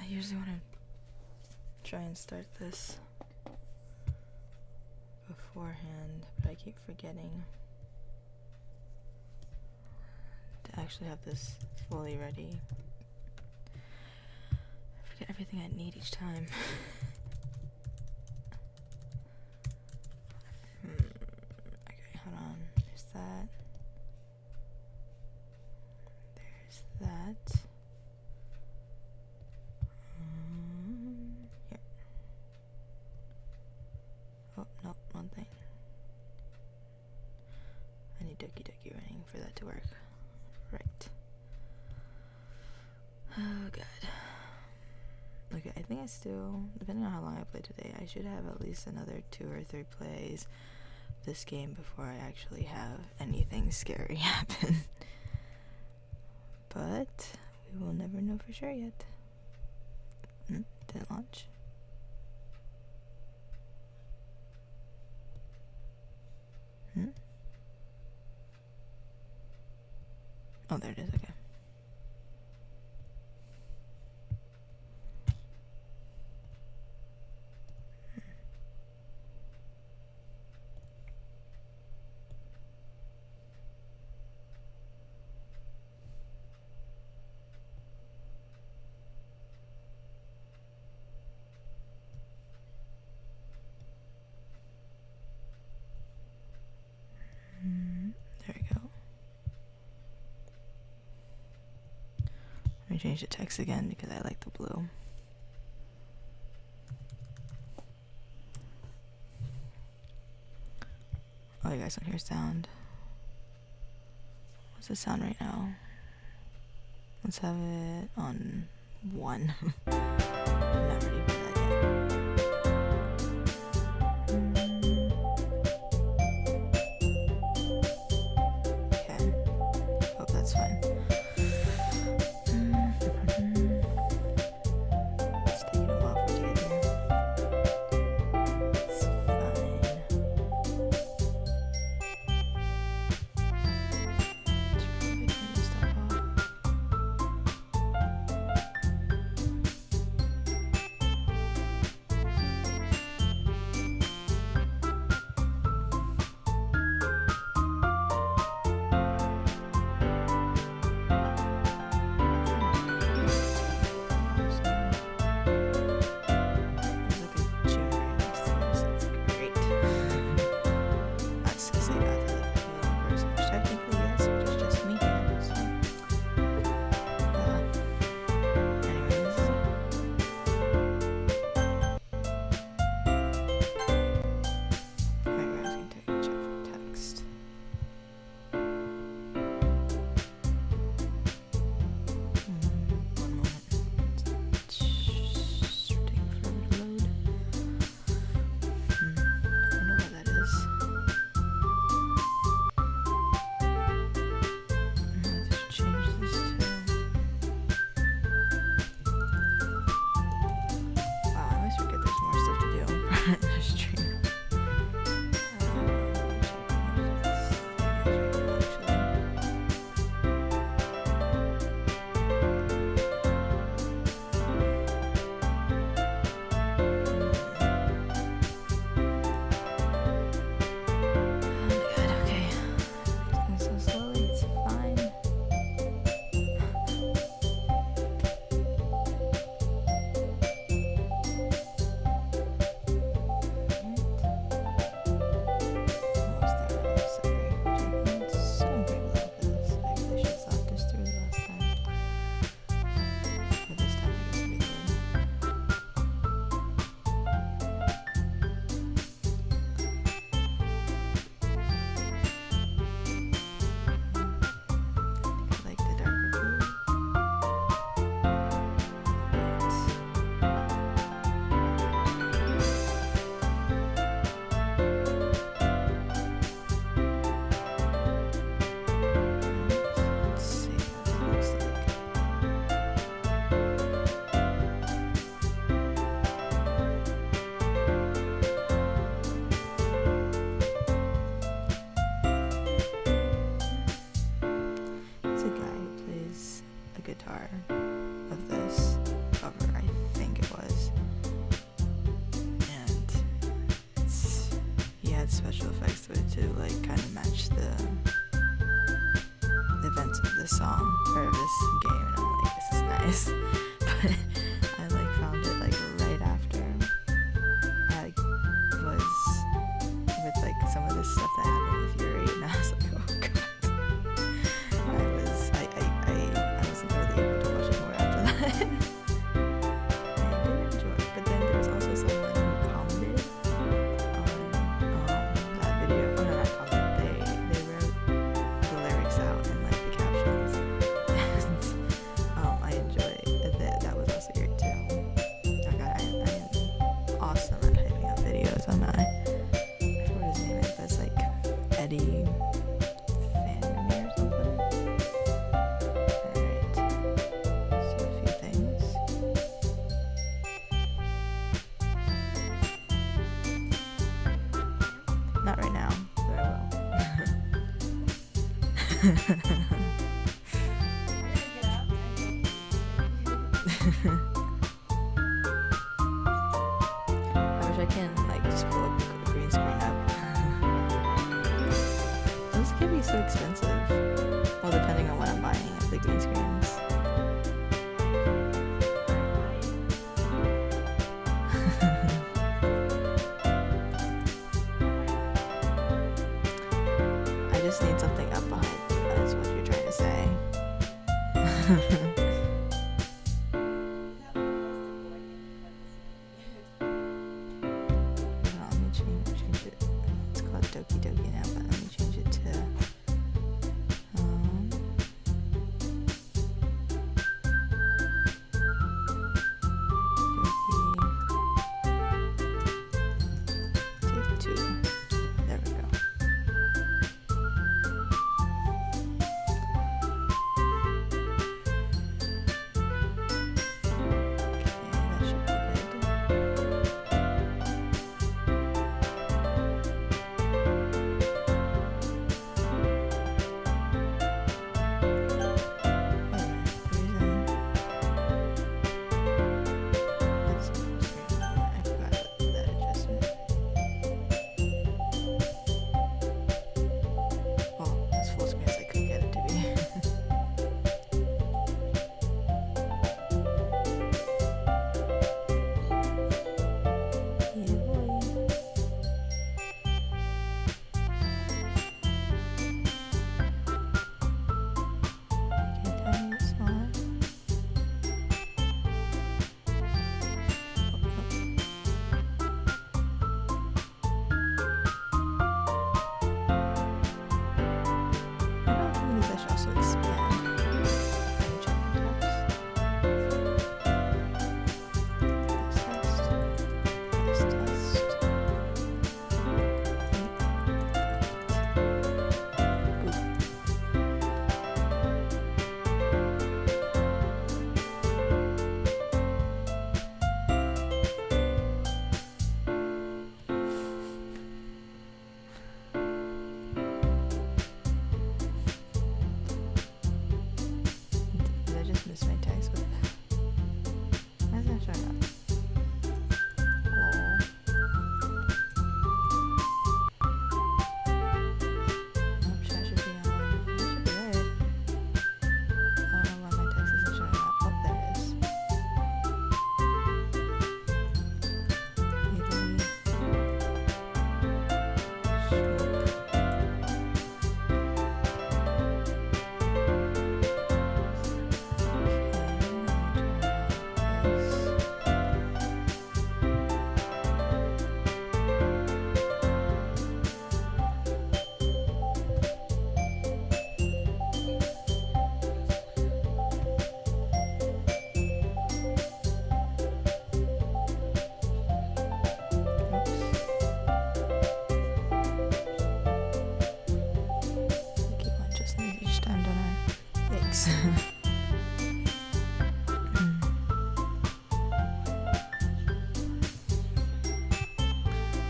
usually want to try and start this beforehand, but I keep forgetting to actually have this fully ready. I forget everything I need each time. Okay, hold on. There's that. There's that. Here. Oh, no, one thing. I need Doki Doki running for that to work. Right. Oh, God. Okay, I think I still, depending on how long I play today, I should have at least another 2 or 3 plays this game before I actually have anything scary happen. But we will never know for sure yet. Didn't launch. Oh, there it is, okay. There we go. Let me change the text again because I like the blue. Oh, you guys don't hear sound. What's the sound right now? Let's have it on 1. I'm not ready for that yet. Okay. Hope that's fine. It's taking a while for it to get here. It's fine. Should probably turn this stuff off. add special effects to it to like kind of match the events of this song or this game, and I'm like, this is nice. But I like found it like right after I was with like some of this stuff that happened with Yuri, and I was like, oh god. I wasn't really able to watch it more after that. I did enjoy it, but then there was also someone who commented on that video. Oh no, not commented. They wrote the lyrics out and like the captions, and I enjoyed that. That was also great too. Oh god, I am awesome at typing up videos on my. I forgot what his name is, but it's like Eddie. Not right now, but I will. I wish I can like just pull up the green screen up. Those can be so expensive. Well, depending on what I'm buying of the green screens. I just need something up behind you, that's what you're trying to say. Let me change it. It's called Doki Doki now, but let me change it to Doki Take 2. There we go.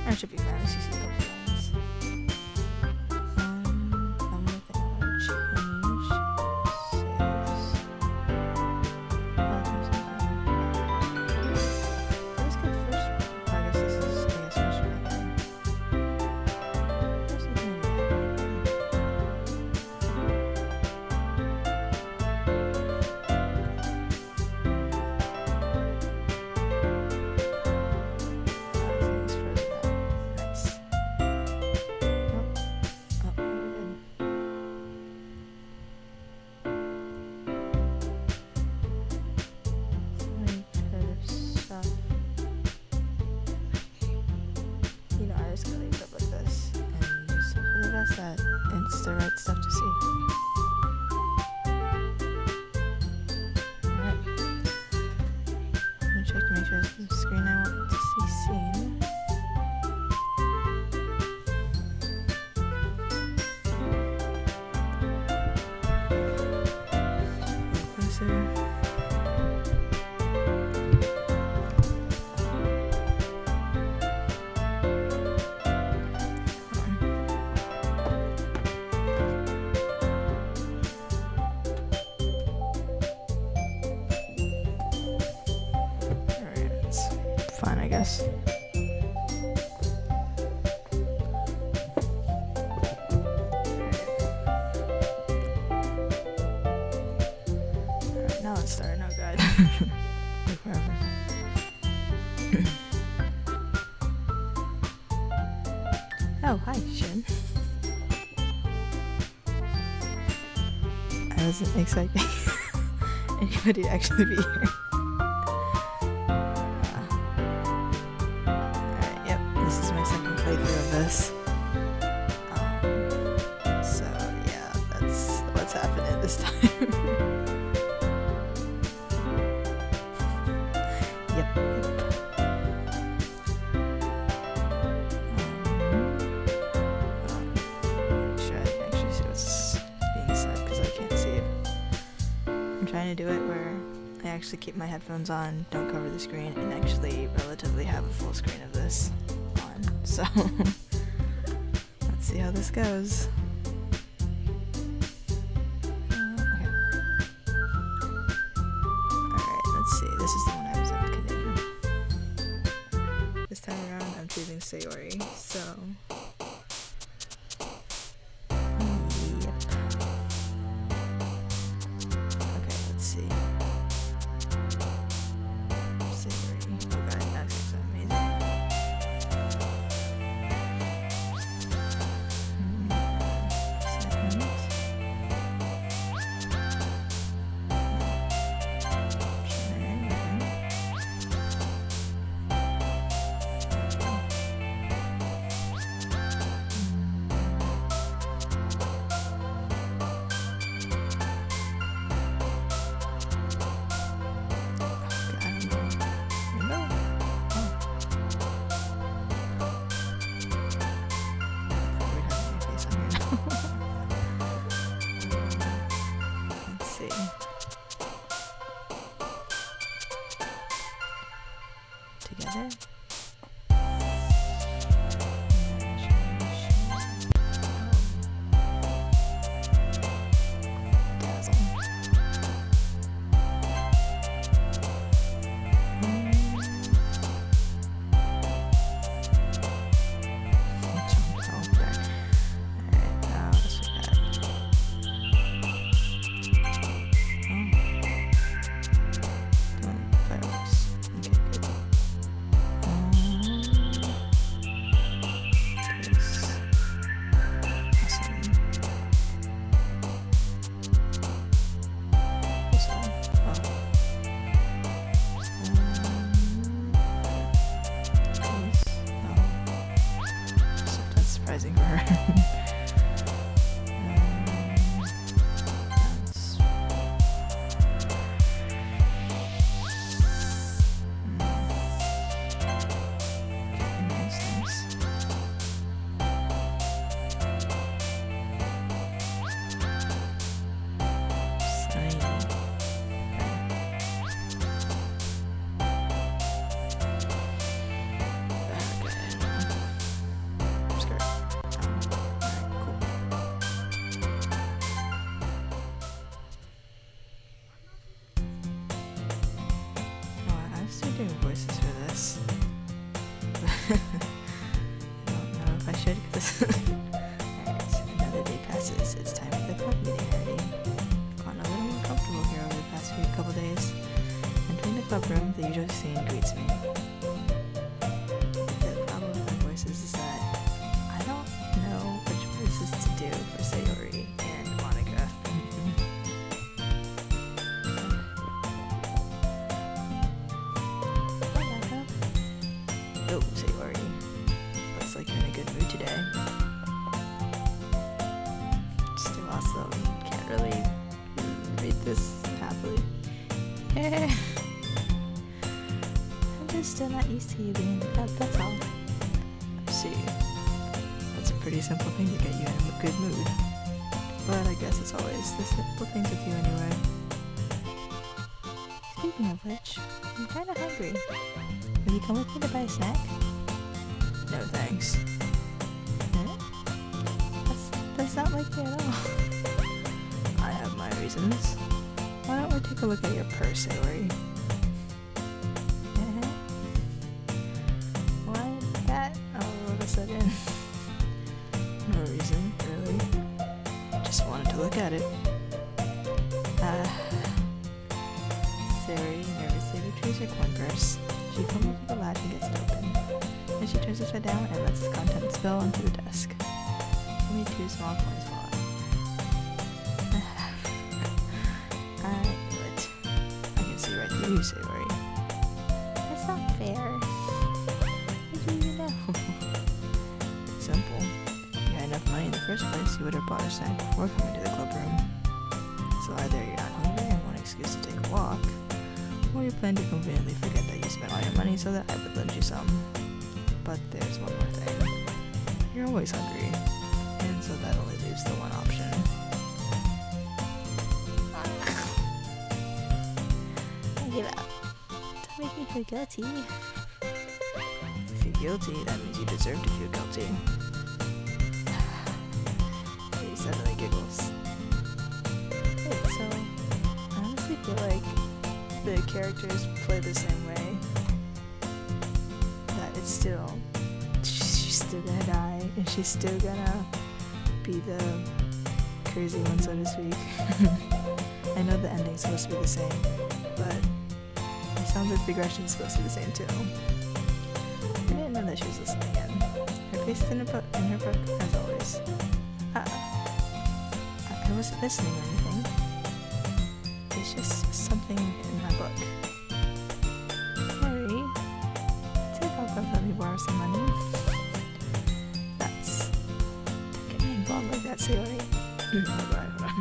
That should be fine. Let's just see a couple lines. I'm gonna change saves. Let's get first. I guess this is first one again. I guess. Alright, now let's start. Oh god. Took forever. Oh, hi, Shin. I wasn't expecting anybody to actually be here. Alright, yep, this is my second playthrough of this. So, yeah, that's what's happening this time. Yep. Make sure I can actually see what's being said because I can't see it. I'm trying to do it where I actually keep my headphones on, don't cover the screen, and actually relatively have a full screen of this on. So, let's see how this goes. Okay. Alright, let's see. This is the one I was in. Continue. This time around, I'm choosing Sayori, so... Together. Surprising for her. Doing voices for this. I don't know if I should because alright, so another day passes. It's time for the club meeting already. Gotten a little more comfortable here over the past couple days. Entering the club room, the usual scene greets me. The problem with my voices is that I don't know which voices to do for Sayori and Monica. Oh, Sayori. Looks like you're in a good mood today. Still awesome. Can't really read this happily. I'm just still not used to you being in the club, that's all. I see. That's a pretty simple thing to get you in a good mood. But I guess it's always the simple things with you anyway. Speaking of which, I'm kinda hungry. Will you come with me to buy a snack? No thanks. Huh? That's not like me at all. I have my reasons. Why don't we take a look at your purse, Sayori? got it. Sayori nervously retrieves her coin purse. She fumbles with the latch and gets it open. Then she turns it upside down and lets its contents spill onto the desk. Only 2 small coins fall out. I knew it. I can see right through you, Sayori. That's not fair. How do you even know? It's simple. If you had enough money in the first place, you would have bought a snack before coming to the club room. So either you're not hungry and want an excuse to take a walk, or you plan to conveniently forget that you spent all your money so that I would lend you some. But there's one more thing. You're always hungry, and so that only leaves the one option. I give up. Don't make me feel guilty. If you're guilty, that means you deserve to feel guilty. He suddenly giggles. Wait, so I honestly feel like the characters play the same way. That it's still, she's still gonna die, and she's still gonna be the crazy one, so to speak. I know the ending's supposed to be the same, but it sounds like progression's supposed to be the same too. I didn't know that she was listening in. Her face is in her book, as always. I wasn't listening or anything. It's just something in my book. Harry, Did Papa let me borrow some money? Don't get me involved like that, Sayori. Oh my god, hold on.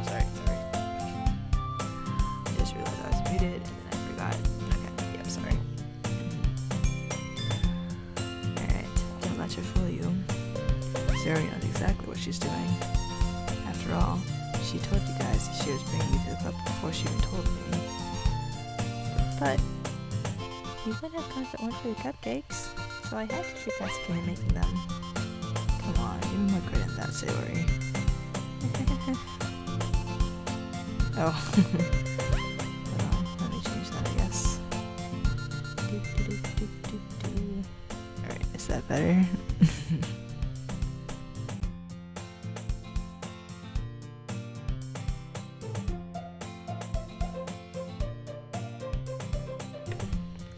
Sorry. Just realized I was muted and then I forgot. Okay, yep, sorry. Alright, don't let her fool you. Sayori knows exactly what she's doing. After all, she told you guys that she was bringing me to the club before she even told me. but you would have come if it weren't for the cupcakes, so I had to keep asking and making them. Come on, give me more credit than that, Sayori. Oh. Hold on, let me change that, I guess. Alright, is that better?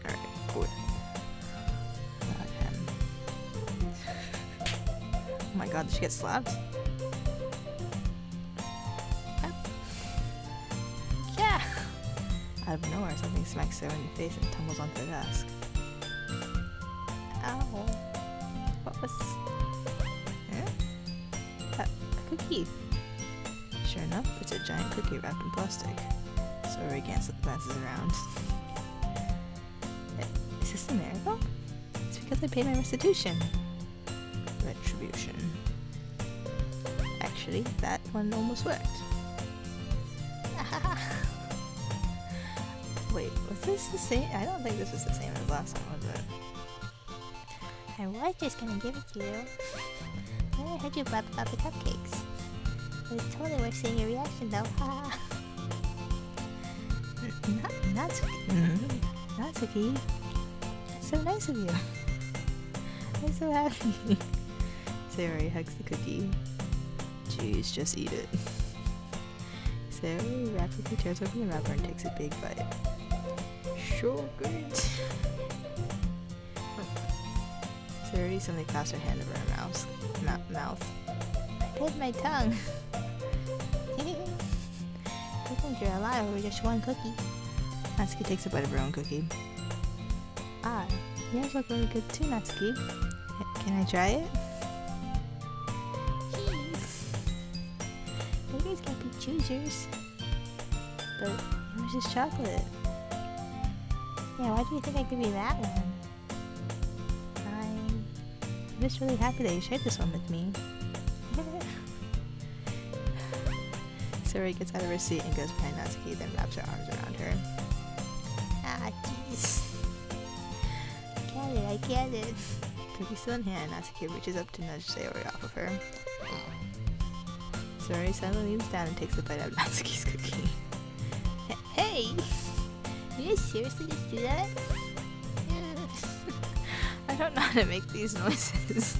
Alright, cool. Okay. Oh my god, did she get slapped? Yeah! Out of nowhere, something smacks Sarah in the face and tumbles onto the desk. Ow. What was... Eh? a cookie? Sure enough, it's a giant cookie wrapped in plastic. Sayori glances around. Is this a miracle? It's because I paid my restitution. Retribution. Actually, that one almost worked. Wait, was this the same? I don't think this was the same as last time, was it? I was just gonna give it to you. Then I heard you blab about the cupcakes. It was totally worth seeing your reaction though. Natsuki. That's so nice of you. I'm so happy. Sayori hugs the cookie. jeez, just eat it. Sayori rapidly tears open the wrapper and takes a big bite. So good. Sayori suddenly clasps her hand over her mouth. I bit my tongue. You think you're alive over just one cookie? Natsuki takes a bite of her own cookie. Ah, yours look really good too, Natsuki. Can I try it? Jeez. Babies can't be choosers. But yours is chocolate. Yeah, why do you think I give you that one? I'm just really happy that you shared this one with me. Sayori gets out of her seat and goes behind Natsuki, then wraps her arms around her. Ah, jeez. I get it. Cookie still in hand, Natsuki reaches up to nudge Sayori off of her. Sayori suddenly leans down and takes a bite out of Natsuki's cookie. Hey! Did you seriously just do that? I don't know how to make these noises.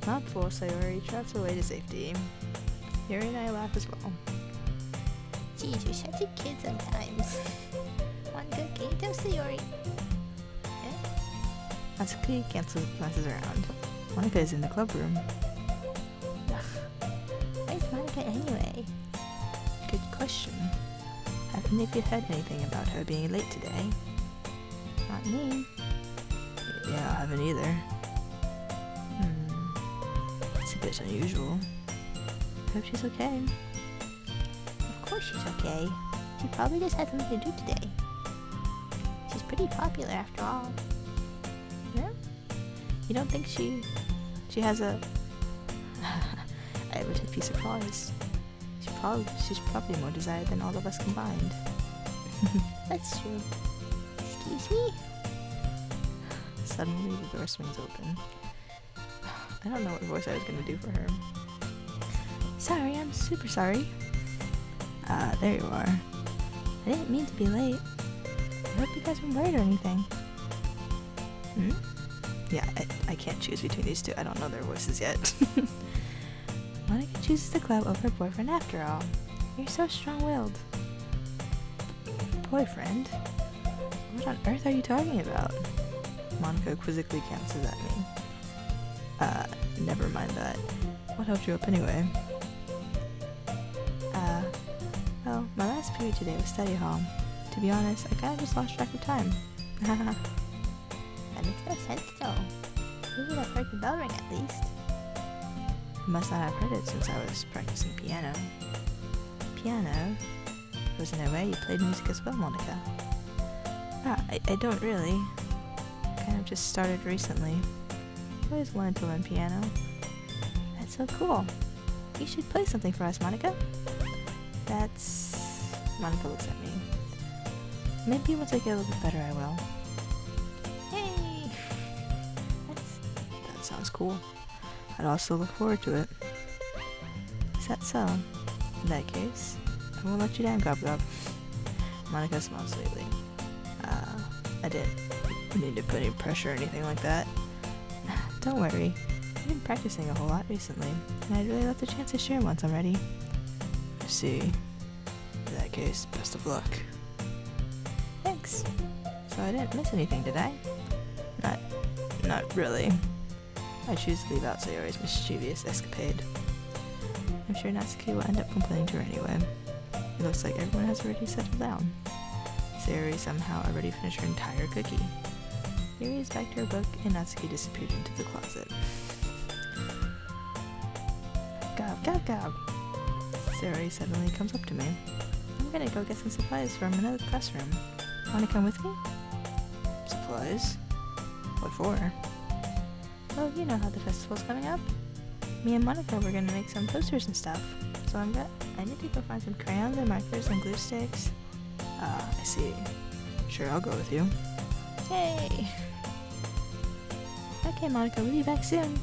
Mouthful, Sayori trots away to safety. Yuri and I laugh as well. Jeez, you're such a kid sometimes. One cookie, don't Sayori. Natsuki glances around. Monica is in the club room. Where's Monica anyway? Good question. Have any of you heard anything about her being late today? Not me. Yeah, I haven't either. It's a bit unusual. Hope she's okay. Of course she's okay. She probably just had something to do today. She's pretty popular after all. Yeah? You don't think she has a... I would be surprised. She's probably more desired than all of us combined. That's true. Excuse me? Suddenly the door swings open. I don't know what voice I was gonna do for her. Sorry, I'm super sorry. There you are. I didn't mean to be late. I hope you guys weren't worried or anything. Yeah, I can't choose between these two. I don't know their voices yet. Monica chooses the club over her boyfriend after all. You're so strong-willed. Boyfriend? What on earth are you talking about? Monica quizzically glances at me. Never mind that. What helped you up anyway? Well, my last period today was study hall. To be honest, I kinda just lost track of time. That makes no sense though. You would have heard the bell ring at least. Must not have heard it since I was practicing piano. Piano? Was in a way you played music as well, Monica? I don't really. Kind of just started recently. I always wanted to learn piano. That's so cool. You should play something for us, Monica. Monica looks at me. Maybe once I get a little bit better, I will. Hey! That sounds cool. I'd also look forward to it. Is that so? In that case, I won't let you down, Gob Gob. Monica smiles sweetly. I didn't need to put any pressure or anything like that. Don't worry. I've been practicing a whole lot recently, and I'd really love the chance to share once I'm ready. I see. In that case, best of luck. Thanks. So I didn't miss anything, did I? Not really. I choose to leave out Sayori's mischievous escapade. I'm sure Natsuki will end up complaining to her anyway. It looks like everyone has already settled down. Sayori somehow already finished her entire cookie. Yuri is back to her book, and Natsuki disappeared into the closet. Gob, gob, gob! Sayori suddenly comes up to me. I'm gonna go get some supplies from another classroom. Wanna come with me? Supplies? What for? Well, you know how the festival's coming up. Me and Monica were gonna make some posters and stuff. So I need to go find some crayons and markers and glue sticks. I see. Sure, I'll go with you. Yay! Okay, Monica, we'll be back soon.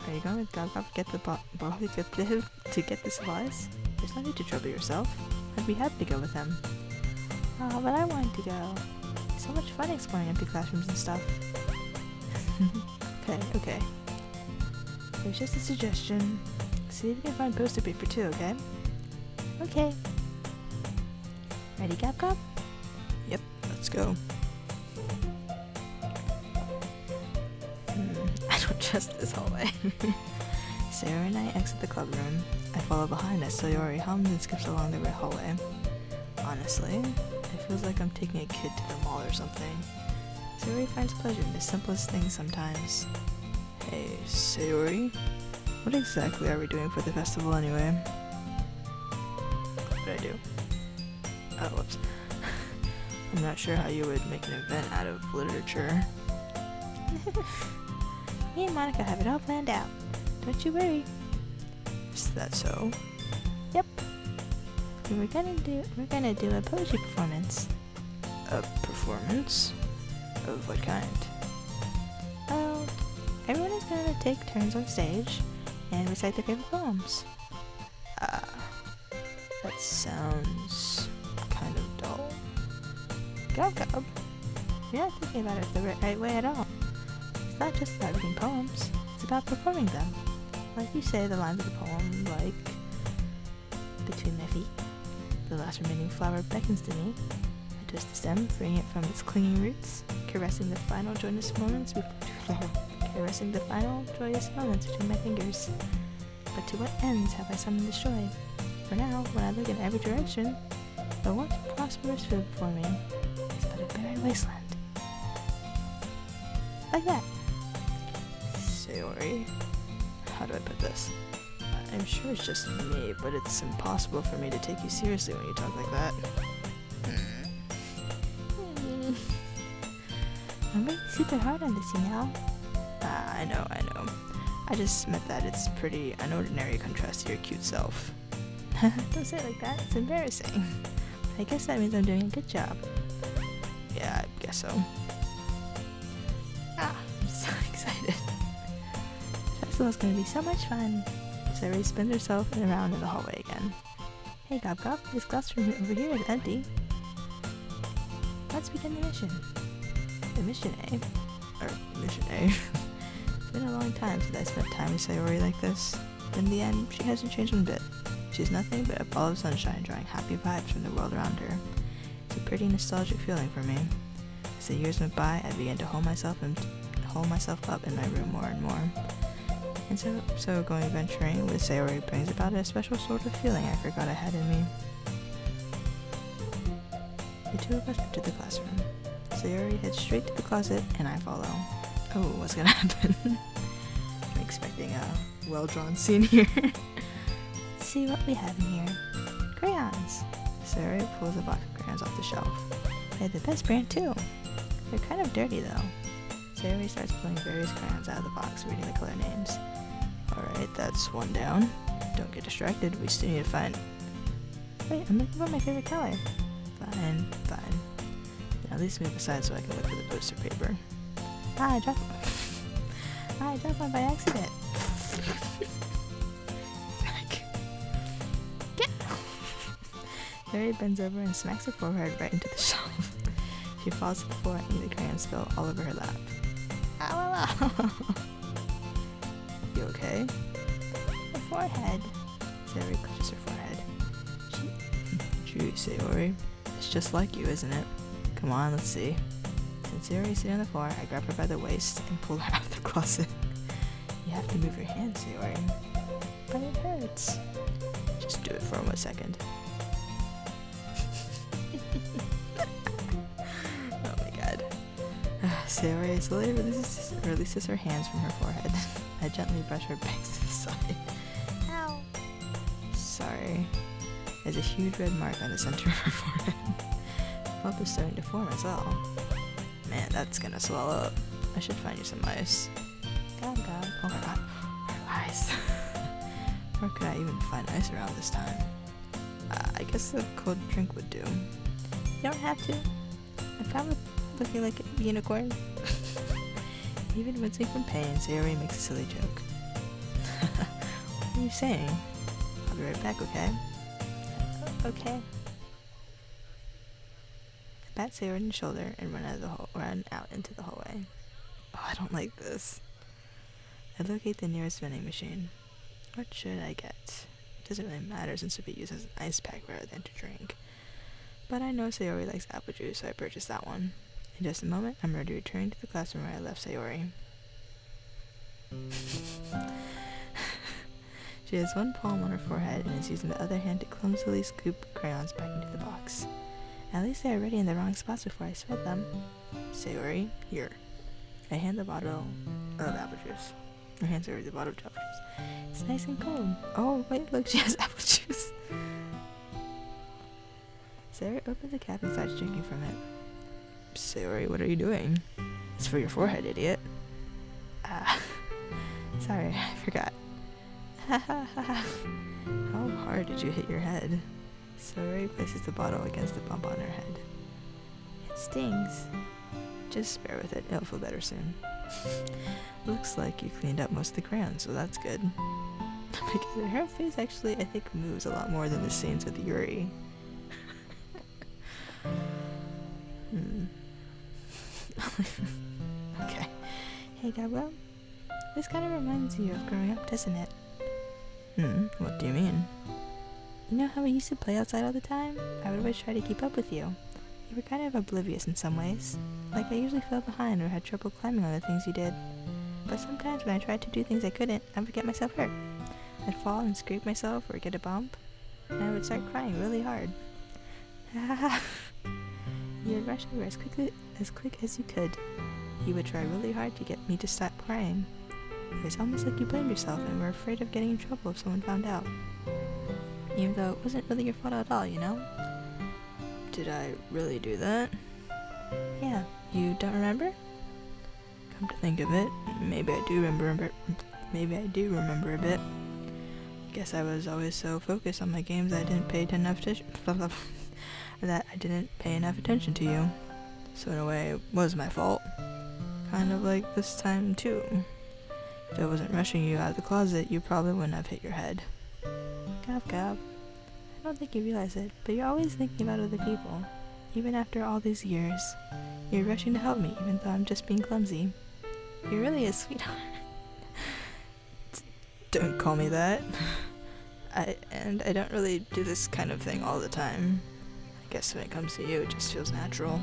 Are you going with Gob Gob to get the supplies? There's no need to trouble yourself. I'd be happy to go with him. Oh, but I wanted to go. It's so much fun exploring empty classrooms and stuff. Okay. It was just a suggestion. See if you can find poster paper too, okay? Okay. Ready, Gab Gab? Yep, let's go. I don't trust this hallway. Sayori and I exit the club room. I follow behind as Sayori hums and skips along the red hallway. Honestly, it feels like I'm taking a kid to the mall or something. Sayori finds pleasure in the simplest things sometimes. Hey, Sayori? What exactly are we doing for the festival anyway? What did I do? Oh, whoops. I'm not sure how you would make an event out of literature. Me and Monica have it all planned out. Don't you worry. Is that so? Yep. We're gonna do a poetry performance. A performance? Of what kind? Well, everyone is gonna take turns on stage and recite their favorite poems. That sounds kind of dull. Gub Gub. You're not thinking about it the right way at all. It's not just about reading poems, it's about performing them. Like you say the lines of the poem, like, between my feet, the last remaining flower beckons to me. I twist the stem, freeing it from its clinging roots, caressing the final joyous moments between my fingers. But to what ends have I summoned this joy? For now, when I look in every direction, the once prosperous field before me is but a barren wasteland. Like that. Sayori, how do I put this? I'm sure it's just me, but it's impossible for me to take you seriously when you talk like that. I'm working super hard on this, you know. I know. I just meant that it's pretty unordinary contrast to your cute self. Don't say it like that. It's embarrassing. I guess that means I'm doing a good job. Yeah, I guess so. I'm so excited. The festival's gonna be so much fun. Sayori spins herself around in the hallway again. Hey Gop Gop, this classroom over here is empty. Let's begin the mission. The mission, eh? Or mission, eh? It's been a long time since I spent time with Sayori like this. In the end, she hasn't changed one bit. She's nothing but a ball of sunshine drawing happy vibes from the world around her. It's a pretty nostalgic feeling for me. As the years went by, I began to hold myself up in my room more and more. And so going venturing with Sayori brings about a special sort of feeling I forgot I had in me. The two of us enter the classroom. Sayori heads straight to the closet, and I follow. Oh, what's gonna happen? I'm expecting a well-drawn scene here. Let's see what we have in here. Crayons. Sayori pulls a box of crayons off the shelf. They're the best brand too. They're kind of dirty though. Sayori starts pulling various crayons out of the box, reading the color names. Alright, that's one down. Don't get distracted, we still need to find... Wait, I'm looking for my favorite color. Fine. At least move aside so I can look for the poster paper. I dropped one by accident. Sayori bends over and smacks her forehead right into the shelf. She falls to the floor and the crayons spill all over her lap. Ow. You okay? My forehead. Sayori clutches her forehead. True, Sayori. It's just like you, isn't it? Come on, let's see. Since Sayori's sitting on the floor, I grab her by the waist and pull her out of the closet. You have to move your hands, Sayori. But it hurts. Just do it for 1 second. Oh my god. Sayori slowly releases her hands from her forehead. I gently brush her bangs to the side. Ow. Sorry. There's a huge red mark on the center of her forehead. The lump is starting to form as well. Man, that's gonna swell up. I should find you some ice. God. Oh my god. Her eyes. Where could I even find ice around this time? I guess a cold drink would do. You don't have to. I'm probably looking like a unicorn. Even wincing from pain, Sayori makes a silly joke. What are you saying? I'll be right back, okay? Okay. I pat Sayori on the shoulder and run out into the hallway. Oh, I don't like this. I locate the nearest vending machine. What should I get? It doesn't really matter since it'll be used as an ice pack rather than to drink. But I know Sayori likes apple juice, so I purchased that one. In just a moment, I'm ready to return to the classroom where I left Sayori. She has one palm on her forehead and is using the other hand to clumsily scoop crayons back into the box. At least they are ready in the wrong spots before I spread them. Sayori, here. I hand the bottle of apple juice. Her hands over the bottle of apple juice. It's nice and cold. Oh, wait, look, she has apple juice. Sayori opens the cap and starts drinking from it. Sayori, what are you doing? It's for your forehead, idiot. Sorry, I forgot. How hard did you hit your head? Sayori places the bottle against the bump on her head. It stings. Just bear with it, it'll feel better soon. Looks like you cleaned up most of the crayons, so that's good. Her face actually, I think, moves a lot more than the scenes with Yuri. Okay. Hey, Gabbo. This kind of reminds you of growing up, doesn't it? What do you mean? You know how we used to play outside all the time? I would always try to keep up with you. You were kind of oblivious in some ways. Like I usually fell behind or had trouble climbing on the things you did. But sometimes when I tried to do things I couldn't, I would get myself hurt. I'd fall and scrape myself or get a bump, and I would start crying really hard. You would rush over as quick as you could. You would try really hard to get me to stop crying. It was almost like you blamed yourself and were afraid of getting in trouble if someone found out. Even though it wasn't really your fault at all, you know? Did I really do that? Yeah, you don't remember? Come to think of it, maybe I do remember a bit. Guess I was always so focused on my games that I didn't pay enough attention to you. So in a way, it was my fault. Kind of like this time too. If I wasn't rushing you out of the closet, you probably wouldn't have hit your head. Gab. I don't think you realize it, but you're always thinking about other people. Even after all these years, you're rushing to help me, even though I'm just being clumsy. You're really a sweetheart. Don't call me that. I don't really do this kind of thing all the time. I guess when it comes to you, it just feels natural.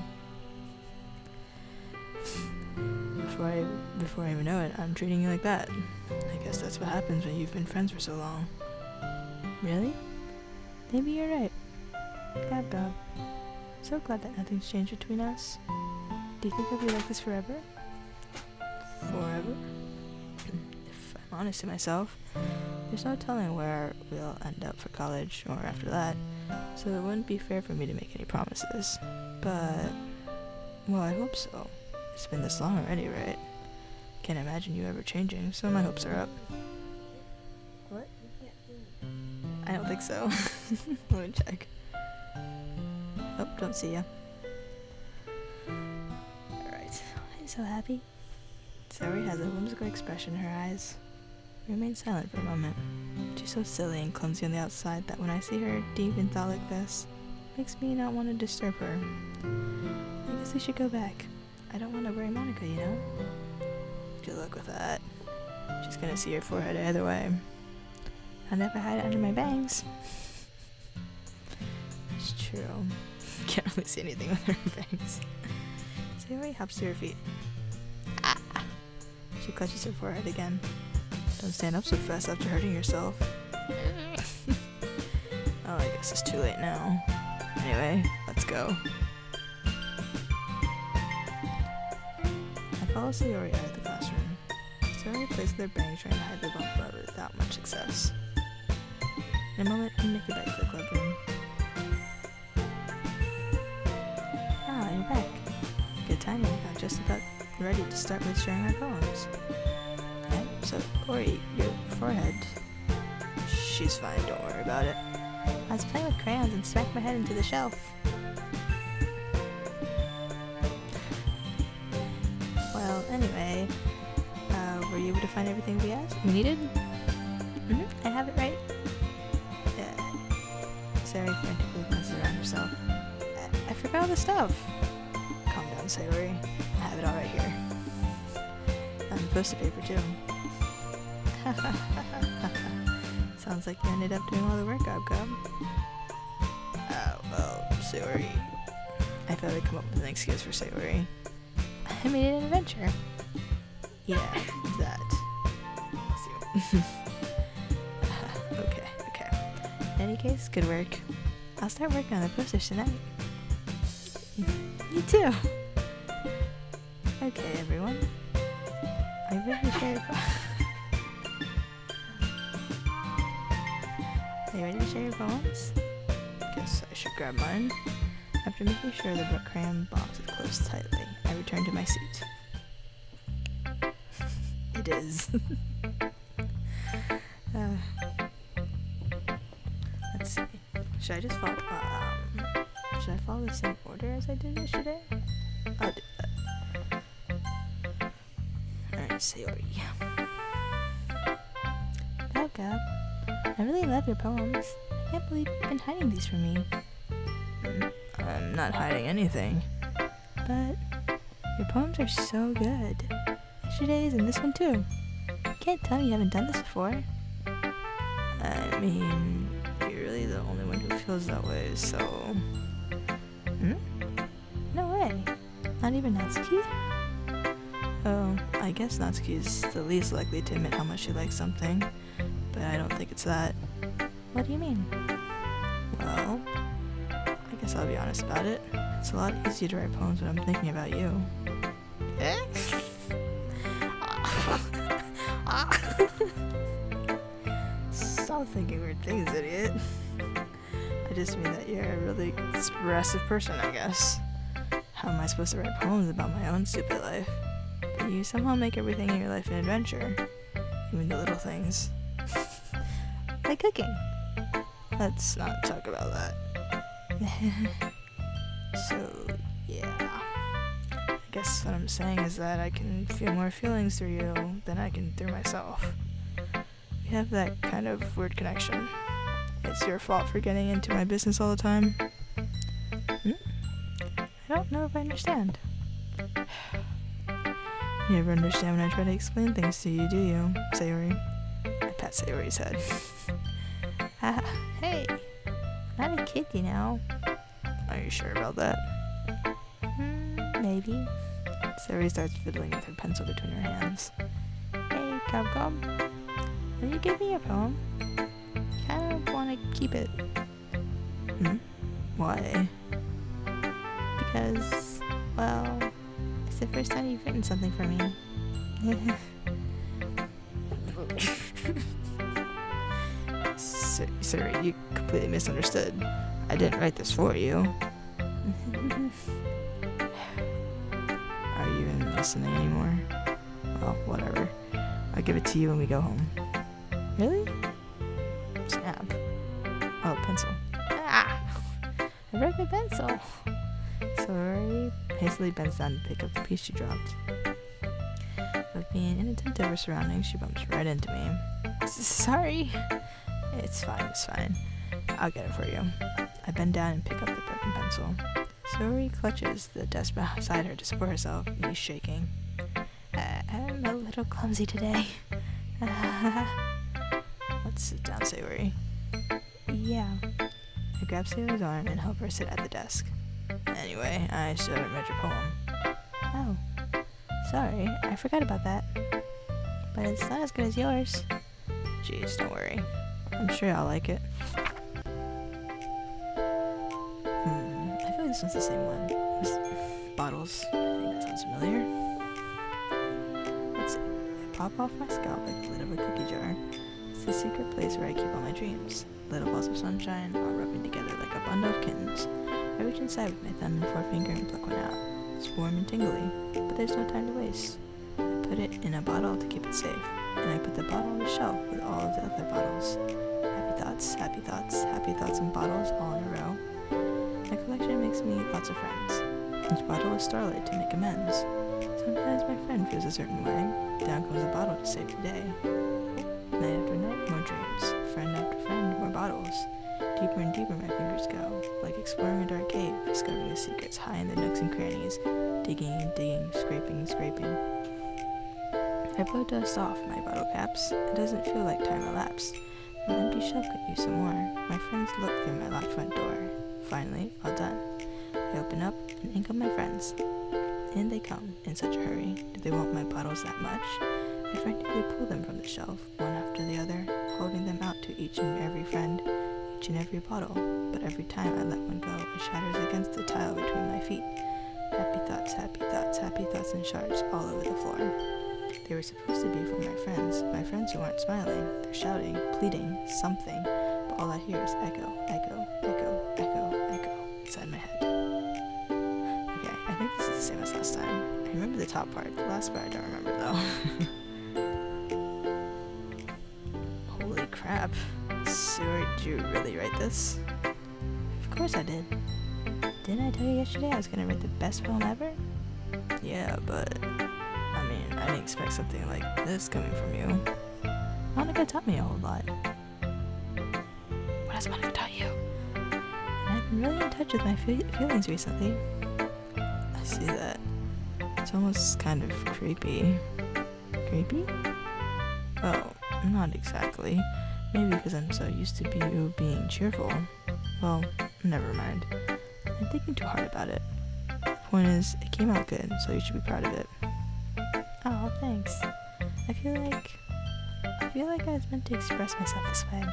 Before I even know it, I'm treating you like that. I guess that's what happens when you've been friends for so long. Really? Maybe you're right. Gab. So glad that nothing's changed between us. Do you think I'll be like this forever? Forever? If I'm honest to myself, there's no telling where we'll end up for college or after that, so it wouldn't be fair for me to make any promises. But, well, I hope so. It's been this long already, right? Can't imagine you ever changing, so my hopes are up. What? I don't think so. Let me check. Oh, don't see ya. Alright. I'm so happy. Sayori has a whimsical expression in her eyes. We remain silent for a moment. She's so silly and clumsy on the outside that when I see her deep in thought like this, it makes me not want to disturb her. I guess we should go back. I don't want to worry Monica, you know? Good luck with that. She's gonna see your forehead either way. I'll never hide it under my bangs. It's true. Can't really see anything with her bangs. Sayori hops to her feet. Ah! She clutches her forehead again. Don't stand up so fast after hurting yourself. Oh, I guess it's too late now. Anyway, let's go. I follow Sayori out of the classroom. Sayori plays with her bangs trying to hide the bump, but without much success. In a moment, we make it back to the club room. Ah, you're back. Good timing. I'm just about ready to start with sharing our poems. Yeah, so, Ori, your forehead. She's fine, don't worry about it. I was playing with crayons and smacked my head into the shelf. Well, anyway, were you able to find everything we needed? I have it right. Sayori frantically glances around herself. I forgot all the stuff. Calm down, Sayori. I have it all right here. I have the post-it paper too. Sounds like you ended up doing all the work, Gub. Oh, well, Sayori. I thought I'd come up with an excuse for Sayori. I made an adventure. Yeah, that. See. Okay. In any case, good work. I'll start working on the posters tonight. Me too. Okay, everyone. Are you ready to share your Are you ready to share your poems? Guess I should grab mine. After making sure the crayon box is closed tightly, I return to my seat. It is. Let's see. Should I just follow? Should I follow the same order as I did yesterday? I'll do that. Alright, Sayori. Oh, Gab. I really love your poems. I can't believe you've been hiding these from me. I'm not hiding anything. But your poems are so good. Yesterday's and this one too. You can't tell me you haven't done this before. I mean, you're really the only one who feels that way, so... No way. Not even Natsuki? Oh, I guess Natsuki is the least likely to admit how much she likes something, but I don't think it's that. What do you mean? Well, I guess I'll be honest about it. It's a lot easier to write poems when I'm thinking about you. Stop thinking weird things, idiot. I just mean that you're a really expressive person, I guess. How am I supposed to write poems about my own stupid life? But you somehow make everything in your life an adventure. Even the little things. Like cooking. Let's not talk about that. So, yeah. I guess what I'm saying is that I can feel more feelings through you than I can through myself. We have that kind of weird connection. It's your fault for getting into my business all the time. I don't know if I understand. You never understand when I try to explain things to you, do you, Sayori? I pat Sayori's head. Hey, I'm not a kid, you know. Are you sure about that? Maybe. Sayori starts fiddling with her pencil between her hands. Hey, Gub, will you give me your poem? I kind of want to keep it. Why? Because, well, it's the first time you've written something for me. Sorry, you completely misunderstood. I didn't write this for you. Are you even listening anymore? Well, whatever. I'll give it to you when we go home. Really? Snap. Oh, pencil. I broke my pencil. Sayori hastily bends down to pick up the piece she dropped. With being inattentive to her surroundings, she bumps right into me. Sorry. It's fine. I'll get it for you. I bend down and pick up the broken pencil. Sayori clutches the desk beside her to support herself, knees shaking. I'm a little clumsy today. Let's sit down, Sayori. Yeah. I grab Sayori's arm and help her sit at the desk. Anyway, I still haven't read your poem. Oh. Sorry, I forgot about that. But it's not as good as yours. Jeez, don't worry. I'm sure I'll like it. I feel like this one's the same one. Bottles. I think that sounds familiar. Let's see. I pop off my scalp like the lid of a cookie jar. It's the secret place where I keep all my dreams. Little balls of sunshine, all rubbing together like a bundle of kittens. I reach inside with my thumb and forefinger and pluck one out. It's warm and tingly, but there's no time to waste. I put it in a bottle to keep it safe, and I put the bottle on the shelf with all of the other bottles. Happy thoughts and bottles all in a row. My collection makes me lots of friends. Each bottle is starlight to make amends. Sometimes my friend feels a certain way. Down comes a bottle to save the day. Night after night, more dreams. Friend after friend, more bottles. Deeper and deeper my fingers go, like exploring a dark cave, discovering the secrets high in the nooks and crannies, digging and digging, scraping and scraping. I blow dust off my bottle caps. It doesn't feel like time elapsed. An empty shelf could use some more. My friends look through my locked front door. Finally, all done. I open up and ink up my friends. In they come, in such a hurry. Do they want my bottles that much? I frantically pull them from the shelf, one after the other, holding them out to each and every friend, each and every bottle. But every time I let one go, it shatters against the tile between my feet. Happy thoughts, and shards all over the floor. They were supposed to be from my friends who aren't smiling. They're shouting, pleading, something, but all I hear is echo, echo, echo, echo, echo inside my head. Okay, I think this is the same as last time. I remember the top part, the last part I don't remember though. Holy crap. Sayori, did you really write this? Of course I did. Didn't I tell you yesterday I was gonna write the best poem ever? Yeah, but I mean, I didn't expect something like this coming from you. Monica taught me a whole lot. What has Monica taught you? And I've been really in touch with my feelings recently. I see that. It's almost kind of creepy. Creepy? Well, not exactly. Maybe because I'm so used to you being cheerful. Well, never mind. I'm thinking too hard about it. Point is, it came out good, so you should be proud of it. Oh, thanks. I feel like I was meant to express myself this way.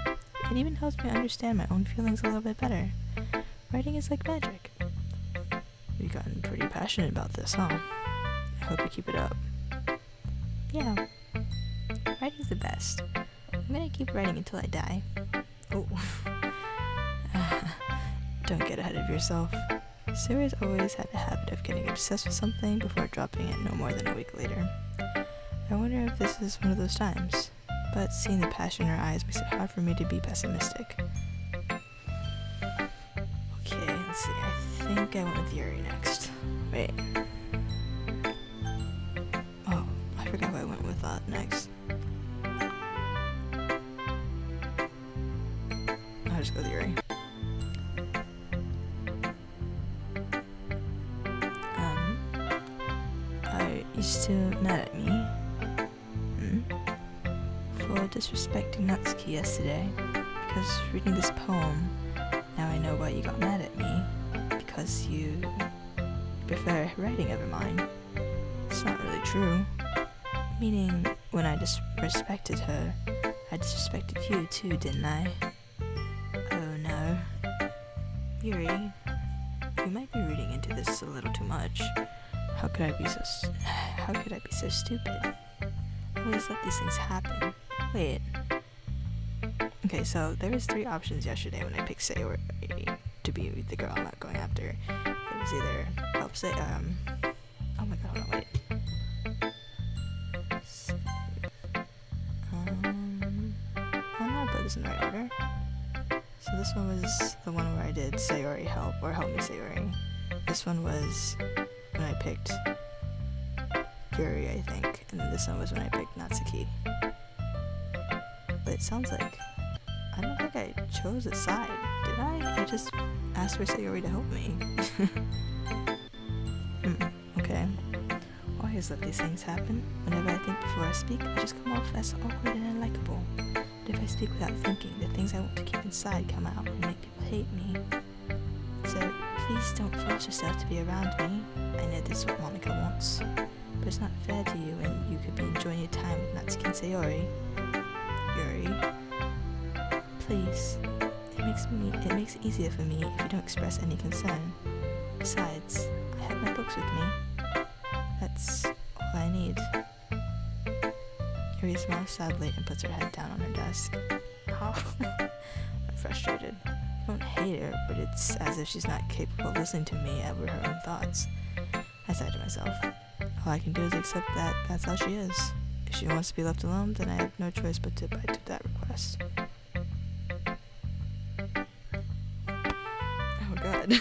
It even helps me understand my own feelings a little bit better. Writing is like magic. You've gotten pretty passionate about this, huh? I hope you keep it up. Yeah. Writing's the best. I'm gonna keep writing until I die. Oh. Don't get ahead of yourself. Sayori's always had a habit of getting obsessed with something before dropping it no more than a week later. I wonder if this is one of those times, but seeing the passion in her eyes makes it hard for me to be pessimistic. Okay, let's see, I think I went with Yuri next. Wait. Oh, I forgot what I went with next. I'll just go with Yuri. You still mad at me? For disrespecting Natsuki yesterday. Because reading this poem, now I know why you got mad at me. Because you prefer writing over mine. It's not really true. Meaning, when I disrespected her, I disrespected you too, didn't I? Oh no. Yuri, you might be reading into this a little too much. How could I be so stupid? I always let these things happen. Wait. Okay, so there was 3 options yesterday when I picked Sayori to be the girl I'm not going after. It was either help say oh my god, hold on, wait. I'm not put this in the right order. So this one was the one where I did Sayori help or help me Sayori. This one was when I picked Yuri, I think, and then this one was when I picked Natsuki. But it sounds like I don't think I chose a side, did I? I just asked for Sayori to help me. Okay. Always let these things happen. Whenever I think before I speak, I just come off as awkward and unlikable. But if I speak without thinking, the things I want to keep inside come out and make people hate me. So please don't force yourself to be around me. I know this is what Monica wants. But it's not fair to you when you could be enjoying your time with Natsuki and Sayori. Yuri. Please. It makes it easier for me if you don't express any concern. Besides, I have my books with me. That's all I need. Yuri smiles sadly and puts her head down on her desk. Oh. I'm frustrated. I don't hate her, but it's as if she's not capable of listening to me over her own thoughts. I sigh to myself. All I can do is accept that that's how she is. If she wants to be left alone, then I have no choice but to bite to that request. Oh god.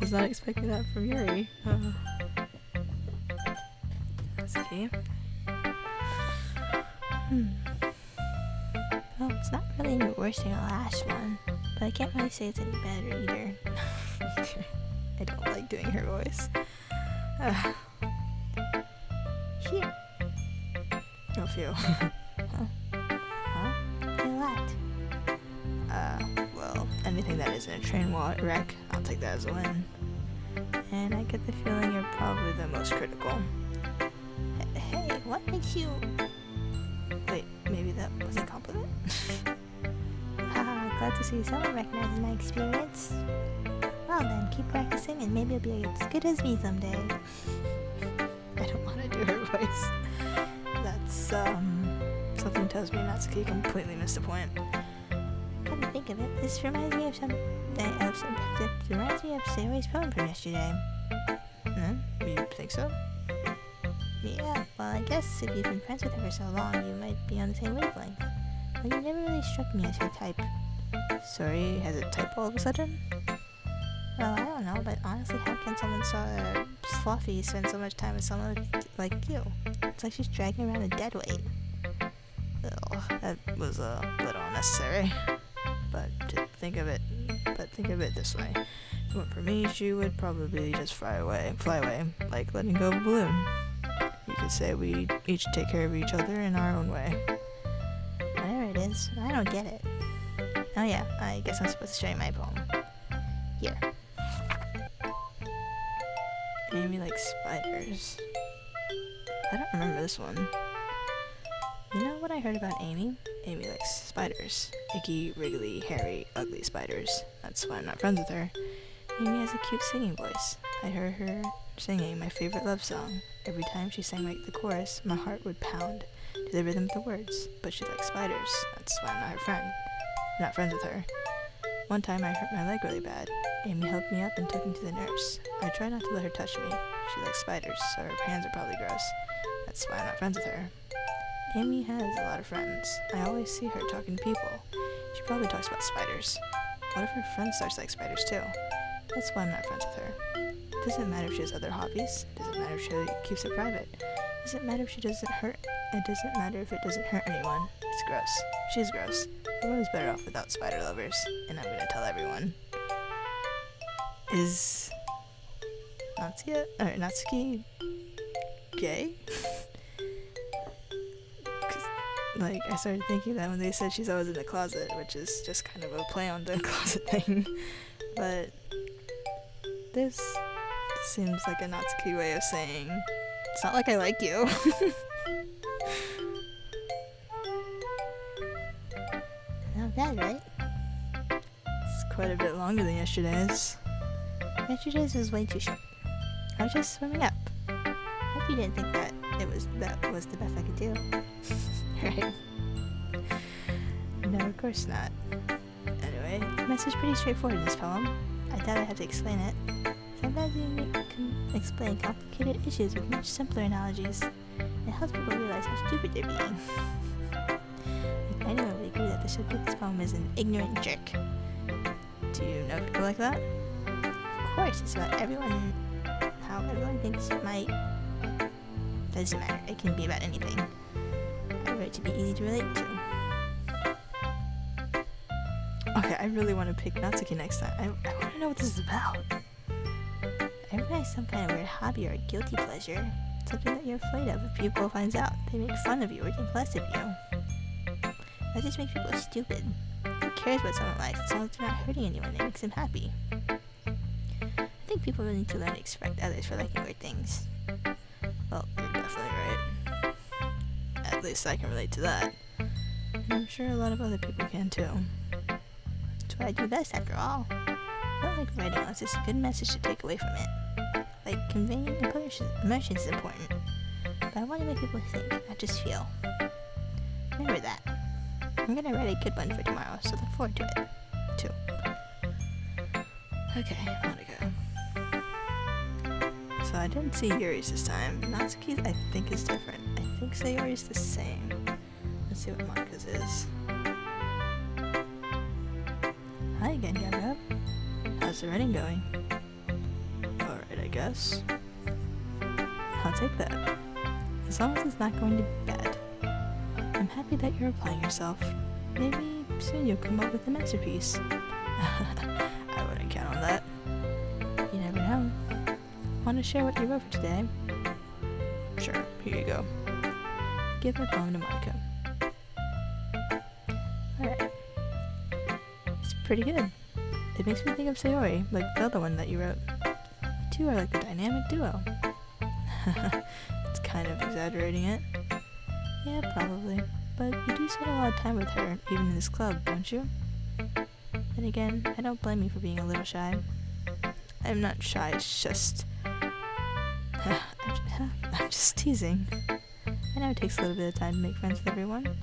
Was not expecting that from Yuri. That's okay. Well, it's not really any worse than the last one, but I can't really say it's any better either. I don't like doing her voice. Here, a few. Huh? You laughed. Well, anything that isn't a train wreck, I'll take that as a win. And I get the feeling you're probably the most critical. Hey, what makes you... Wait, maybe that was a compliment? Haha, glad to see someone recognizes my experience. Well then, keep practicing and maybe you'll be as good as me someday. I don't want to do her voice. That's, something tells me Natsuki completely missed the point. Come to think of it, this reminds me of Sayori's poem from yesterday. You think so? Yeah, well I guess if you've been friends with her for so long, you might be on the same wavelength. But you never really struck me as your type. Sorry, has it type all of a sudden? Well, I don't know, but honestly, how can someone so sloppy spend so much time with someone like you? It's like she's dragging around a dead weight. Ugh, that was a little unnecessary. But think of it this way. If it weren't for me, she would probably just fly away, like letting go of a balloon. You could say we each take care of each other in our own way. Whatever it is, I don't get it. Oh yeah, I guess I'm supposed to show you my poem. Here. Amy likes spiders. I don't remember this one. You know what I heard about Amy? Amy likes spiders. Icky, wriggly, hairy, ugly spiders. That's why I'm not friends with her. Amy has a cute singing voice. I heard her singing my favorite love song. Every time she sang like the chorus, my heart would pound to the rhythm of the words. But she likes spiders. That's why I'm not her friend. I'm not friends with her. One time I hurt my leg really bad. Amy helped me up and took me to the nurse. I tried not to let her touch me. She likes spiders, so her hands are probably gross. That's why I'm not friends with her. Amy has a lot of friends. I always see her talking to people. She probably talks about spiders. What if her friend starts like spiders too? That's why I'm not friends with her. It doesn't matter if she has other hobbies. It doesn't matter if she keeps it private. It doesn't matter if she doesn't hurt. It doesn't matter if it doesn't hurt anyone. It's gross. She's gross. The world is better off without spider lovers. And I'm gonna tell everyone. Is Natsuki gay? Like, I started thinking that when they said she's always in the closet, which is just kind of a play on the closet thing. But this seems like a Natsuki way of saying, it's not like I like you. Not bad, right? It's quite a bit longer than yesterday's. Yesterday's was way too short. I was just swimming up. Hope you didn't think that that was the best I could do. Right? No, of course not. Anyway, The message is pretty straightforward in this poem. I doubt I have to explain it. Sometimes you can explain complicated issues with much simpler analogies. It helps people realize how stupid they're being. Like anyone would agree that the subject of this poem is an ignorant jerk. do you know people like that? Of course, it's about everyone, how everyone thinks might. Doesn't matter, it can be about anything. I wrote to be easy to relate to. Okay, I really want to pick Natsuki next time. I want to know what this is about. Everyone has some kind of weird hobby or a guilty pleasure. Something that you're afraid of if people finds out. They make fun of you or think less of you. That just makes people stupid. Who cares what someone likes as long as they're not hurting anyone? It makes them happy. I think people really need to learn to expect others for liking weird things. Well, you're definitely right. At least I can relate to that. And I'm sure a lot of other people can too. It's what I do best, after all. I don't like writing unless there's a good message to take away from it. Like, conveying emotions is important. But I want to make people think, not just feel. Remember that. I'm gonna write a good one for tomorrow, so look forward to it, too. Okay, I want to go. So I didn't see Yuri's this time. Natsuki's, I think, is different. I think Sayori's the same. Let's see what Monika's is. Hi again, Gabgab. How's the writing going? Alright, I guess. I'll take that. As long as it's not going to be bad. I'm happy that you're applying yourself. Maybe soon you'll come up with a masterpiece. I wouldn't count on that. You never know. Want to share what you wrote for today? Sure, here you go. give my poem to Monica. Alright. It's pretty good. It makes me think of Sayori, like the other one that you wrote. You two are like a dynamic duo. It's kind of exaggerating it. Yeah, probably. But you do spend a lot of time with her, even in this club, don't you? Then again, I don't blame you for being a little shy. I'm not shy, it's just... I'm just teasing. I know it takes a little bit of time to make friends with everyone.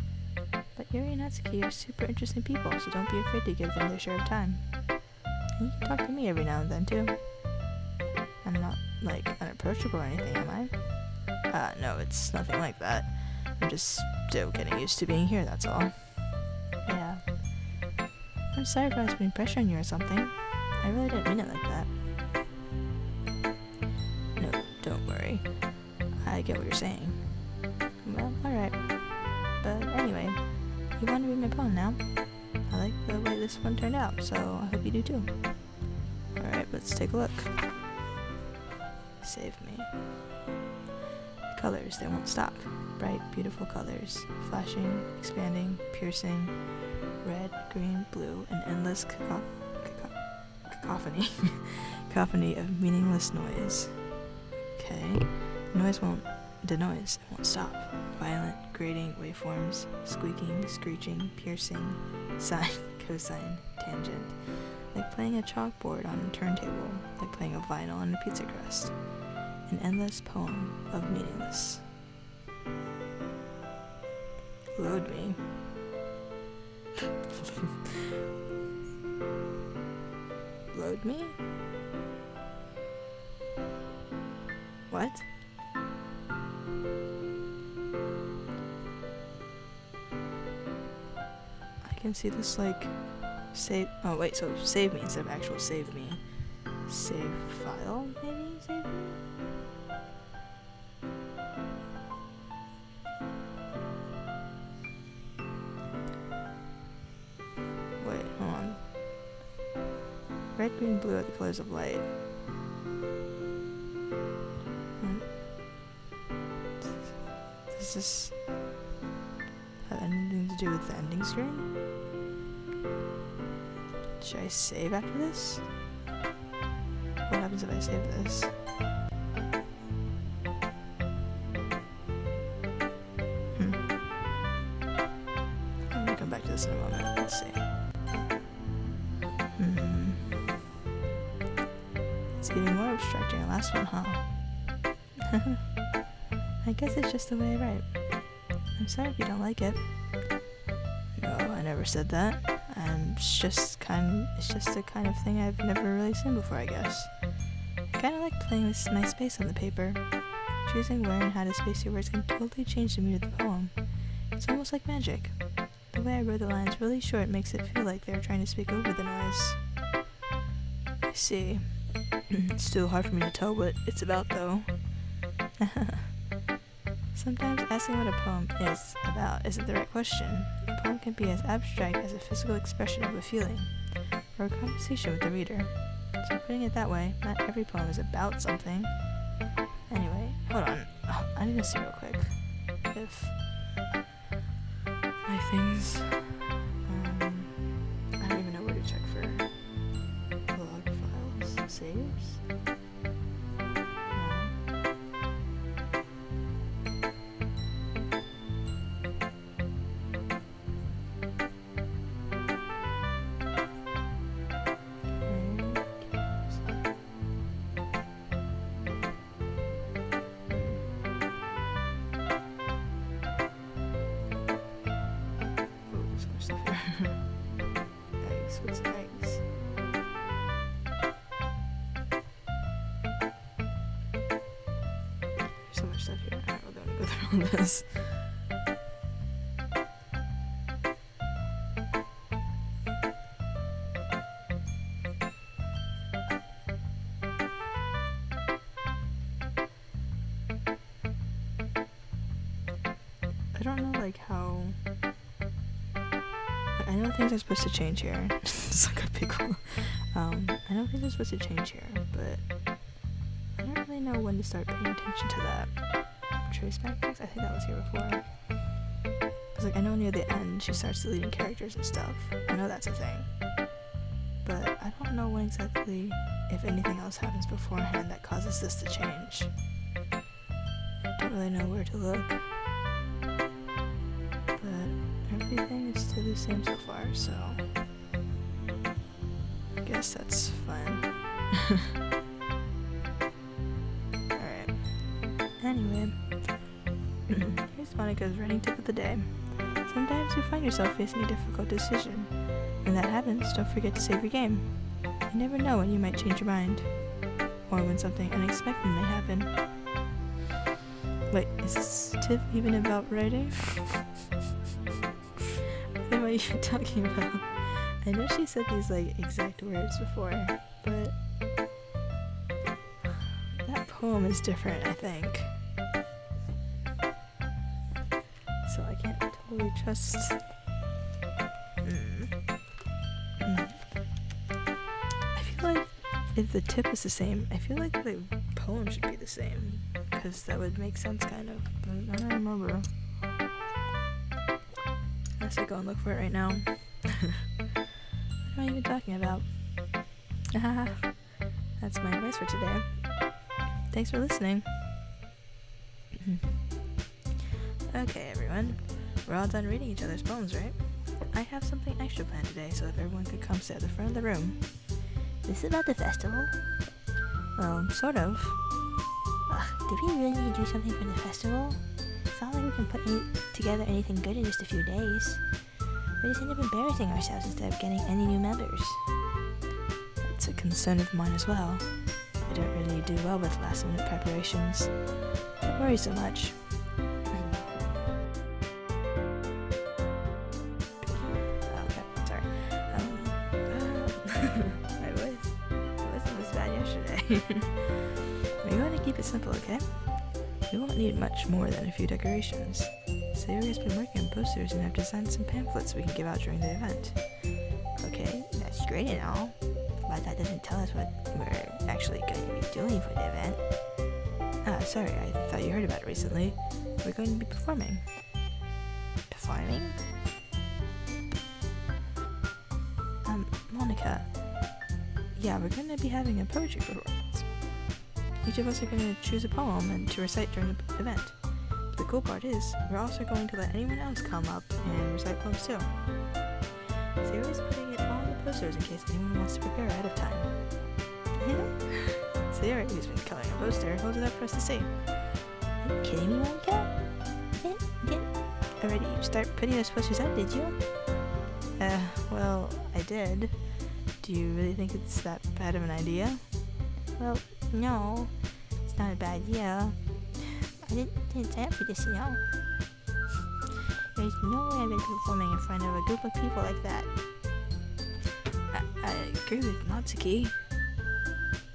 But Yuri and Natsuki are super interesting people, so don't be afraid to give them their share of time. And you can talk to me every now and then, too. I'm not, like, unapproachable or anything, am I? No, it's nothing like that. I'm just still getting used to being here, that's all. Yeah. I'm sorry if I was putting pressure on you or something. I really didn't mean it like that. No, don't worry. I get what you're saying. Well, alright. But anyway, you want to read my poem now? I like the way this one turned out, so I hope you do too. Alright, let's take a look. Save me. The colors, they won't stop. Bright, beautiful colors. Flashing, expanding, piercing. Red, green, blue, an endless cacophony. Cacophony of meaningless noise. Okay. The noise won't stop. Violent, grating waveforms, squeaking, screeching, piercing, sine, cosine, tangent. Like playing a chalkboard on a turntable, like playing a vinyl on a pizza crust. An endless poem of meaningless. Load me. Load me? What? I can see this like save. Oh wait, so save me instead of actual save me. Save file, maybe? Save me? Wait, hold on. Red, green, blue are the colors of light. Does this have anything to do with the ending screen? Should I save after this? What happens if I save this? I'm gonna come back to this in a moment. Let's see. It's getting more abstract than the last one, huh? I guess it's just the way I write. I'm sorry if you don't like it. No, I never said that. It's just the kind of thing I've never really seen before, I guess. I kinda like playing with my space on the paper. Choosing where and how to space your words can totally change the mood of the poem. It's almost like magic. The way I wrote the lines really short makes it feel like they're trying to speak over the noise. I see. It's still hard for me to tell what it's about, though. Sometimes asking what a poem is about isn't the right question. A poem can be as abstract as a physical expression of a feeling, or a conversation with the reader. So putting it that way, not every poem is about something. Anyway, hold on. Oh, I need to see real quick if my things... I don't even know where to check for log files. Saves? Eggs, what's eggs? There's so much stuff here. Alright, we're gonna go through all this. I don't know, like, how... I know things are supposed to change here. It's like a big one. I know things are supposed to change here, but I don't really know when to start paying attention to that. I'm trace backtracks? I think that was here before. Cause like I know near the end she starts deleting characters and stuff. I know that's a thing. But I don't know when exactly, if anything else happens beforehand that causes this to change. I don't really know where to look. But everything is still the same so far, so I guess that's fun. Alright. Anyway, here's Monica's running tip of the day. Sometimes you find yourself facing a difficult decision. When that happens, don't forget to save your game. You never know when you might change your mind, or when something unexpected may happen. Wait, is this tip even about writing? What am I even talking about? I know she said these like exact words before, but that poem is different, I think. So I can't totally trust. I feel like if the tip is the same, I feel like the poem should be the same, because that would make sense, kind of. But I don't remember. Unless I go and look for it right now. What am I even talking about? That's my advice for today. Thanks for listening. Okay, everyone. We're all done reading each other's poems, right? I have something extra planned today, so if everyone could come sit at the front of the room. This is about the festival? Well, sort of. Did we really need to do something for the festival? It's not like we can put together anything good in just a few days. We just end up embarrassing ourselves instead of getting any new members. It's a concern of mine as well. I don't really do well with last-minute preparations. Don't worry so much. Okay, sorry. My voice wasn't this bad yesterday. We're going to keep it simple, okay? We won't need much more than a few decorations. Sayori has been working on posters and I've designed some pamphlets we can give out during the event. Okay, that's great and all, but that doesn't tell us what we're actually going to be doing for the event. Sorry, I thought you heard about it recently. We're going to be performing. Performing? Monica. Yeah, we're going to be having a poetry performance. Each of us are going to choose a poem and to recite during the event. But the cool part is, we're also going to let anyone else come up and recite poems too. Sayori's putting it all on the posters in case anyone wants to prepare ahead of time. Sayori, who's been coloring a poster, holds it up for us to see. Are you kidding me, Monica? You didn't already start putting those posters up, did you? Well, I did. Do you really think it's that bad of an idea? Well, no, it's not a bad idea. I didn't sign up for this, you know. There's no way I've been performing in front of a group of people like that. I agree with Natsuki.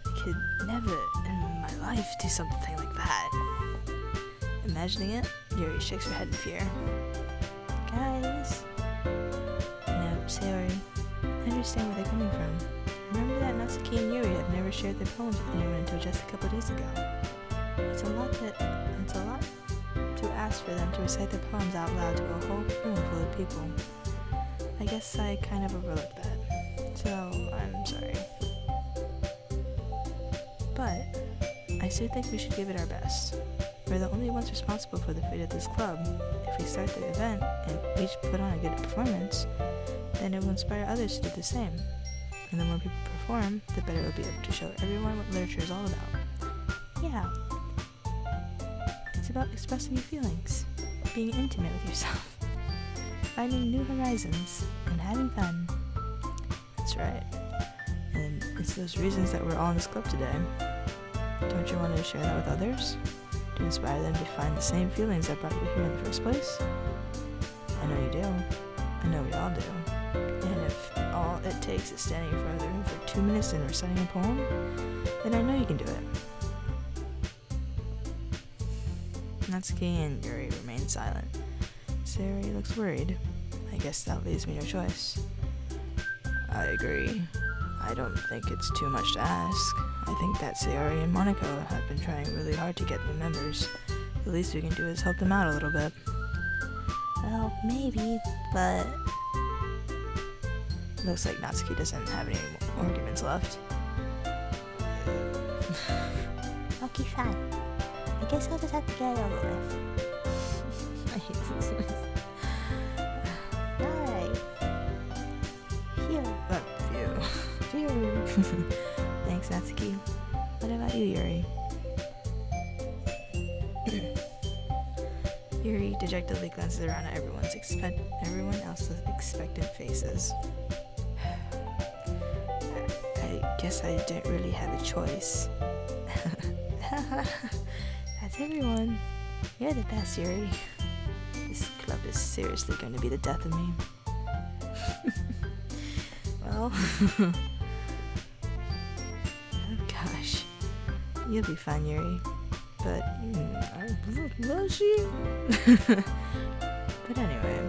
I could never in my life do something like that. Imagining it, Yuri shakes her head in fear. Guys. No, Sayori, I understand where they're coming from. Remember that Natsuki and Yuri have never shared their poems with anyone until just a couple days ago. It's a lot to ask for them to recite their poems out loud to a whole room full of people. I guess I kind of overlooked that, so I'm sorry. But I still think we should give it our best. We're the only ones responsible for the fate of this club. If we start the event and each put on a good performance, then it will inspire others to do the same. And the more people perform, the better we'll be able to show everyone what literature is all about. Yeah. It's about expressing your feelings, being intimate with yourself, finding new horizons, and having fun. That's right. And it's those reasons that we're all in this club today. Don't you want to share that with others? To inspire them to find the same feelings that brought you here in the first place? I know you do. I know we all do. And if all it takes is standing in front of the room for 2 minutes and reciting a poem, then I know you can do it. Natsuki and Yuri remain silent. Sayori looks worried. I guess that leaves me no choice. I agree. I don't think it's too much to ask. I think that Sayori and Monaco have been trying really hard to get new members. The least we can do is help them out a little bit. Well, maybe, but Looks like Natsuki doesn't have any more arguments left. okay, fine. I guess I'll just have to get it over with. I hate this one. Alright. Here. Phew. Thanks, Natsuki. What about you, Yuri? Yuri dejectedly glances around at everyone else's expectant faces. I guess I didn't really have a choice. That's everyone. You're the best, Yuri. This club is seriously going to be the death of me. Well, oh gosh, you'll be fine, Yuri. But will she? But anyway,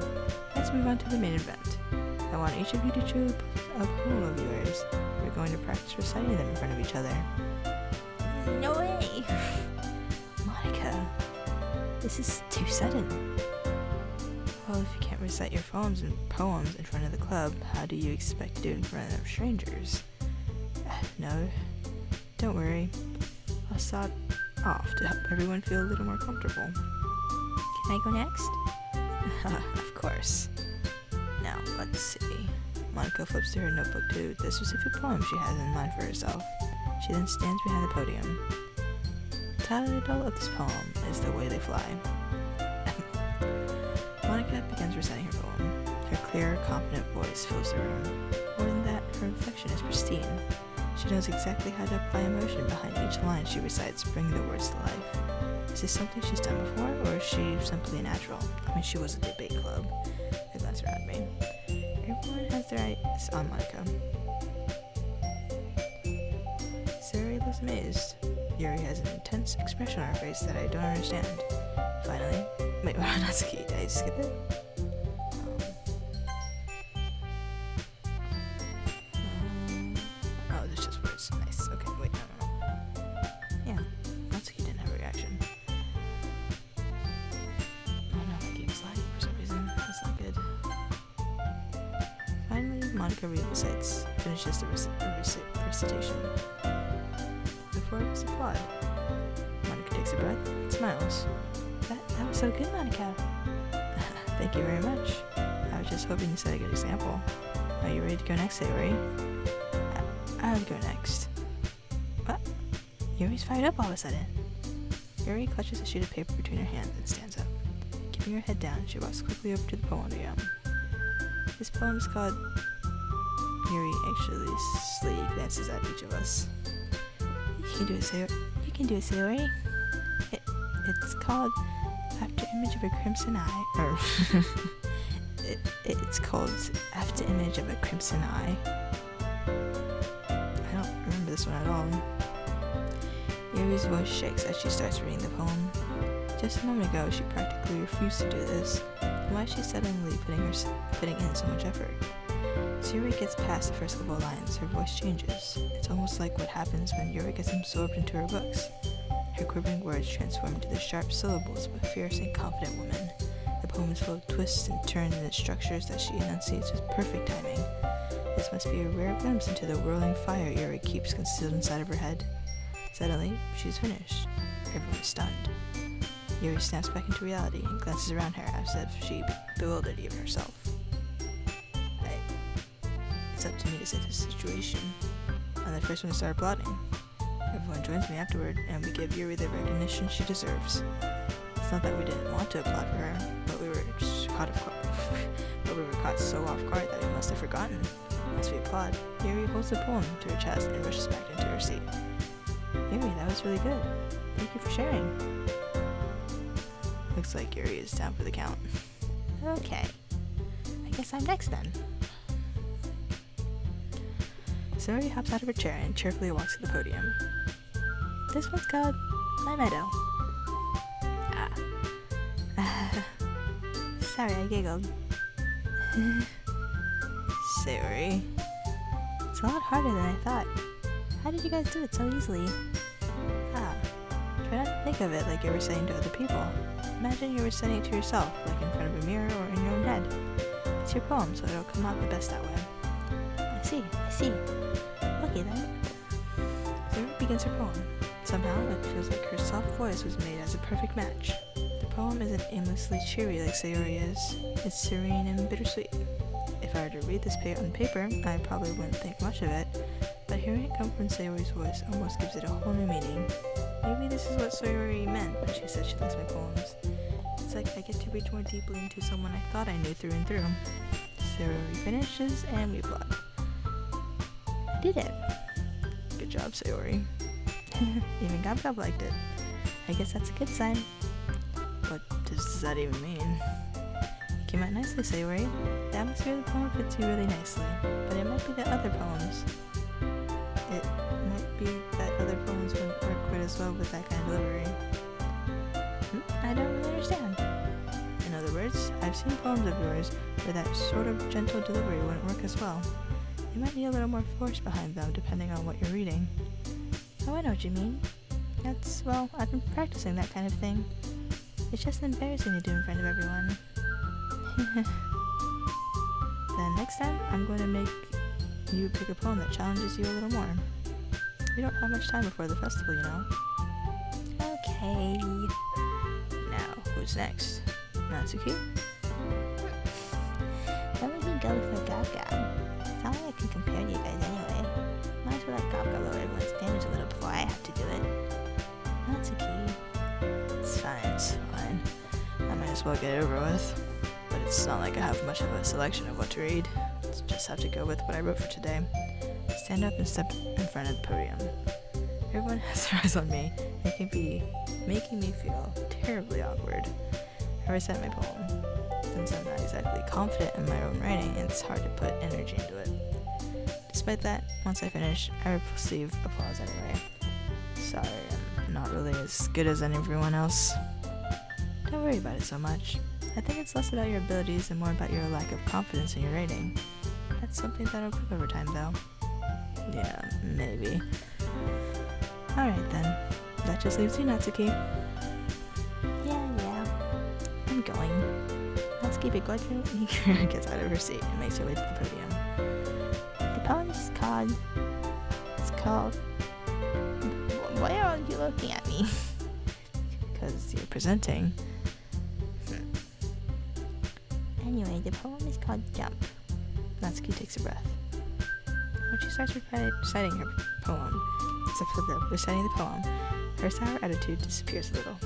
let's move on to the main event. I want each of you to choose a poem of yours. We're going to practice reciting them in front of each other. No way! Monica, this is too sudden. Well, if you can't recite your poems in front of the club, how do you expect to do it in front of strangers? No, don't worry. I'll start off to help everyone feel a little more comfortable. Can I go next? Of course. Now, let's see. Monica flips to her notebook to the specific poem she has in mind for herself. She then stands behind the podium. The title of this poem is The Way They Fly. Monica begins reciting her poem. Her clear, confident voice fills the room. More than that, her inflection is pristine. She knows exactly how to apply emotion behind each line she recites, bringing the words to life. Is this something she's done before, or is she simply a natural? I mean, she was a debate club. I glance around me. Everyone has their eyes on Monica. Sayori looks amazed. Yuri has an intense expression on her face that I don't understand. Finally, wait, what about Natsuki? Did I skip it? Oh, there's just words. Nice. Okay, wait, no. Yeah, Natsuki didn't have a reaction. Oh no, my game's lagging for some reason. That's not good. Finally, Monica finishes the recitation. The floor applaud. Monica takes a breath and smiles. That was so good, Monica. Thank you very much. I was just hoping to set a good example. Are you ready to go next, Sayori? I would go next. What? Yuri's fired up all of a sudden. Yuri clutches a sheet of paper between her hands and stands up. Keeping her head down, she walks quickly over to the podium. This poem is called... Yuri anxiously glances at each of us. You can do it, Sayori. It's called After Image of a Crimson Eye. Or it's called After Image of a Crimson Eye. I don't remember this one at all. Yuri's voice shakes as she starts reading the poem. Just a moment ago, she practically refused to do this. Why is she suddenly putting in so much effort? As Yuri gets past the first couple of lines, her voice changes. It's almost like what happens when Yuri gets absorbed into her books. Her quivering words transform into the sharp syllables of a fierce and confident woman. The poem is full of twists and turns in its structures that she enunciates with perfect timing. This must be a rare glimpse into the whirling fire Yuri keeps concealed inside of her head. Suddenly, she's finished. Everyone is stunned. Yuri snaps back into reality and glances around her as if she bewildered even herself. It's up to me to save this situation. I'm the first one to start applauding. Everyone joins me afterward, and we give Yuri the recognition she deserves. It's not that we didn't want to applaud for her, but we were caught so off guard that we must have forgotten. As we applaud, Yuri holds the poem to her chest and rushes back into her seat. Yuri, that was really good. Thank you for sharing. Looks like Yuri is down for the count. Okay. I guess I'm next then. Sayori hops out of her chair and cheerfully walks to the podium. This one's called My Meadow. Sorry, I giggled. Sayori. It's a lot harder than I thought. How did you guys do it so easily? Try not to think of it like you're reciting to other people. Imagine you're reciting it to yourself, like in front of a mirror or in your own head. It's your poem, so it'll come out the best that way. I see. Okay then. Sayori begins her poem. Somehow, it feels like her soft voice was made as a perfect match. The poem isn't aimlessly cheery like Sayori is. It's serene and bittersweet. If I were to read this on paper, I probably wouldn't think much of it, but hearing it come from Sayori's voice almost gives it a whole new meaning. Maybe this is what Sayori meant when she said she likes my poems. It's like I get to reach more deeply into someone I thought I knew through and through. Sayori finishes and we applaud. I did it. Good job, Sayori. Even Gab liked it. I guess that's a good sign. What does that even mean? It came out nicely, Sayori. The atmosphere of the poem fits you really nicely, but it might be that other poems. It might be that other poems wouldn't work quite as well with that kind of delivery. I don't really understand. In other words, I've seen poems of yours where that sort of gentle delivery wouldn't work as well. You might need a little more force behind them depending on what you're reading. Oh, I know what you mean. I've been practicing that kind of thing. It's just embarrassing to do in front of everyone. Then next time, I'm going to make you pick a poem that challenges you a little more. We don't have much time before the festival, you know. Okay. Now, who's next? Natsuki? Why would he go for Gab? It's not like I can compare to you guys anyway. Might as well let Gab lower everyone's standards a little before I have to do it. Natsuki. It's fine. I might as well get it over with. But it's not like I have much of a selection of what to read. Just have to go with what I wrote for today. Stand up and step in front of the podium. Everyone has their eyes on me, making me feel terribly awkward. I recite my poem. Since I'm not exactly confident in my own writing, it's hard to put energy into it. Despite that, once I finish, I receive applause anyway. Sorry, I'm not really as good as everyone else. Don't worry about it so much. I think it's less about your abilities and more about your lack of confidence in your writing. That's something that'll improve over time, though. Yeah, maybe. Alright then. That just leaves you, Natsuki. Yeah. I'm going. Let's keep it going. Gets out of her seat and makes her way to the podium. The poem is called... It's called... Why are you looking at me? Because you're presenting. Anyway, the poem is called Jump. Natsuki takes a breath. When she starts reciting the poem, her sour attitude disappears a little.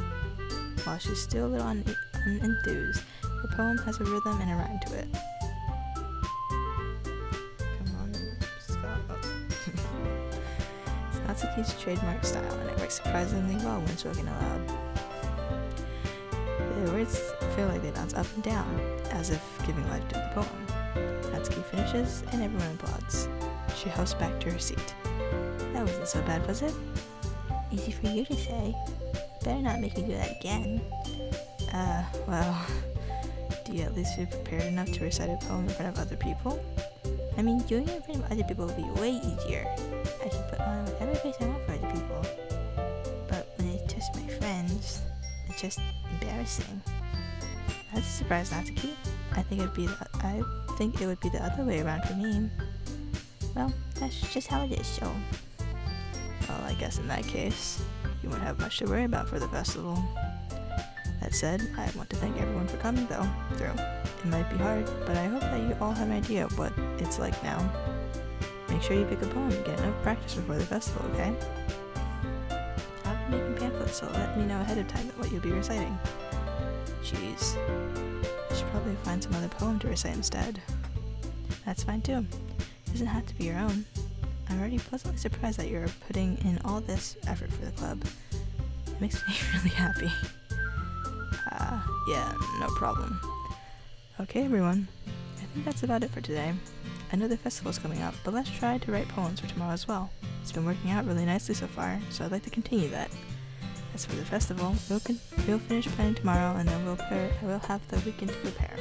While she's still a little unenthused, her poem has a rhythm and a rhyme to it. Come on, stop. It's Natsuki's trademark style, and it works surprisingly well when spoken aloud. The words feel like they bounce up and down, as if giving life to the poem. Natsuki finishes, and everyone applauds. She hops back to her seat. That wasn't so bad, was it? Easy for you to say. Better not make me do that again. Well, do you at least feel prepared enough to recite a poem in front of other people? I mean, doing it in front of other people would be way easier. I can put on whatever face I want for other people. But when it's just my friends, it's just embarrassing. That's a surprise, Natsuki. I think it would be the other way around for me. Well, that's just how it is, so... Well, I guess in that case, you won't have much to worry about for the festival. That said, I want to thank everyone for coming through. It might be hard, but I hope that you all have an idea of what it's like now. Make sure you pick a poem and get enough practice before the festival, okay? I'll be making pamphlets, so let me know ahead of time what you'll be reciting. Jeez. I should probably find some other poem to recite instead. That's fine too. It doesn't have to be your own. I'm already pleasantly surprised that you're putting in all this effort for the club. It makes me really happy. Yeah, no problem. Okay, everyone. I think that's about it for today. I know the festival's coming up, but let's try to write poems for tomorrow as well. It's been working out really nicely so far, so I'd like to continue that. As for the festival, we'll finish planning tomorrow, and then we'll have the weekend to prepare.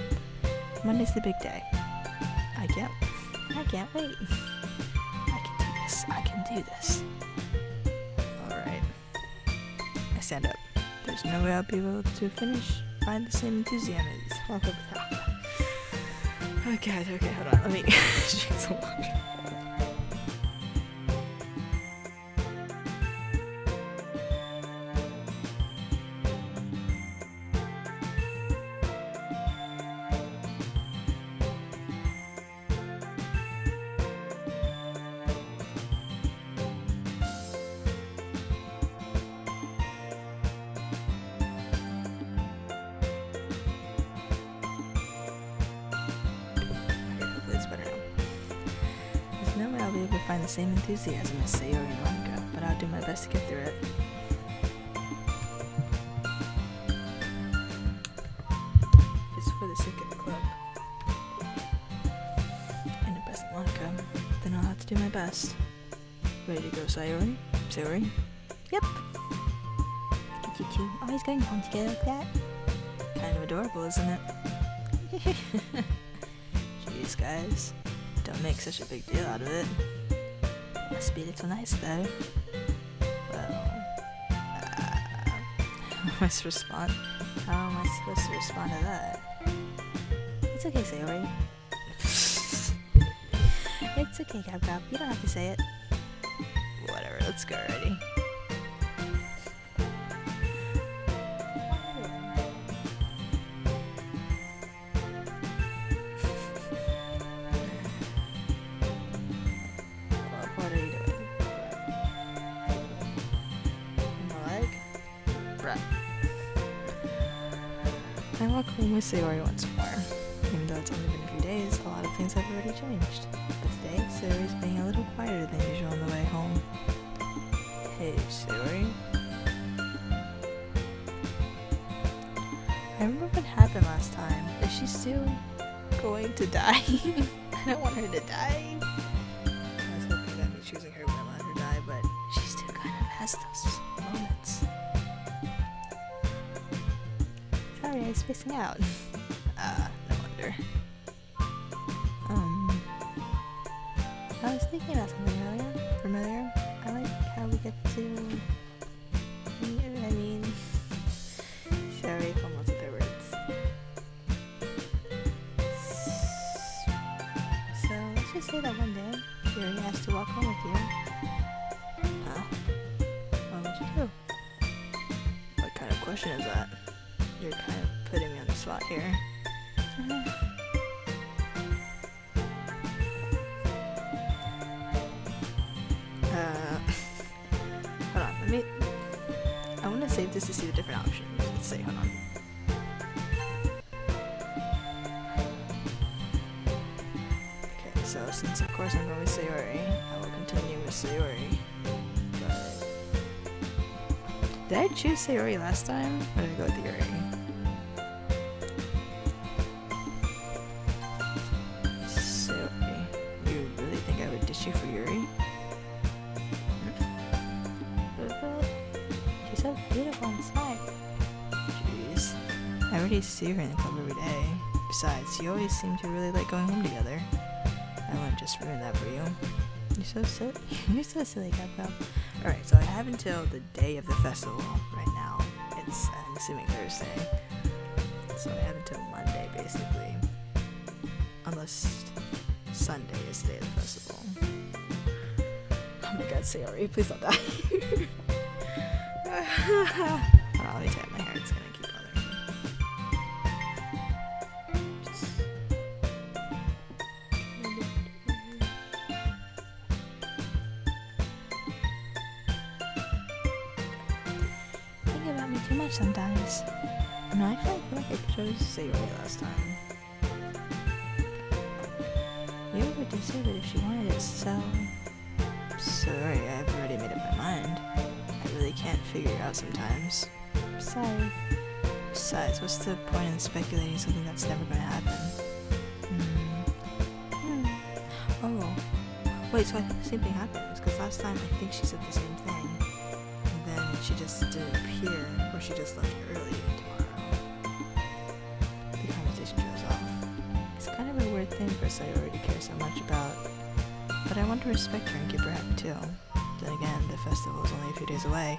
Monday's the big day. I can't wait. I can do this. Alright. I stand up. There's no way I'll be able to find the same enthusiasm. Okay, hold on. Let me drink some water. I'll be able to find the same enthusiasm as Sayori manga, but I'll do my best to get through it. It's for the sake of the club. And the best manga, then I'll have to do my best. Ready to go, Sayori? Sayori? Yep. Look at you two, always going home together like that. Kind of adorable, isn't it? Jeez, guys. Don't make such a big deal out of it. Must be a little nice, though. Well, how am I supposed to respond to that? It's okay, Sayori. It's okay, Gab Gab. You don't have to say it. Whatever, let's go already. I walk home with Sayori once more. Even though it's only been a few days, a lot of things have already changed. But today, Sayori's being a little quieter than usual on the way home. Hey, Sayori? I remember what happened last time. Is she still going to die? I don't want her to die. I was hoping that me choosing her wouldn't let her die, but she still kind of has those moments. Sorry, I was spacing out. No wonder. I was thinking about something familiar. I like how we get to... Sorry, almost with her words. So, let's just say that one day, Yuri has to walk home with you. Huh? What would you do? What kind of question is that? You're kind of putting me on the spot here. Hold on, I want to save this to see the different options. Let's see, hold on. Okay, so since of course I'm going with Sayori, I will continue with Sayori. But did I choose Sayori last time? Or did I go with Yuri? Sayori, you really think I would ditch you for Yuri? She's so beautiful inside. Jeez. I already see her in the club every day. Besides, you always seem to really like going home together. I wouldn't just ruin that for you. You're so silly. You're so silly, Gab. Alright, so I have until the day of the festival right now. It's, I'm assuming, Thursday. So I have until Monday, basically. Unless Sunday is the day of the festival. Oh my god, Sayori, please don't die. Hold on, let me tie up my hair. It's gonna keep bothering me. Think about me too much sometimes. No, I feel like I chose Sayori last time. You would deserve it if she wanted it, so... Sorry, I've already made up my mind. I really can't figure it out sometimes. Sorry. Besides, what's the point in speculating something that's never going to happen? Oh. Wait, so I think the same thing happens, because last time I think she said the same thing. And then she just didn't appear, or she just left early tomorrow. The conversation trails off. It's kind of a weird thing for Sayori to care so much about, but I want to respect her and keep her happy too. Then again, the festival is only a few days away.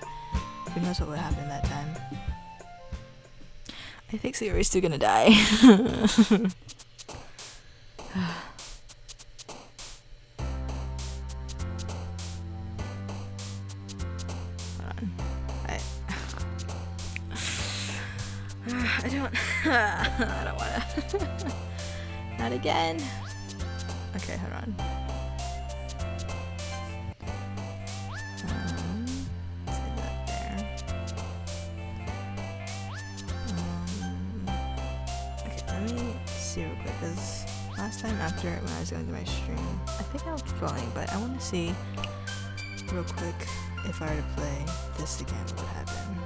Who knows what would happen that time? I think Sayori's still gonna die. Hold on. I don't. I don't wanna. Not again. Okay, hold on. Save that there. Okay, let me see real quick, because last time after when I was going through my stream, I think I was falling, but I want to see real quick if I were to play this again, what would happen.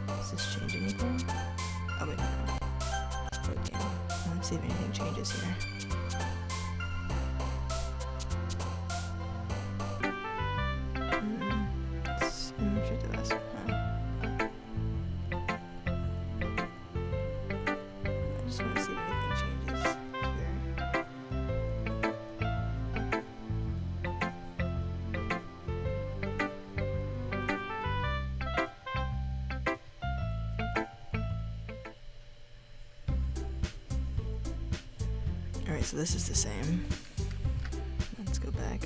Does this change anything? Oh wait, no. Okay, I want to see if anything changes here. Symmetry to this one. I just want to see if anything changes here. Alright, so this is the same. Let's go back.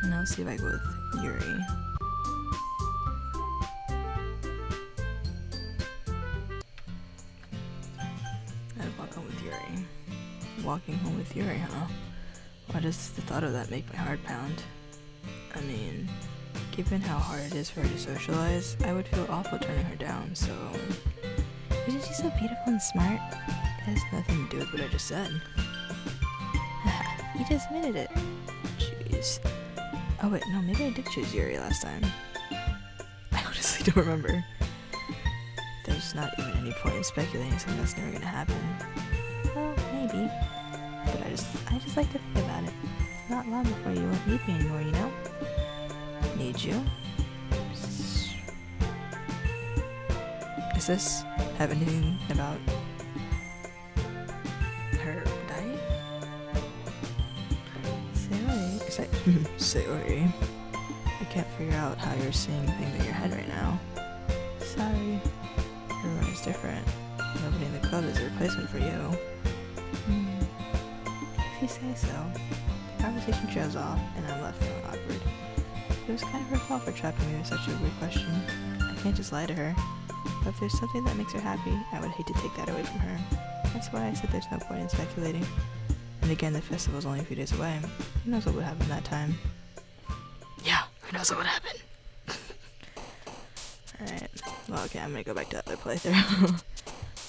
Now let's see if I go with Yuri. I'd walk home with Yuri. Walking home with Yuri, huh? Why does the thought of that make my heart pound? I mean, given how hard it is for her to socialize, I would feel awful turning her down, so... Isn't she so beautiful and smart? That has nothing to do with what I just said. You just admitted it. Jeez. Oh wait, no, maybe I did choose Yuri last time. I honestly don't remember. There's not even any point in speculating something that's never gonna happen. Well, maybe. But I just like to think about it. Not long before you won't need me anymore, you know? Need you? Does this have anything about her dying? Sayori. I can't figure out how you're seeing things in your head right now. Sorry. Everyone is different. Nobody in the club is a replacement for you. If you say so. The conversation trails off, and I'm left feeling awkward. It was kind of her fault for trapping me with such a weird question. I can't just lie to her. But if there's something that makes her happy, I would hate to take that away from her. That's why I said there's no point in speculating. And again, the festival's only a few days away. Who knows what would happen that time? Yeah, who knows what would happen? Alright, well, okay, I'm gonna go back to the other playthrough.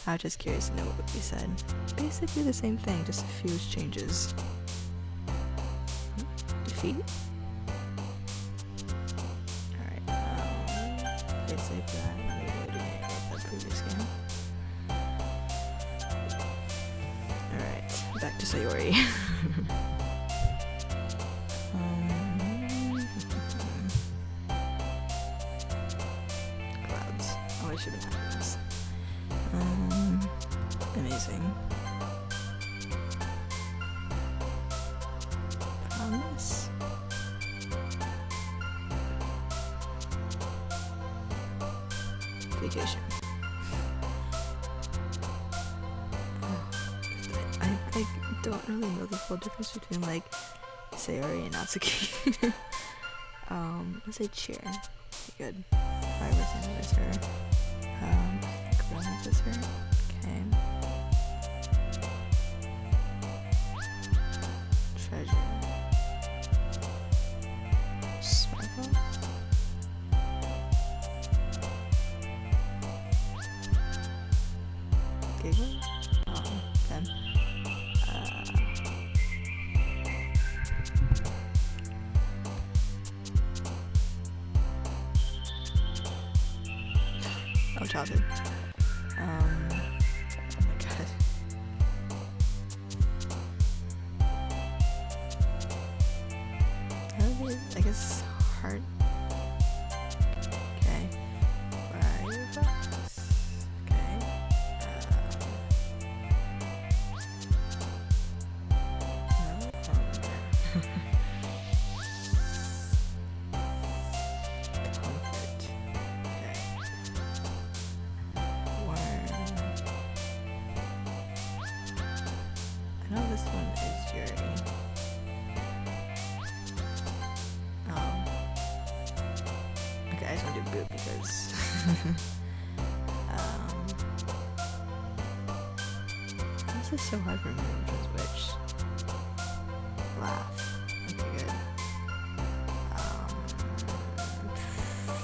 I was just curious to know what would be said. Basically the same thing, just a few changes. Defeat? Alright, okay, save that. Let me go to the previous game. Alright, back to Sayori. Clouds. Oh, I should have had this. Amazing. Promise. Vacation. I don't really know the full difference between like Sayori and Natsuki. Let's say cheer. Good. 5% is her. I think romance is her. Okay. Treasure. Sparkle. Giggle. Okay. Childhood. Oh my god. I guess heart. Okay. Right. Okay. No. good because this is so hard for me which is which. Laugh. Okay, good.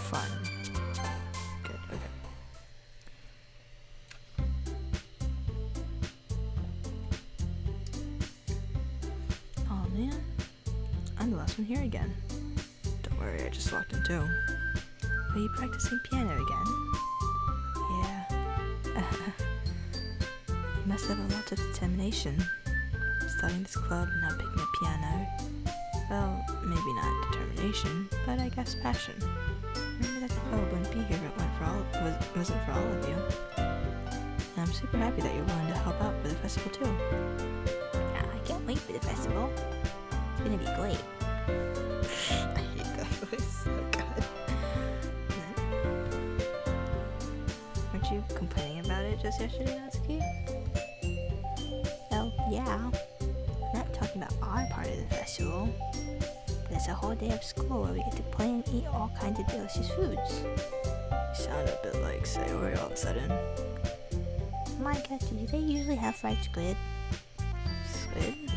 Fun. Good, okay. Oh man, I'm the last one here again. Don't worry, I just walked in too. Are you practicing piano again? Yeah. You must have a lot of determination. Starting this club and now picking up piano. Well, maybe not determination, but I guess passion. Remember that the club wouldn't be here if it wasn't for all of you. And I'm super happy that you're willing to help out for the festival too. I can't wait for the festival. It's gonna be great. I hate that voice so good. Weren't you complaining about it just yesterday, Natsuki? Well, yeah. I'm not talking about our part of the festival. But it's a whole day of school where we get to play and eat all kinds of delicious foods. You sound a bit like Sayori all of a sudden. Monica, do they usually have fried squid? Squid?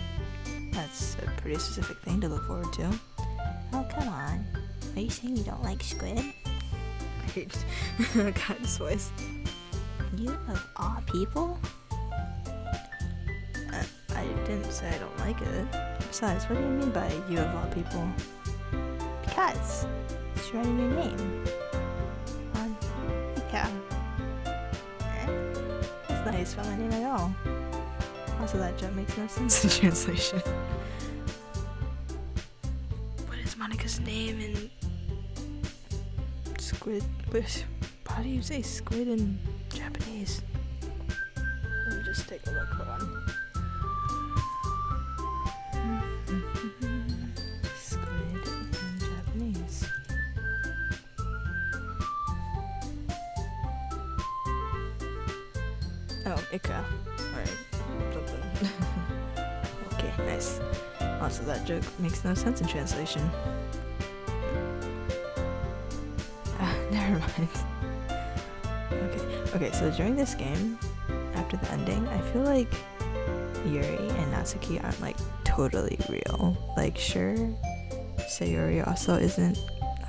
That's a pretty specific thing to look forward to. Oh, come on. Are you saying you don't like squid? I hate God's voice. You of all people? I didn't say I don't like it. Besides, what do you mean by you of all people? Because it's right in your name. Monica. That's not how you spell my name at all. Also, that joke makes no sense in translation. What is Monica's name in squid? How do you say squid in Japanese? Let me just take a look. Hold on. Squid in Japanese. Oh, ikra. Alright. Something. Okay, nice. Also, that joke makes no sense in translation. Never mind. Okay, so during this game, after the ending, I feel like Yuri and Natsuki aren't like totally real. Like, sure, Sayori also isn't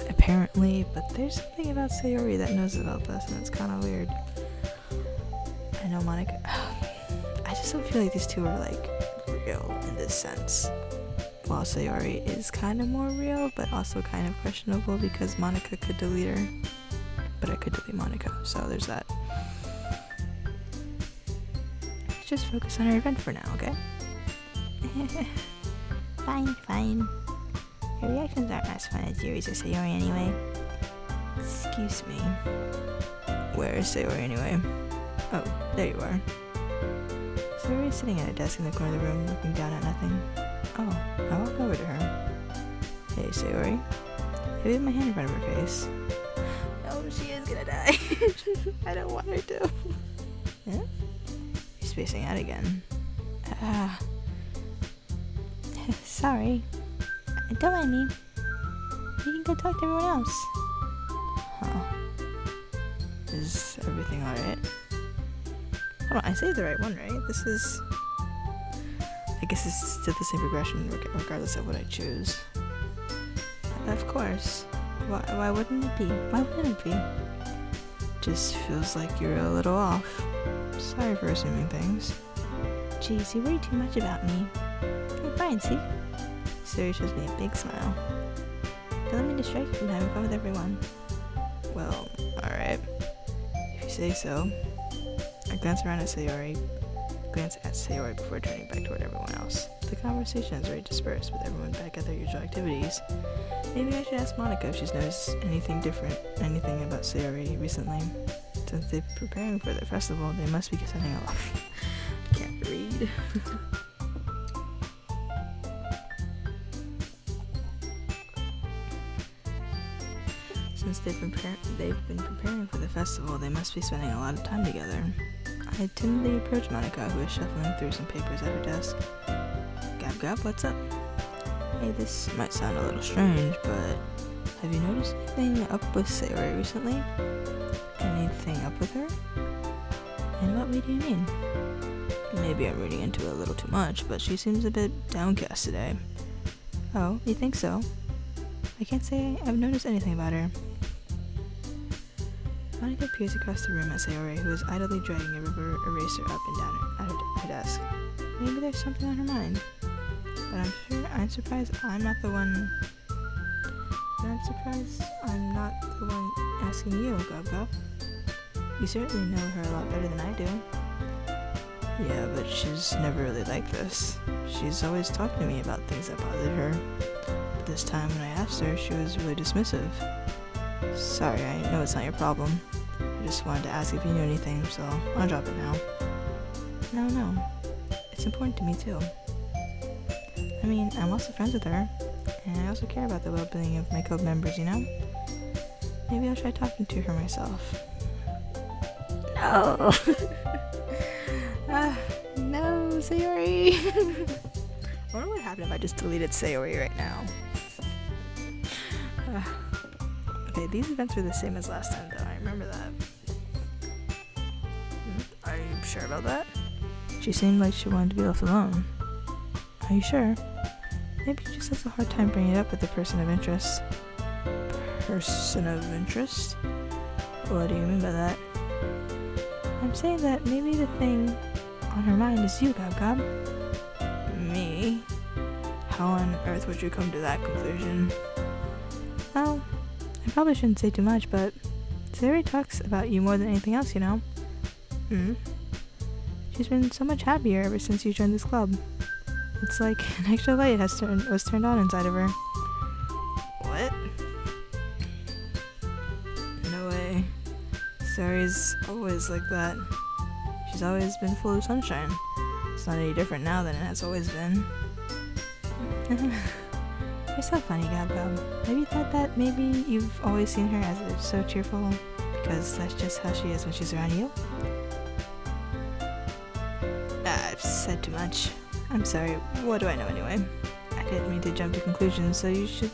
apparently, but there's something about Sayori that knows about this, and it's kind of weird. I know Monica. I just don't feel like these two are like real in this sense. While Sayori is kind of more real, but also kind of questionable because Monica could delete her, but I could delete Monica, so there's that. Let's just focus on our event for now, okay? Fine. Your reactions aren't as fun as Yuri's or Sayori anyway. Excuse me. Where is Sayori anyway? Oh, there you are. Sayori's sitting at a desk in the corner of the room, looking down at nothing. Oh, I walk over to her. Hey, Sayori. I wave my hand in front of her face. No, she is gonna die. I don't want her to. Huh? You're spacing out again. Sorry. Don't mind me. You can go talk to everyone else. Huh. Is everything alright? Hold on, I saved the right one, right? This is... I guess it's still the same progression regardless of what I choose. Of course. Why wouldn't it be? Why wouldn't it be? Just feels like you're a little off. Sorry for assuming things. Jeez, you worry too much about me. I'm fine, see? Sayori shows me a big smile. Don't let me distract you from having fun with everyone. Well, alright. If you say so. I glance at Sayori before turning back toward everyone else. The conversation is already dispersed with everyone back at their usual activities. Maybe I should ask Monica if she's noticed anything about Sayori recently. Since they've been preparing for their festival, they must be sending a lot. I can't read. Since they've been preparing for the festival, they must be spending a lot of time together. I timidly approached Monica, who was shuffling through some papers at her desk. Gab, what's up? Hey, this might sound a little strange, but Have you noticed anything up with Sayori recently? Anything up with her? In what way do you mean? Maybe I'm reading into it a little too much, but she seems a bit downcast today. Oh, you think so? I can't say I've noticed anything about her. Monica peers across the room at Sayori, who is idly dragging a rubber eraser up and down her desk. Maybe there's something on her mind. But I'm surprised I'm not the one asking you, Gub. You certainly know her a lot better than I do. Yeah, but she's never really like this. She's always talking to me about things that bothered her. But this time when I asked her, she was really dismissive. Sorry, I know it's not your problem. I just wanted to ask if you knew anything, so I'll drop it now. No. It's important to me too. I mean, I'm also friends with her, and I also care about the well-being of my club members, you know? Maybe I'll try talking to her myself. No! No, Sayori! I wonder what happened if I just deleted Sayori right now. Okay, these events were the same as last time, though. I remember that. Are you sure about that? She seemed like she wanted to be left alone. Are you sure? Maybe she just has a hard time bringing it up with the person of interest. Person of interest? What do you mean by that? I'm saying that maybe the thing on her mind is you, Gab. Me? How on earth would you come to that conclusion? Well, I probably shouldn't say too much, but Sayori talks about you more than anything else, you know? She's been so much happier ever since you joined this club. It's like an extra light was turned on inside of her. What? No way. Sayori's always like that. She's always been full of sunshine. It's not any different now than it has always been. You're so funny, Gab. Have you thought that maybe you've always seen her as so cheerful because that's just how she is when she's around you? I've said too much. I'm sorry. What do I know anyway? I didn't mean to jump to conclusions, so you should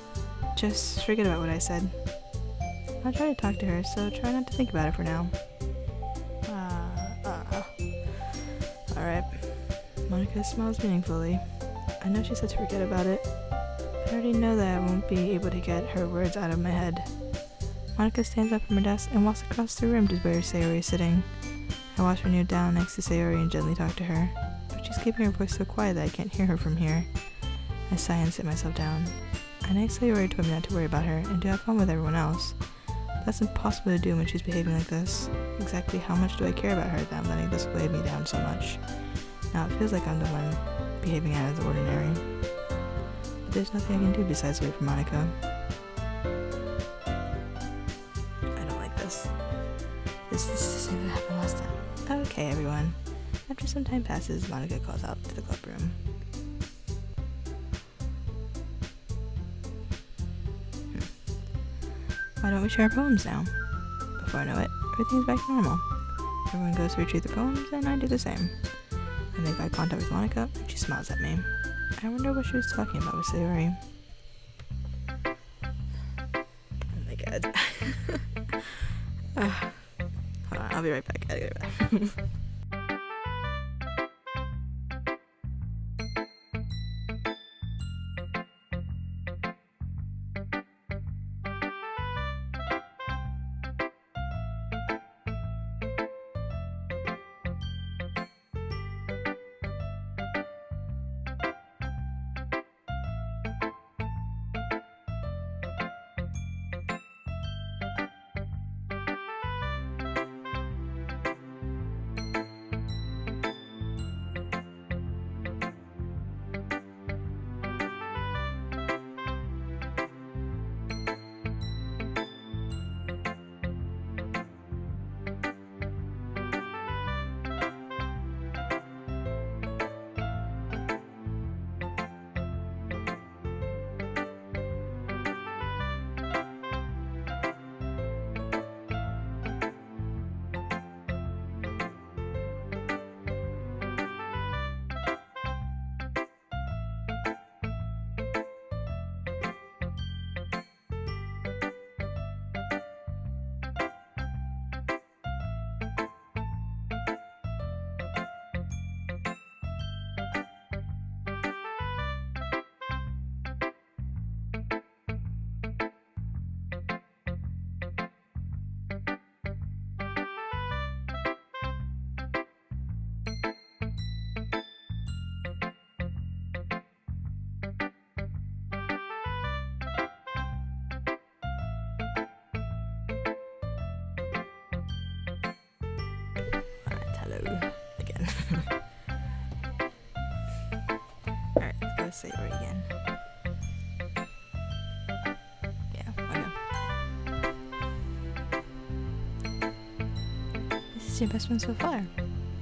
just forget about what I said. I'll try to talk to her, so try not to think about it for now. Alright. Monica smiles meaningfully. I know she said to forget about it, but I already know that I won't be able to get her words out of my head. Monica stands up from her desk and walks across the room to where Sayori is sitting. I watch her kneel down next to Sayori and gently talk to her, but she's keeping her voice so quiet that I can't hear her from here. I sigh and sit myself down. I know Sayori told me not to worry about her and to have fun with everyone else. But that's impossible to do when she's behaving like this. Exactly how much do I care about her that I'm letting this weigh me down so much? Now it feels like I'm the one behaving out of the ordinary. But there's nothing I can do besides wait for Monica. I don't like this. This is the same that happened last time. Okay, everyone. After some time passes, Monica calls out to the club room. Why don't we share our poems now? Before I know it, everything's back to normal. Everyone goes to retrieve their poems, and I do the same. I make eye contact with Monica, and she smiles at me. I wonder what she was talking about with Sayori. Oh my god. Hold on, I'll be right back. I'll get it back. hello again. Alright, let's go Sayori again. Yeah, okay. This is your best one so far.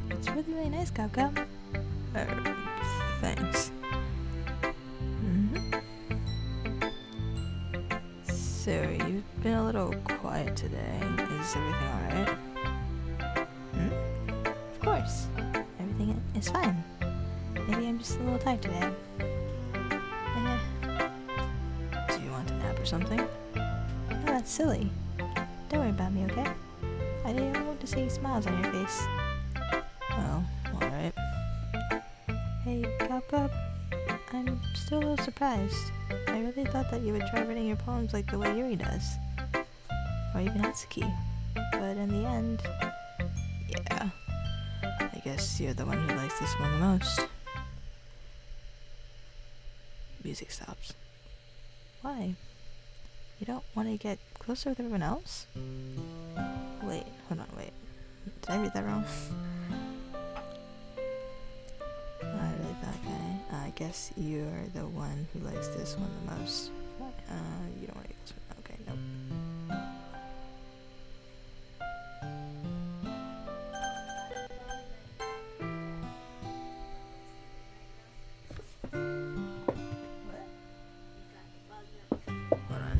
It's really, really nice, Gab. Thanks. So, you've been a little quiet today. Is everything alright? Of course. Everything is fine. Maybe I'm just a little tired today. Do you want a nap or something? No, that's silly. Don't worry about me, okay? I didn't want to see smiles on your face. Well, alright. Hey, Gab. I'm still a little surprised. I really thought that you would try writing your poems like the way Yuri does. Or even Atsuki. But in the end... Yeah. I guess you're the one who likes this one the most. Music stops. Why? You don't want to get closer with everyone else? Wait, hold on, wait. Did I read that wrong? I really thought, okay. I guess you're the one who likes this one the most. You don't want to get this one. Okay, nope. Hold on.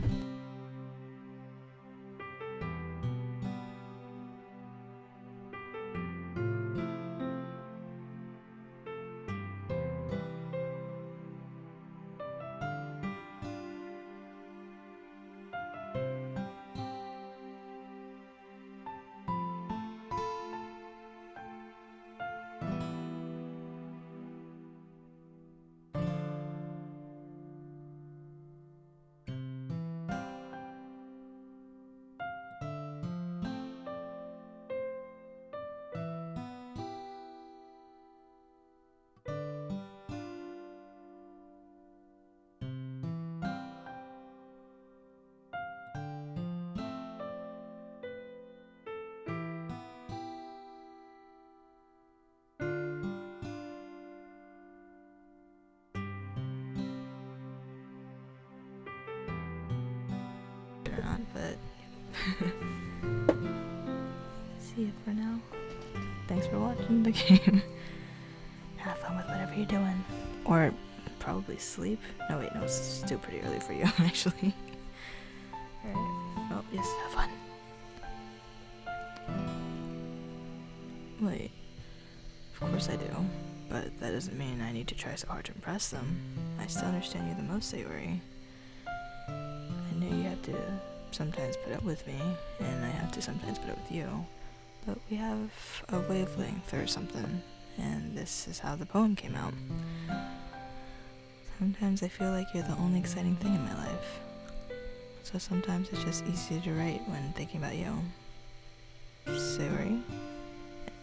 Or not, but See you for now. thanks for watching the game. Have fun with whatever you're doing. Or probably sleep. No, wait, no, it's still pretty early for you, actually. Alright. Oh, yes, have fun. Wait. Of course I do. But that doesn't mean I need to try so hard to impress them. I still understand you the most, Sayori. I know you have to sometimes put up with me, and I have to sometimes put up with you. But we have a wavelength or something, and this is how the poem came out. Sometimes I feel like you're the only exciting thing in my life. So sometimes it's just easier to write when thinking about you. Sayori?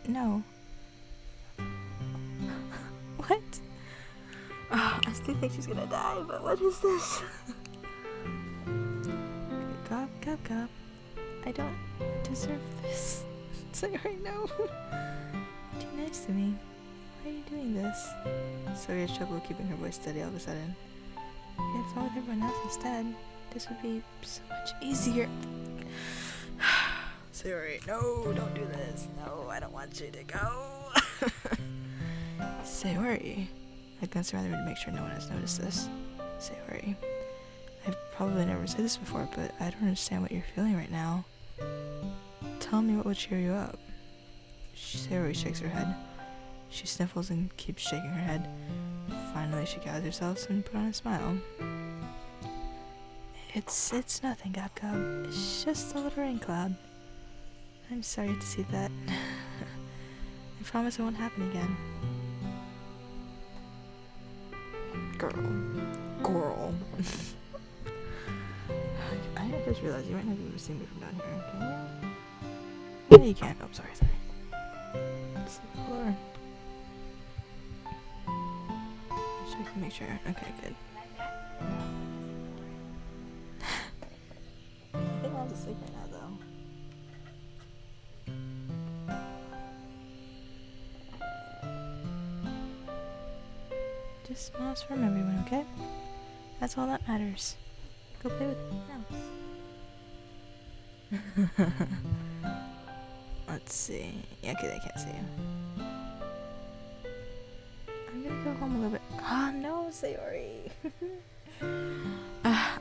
No. What? Oh, I still think she's gonna die, but what is this? Gab. I don't deserve this. Sayori, no. Too nice to me. Why are you doing this? Sayori has trouble keeping her voice steady all of a sudden. You had fun with everyone else instead. This would be so much easier. Sayori, no, don't do this. No, I don't want you to go. Sayori. I glanced around the room to make sure no one has noticed this. Sayori. I've probably never said this before, but I don't understand what you're feeling right now. Tell me what would cheer you up. Sayori shakes her head. She sniffles and keeps shaking her head. Finally, she gathers herself and put on a smile. It's nothing, Gab. It's just a little rain cloud. I'm sorry to see that. I promise it won't happen again. Girl. I just realized you might not be able to see me from down here. Can you? Yeah, you can. Oh, sorry. It's the floor. Just check to make sure. Okay, good. I think Mom's asleep right now, though. just smiles from everyone, okay? That's all that matters. Go play with everyone else. Let's see. Yeah, okay, they can't see you. I'm gonna go home a little bit. Oh no, Sayori.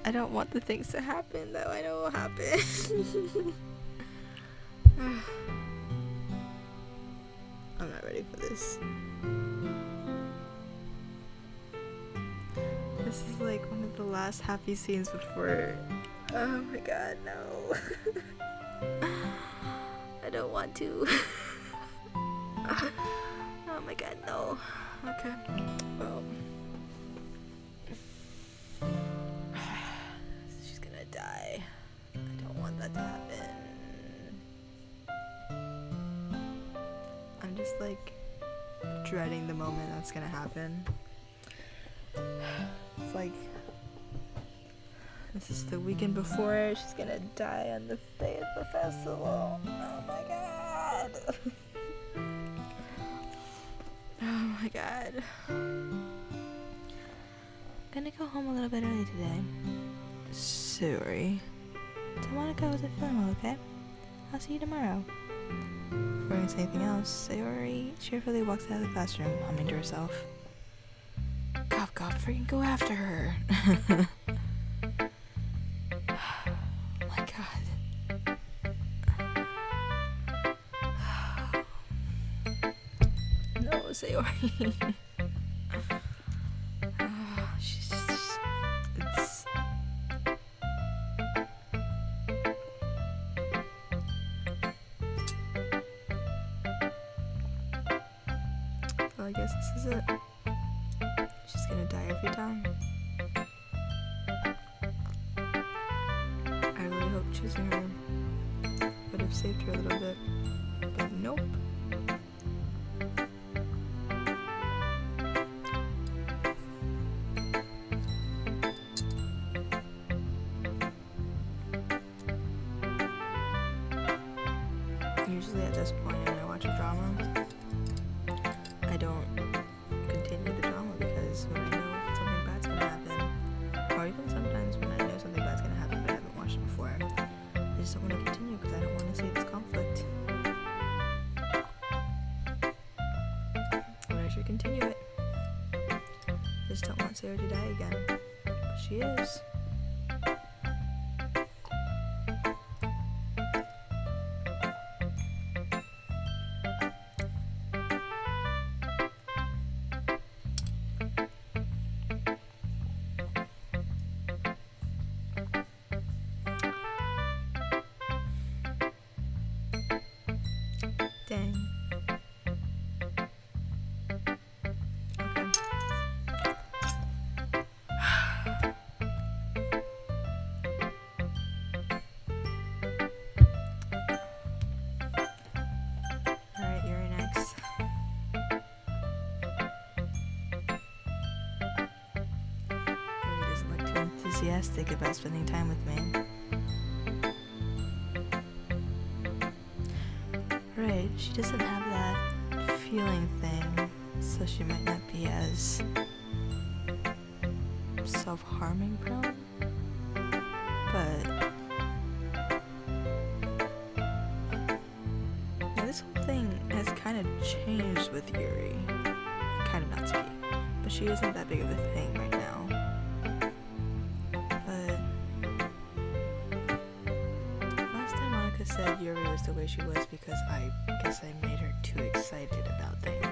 I don't want the things to happen that I know will happen. I'm not ready for this. This is like one of the last happy scenes before. Oh my god, no. I don't want to. Oh my god, no. Okay. Well. She's gonna die. I don't want that to happen. I'm just like dreading the moment that's gonna happen. It's like this is the weekend before she's gonna die on the day of the festival. Oh my god. Oh my god. Gonna go home a little bit early today. Sorry. Tell Monica I wasn't feeling well, okay? I'll see you tomorrow. Before I say anything else, Sayori cheerfully walks out of the classroom, humming to herself. God, freaking go after her. Oh my god. No, Sayori. She's just, it's... Well, I guess this is it. She's gonna die every time. I really hope choosing her would have saved her a little bit, but nope. Usually at this point when I watch a drama, I don't continue the drama because when I know something bad's gonna happen, or even sometimes when I know something bad's gonna happen but I haven't watched it before, I just don't want to continue because I don't want to see this conflict. But I should continue it. I just don't want Sarah to die again. But she is. Dang. Okay. Alright, you're next. Yuri doesn't look too enthusiastic about spending time with me. Right, she doesn't have that feeling thing, so she might not be as self-harming prone. But yeah, this whole thing has kind of changed with Yuri. Kind of Natsuki, but she isn't that big of a thing right now. But last time Monica said Yuri was the way she was because I guess I made her too excited about things.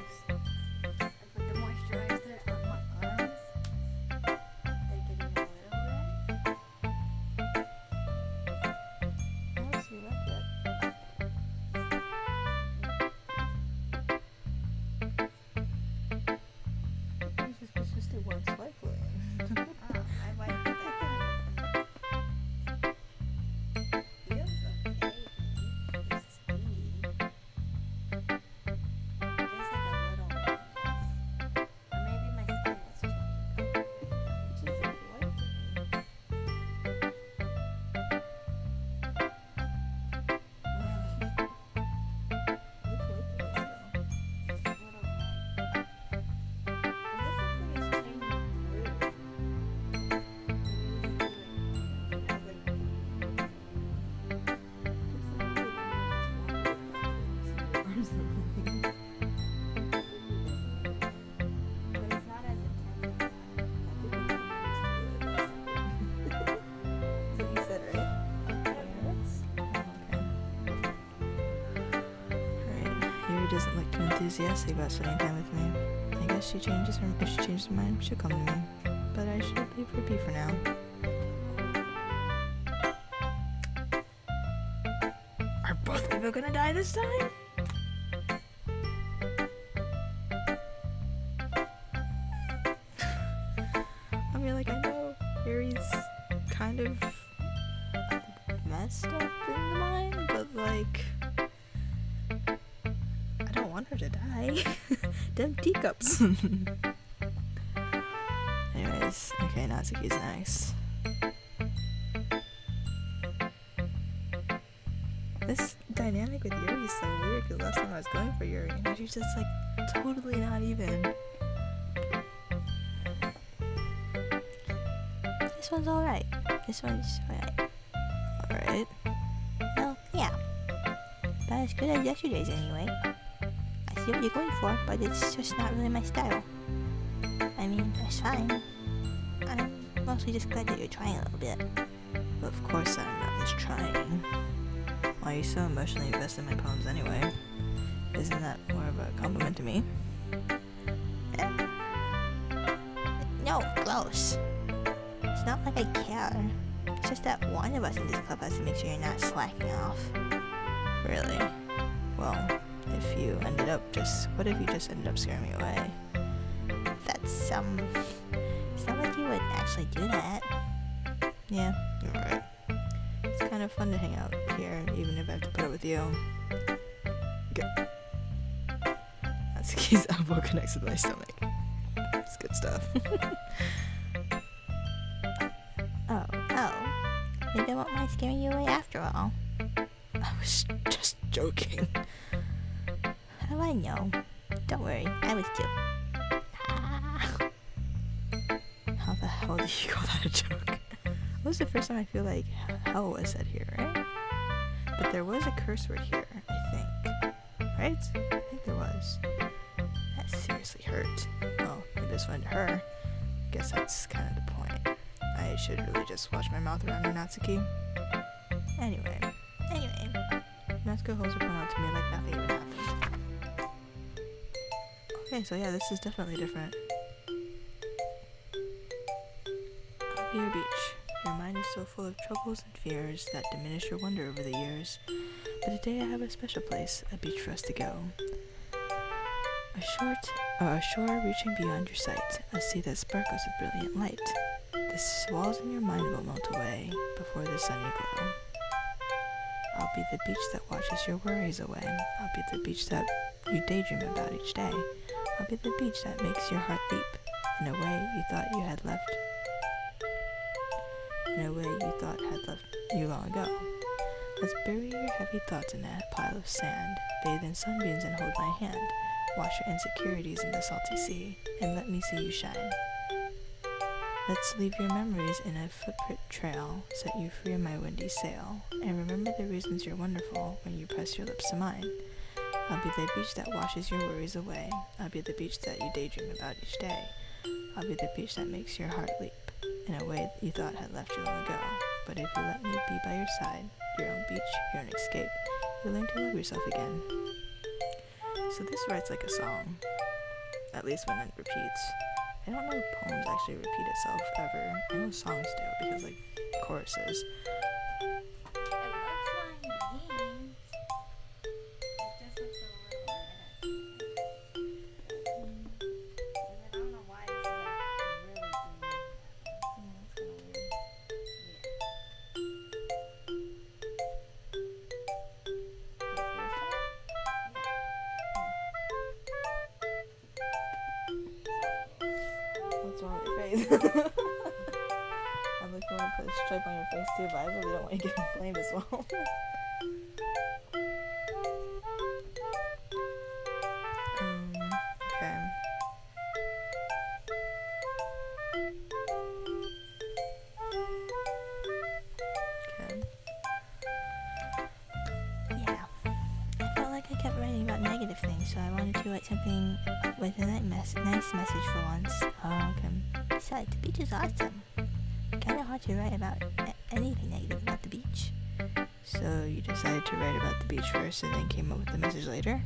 I put the moisturizer on my arms. They're getting a little red. I don't see red yet. Let's just do one swipe. I wiped that. Feels okay. It's steamy. There's like a little red. Sayori doesn't look too enthusiastic about spending time with me. I guess if she changes her mind, she'll come to me. But I should leave her be for now. Are both people gonna die this time? I mean, like, I know Yuri's kind of messed up in the mind, but, like, I don't want her to die. Them teacups. Anyways, okay, Natsuki's next. This dynamic with Yuri is so weird, because last time I was going for Yuri, and she's just, like, totally not even. This one's alright. This one's alright. Alright. Well, yeah. About as good as yesterday's anyway. I see what you're going for, but it's just not really my style. I mean, that's fine. I'm mostly just glad that you're trying a little bit. Well, of course I'm not just trying. Why are you so emotionally invested in my poems anyway? Isn't that more of a compliment to me? No, gross. It's not like I care. It's just that one of us in this club has to make sure you're not slacking off. Really? Well, what if you just ended up scaring me away? That's, it's not like you would actually do that. Yeah, you're right. It's kind of fun to hang out here, even if I have to put up with you. Okay. Natsuki's elbow connects with my stomach. It's good stuff. Oh. Maybe I won't mind scaring you away after all. I was just joking. How do I know? Don't worry, I was too. How the hell do you call that a joke? That was the first time I feel like hell was said here, right? But there was a curse word here, I think. Right? I think there was. That seriously hurt. Oh, maybe this went to her. Guess that's kind of the point. I should really just watch my mouth around Natsuki. Anyway, Natsuko holds her phone out to me like nothing even happened. Okay, so yeah, this is definitely different. I'll be your beach. Your mind is so full of troubles and fears that diminish your wonder over the years. But today I have a special place, a beach for us to go. A shore reaching beyond your sight, a sea that sparkles with brilliant light. The walls in your mind will melt away before the sunny glow. I'll be the beach that washes your worries away. I'll be the beach that you daydream about each day. I'll be the beach that makes your heart leap in a way you thought had left you long ago. Let's bury your heavy thoughts in a pile of sand, bathe in sunbeams and hold my hand. Wash your insecurities in the salty sea, and let me see you shine. Let's leave your memories in a footprint trail, set you free in my windy sail, and remember the reasons you're wonderful when you press your lips to mine. I'll be the beach that washes your worries away. I'll be the beach that you daydream about each day. I'll be the beach that makes your heart leap in a way that you thought had left you long ago. But if you let me be by your side, your own beach, your own escape, you'll learn to love yourself again. So this writes like a song, at least when it repeats. I don't know if poems actually repeat itself ever. I know songs do, because like choruses. What's wrong with your face? I'm like, you want to put a stripe on your face too, but I really don't want you to get inflamed as well. Okay. Yeah. I felt like I kept writing about negative things, so I wanted to write something with a nice message for once. Oh, okay. Besides, the beach is awesome. Kinda hard to write about anything negative about the beach. So you decided to write about the beach first and then came up with the message later?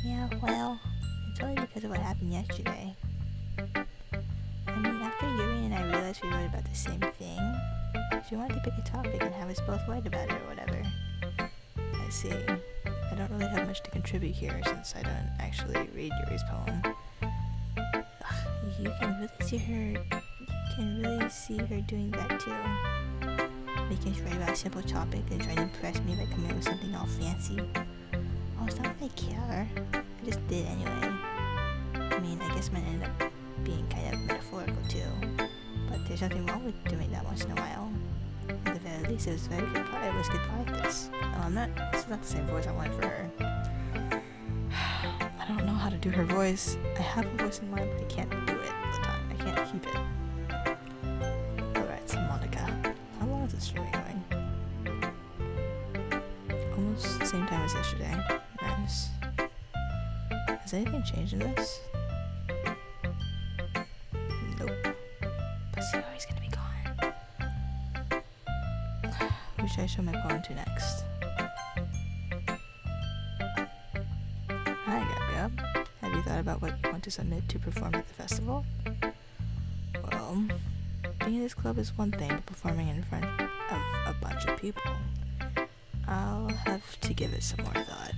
Yeah, well, it's only because of what happened yesterday. I mean, after Yuri and I realized we wrote about the same thing, she wanted to pick a topic and have us both write about it or whatever. I see. I don't really have much to contribute here since I don't actually read Yuri's poem. You can really see her doing that too. Making us write about a simple topic and trying to impress me by coming up with something all fancy. Oh, it's not that I care. I just did anyway. I mean, I guess mine ended up being kind of metaphorical too. But there's nothing wrong with doing that once in a while. At the very least, it was good practice. This is not the same voice I wanted for her. I don't know how to do her voice. I have a voice in mind, but I can't do it all the time. I can't keep it. Alright, so Monica. How long is this stream going? Almost the same time as yesterday. Nice. Has anything changed in this? Nope. But Sayori's gonna be gone. Who should I show my poem to next? Hi, Gab. Have you thought about what you want to submit to perform at the festival? Well, being in this club is one thing, but performing in front of a bunch of people, I'll have to give it some more thought.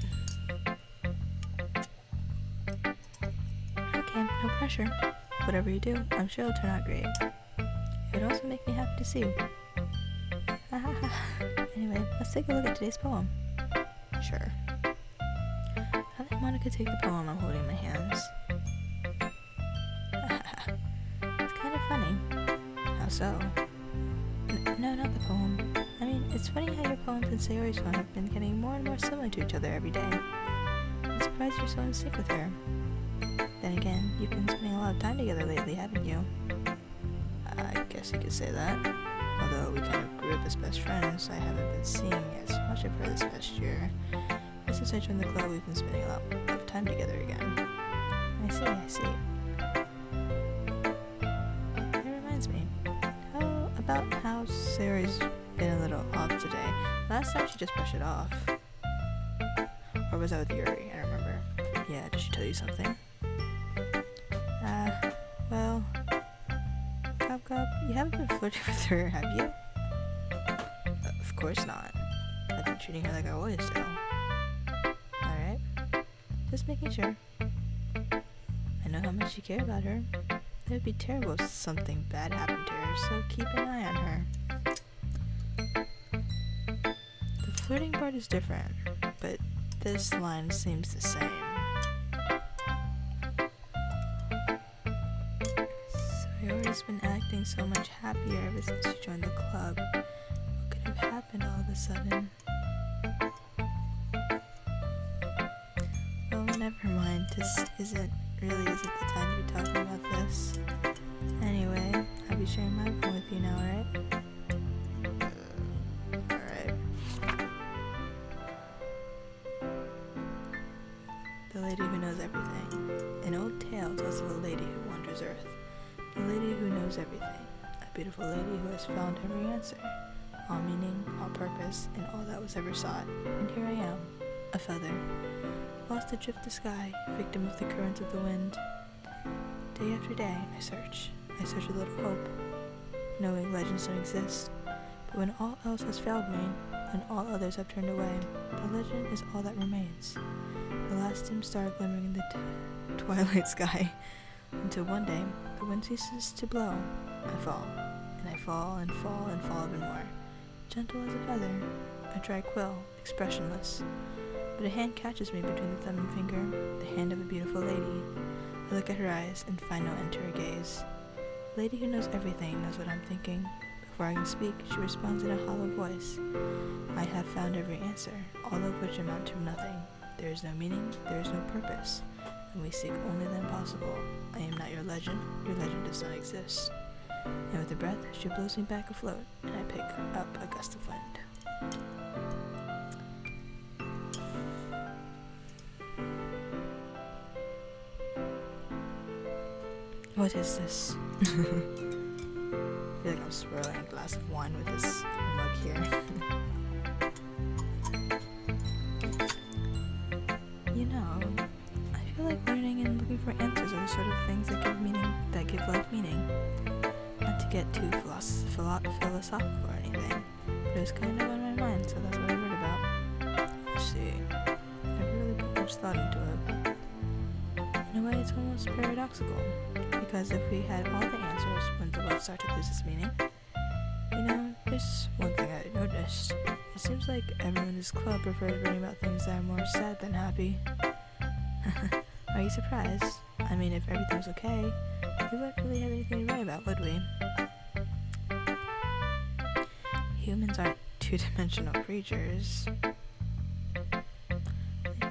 Okay, no pressure. Whatever you do, I'm sure it'll turn out great. It would also make me happy to see. Anyway, let's take a look at today's poem. Sure. I'll let Monica take the poem I'm holding in my hands. It's kind of funny. How so? No, not the poem. I mean, it's funny how your poems and Sayori's one have been getting more and more similar to each other every day. I'm surprised you're so in sync with her. Then again, you've been spending a lot of time together lately, haven't you? I guess you could say that. Although we kind of grew up as best friends, I haven't been seeing as much of her this past year. But since I joined the club, we've been spending a lot of time together again. I see. It reminds me. About how Sayori's been a little off today. Last time she just brushed it off. Or was that with Yuri? I don't remember. Yeah, did she tell you something? Well... Cobb, you haven't been flirting with her, have you? Of course not. I've been treating her like I always do. Alright. Just making sure. I know how much you care about her. It would be terrible if something bad happened to her, so keep an eye on her. The flirting part is different, but this line seems the same. Sayori's been acting so much happier ever since she joined the club. What could have happened all of a sudden? Well, never mind. This isn't the time to be talking about this. Anyway, I'll be sharing my phone with you now, alright? Alright. The lady who knows everything. An old tale tells of a lady who wanders earth. The lady who knows everything. A beautiful lady who has found every answer. All meaning, all purpose, and all that was ever sought. And here I am, a feather. Lost adrift the sky, victim of the currents of the wind. Day after day, I search with little hope, knowing legends don't exist. But when all else has failed me, when all others have turned away, the legend is all that remains. The last dim star glimmering in the twilight sky. Until one day, the wind ceases to blow. I fall, and I fall and fall and fall even more. Gentle as a feather, a dry quill, expressionless. But a hand catches me between the thumb and finger, the hand of a beautiful lady. I look at her eyes and find no end to her gaze. The lady who knows everything knows what I'm thinking. Before I can speak, she responds in a hollow voice. I have found every answer, all of which amount to nothing. There is no meaning, there is no purpose, and we seek only the impossible. I am not your legend does not exist. And with a breath, she blows me back afloat, and I pick up a gust of wind. What is this? I feel like I'm swirling a glass of wine with this mug here. You know, philosophical or anything, but it was kind of on my mind, so that's what I wrote about. Let's see. Never really put much thought into it. In a way, it's almost paradoxical, because if we had all the answers, wouldn't the world start to lose its meaning? You know, there's one thing I noticed. It seems like everyone in this club prefers writing about things that are more sad than happy. Are you surprised? I mean, if everything's okay, we wouldn't really have anything to write about, would we? Humans aren't two-dimensional creatures. I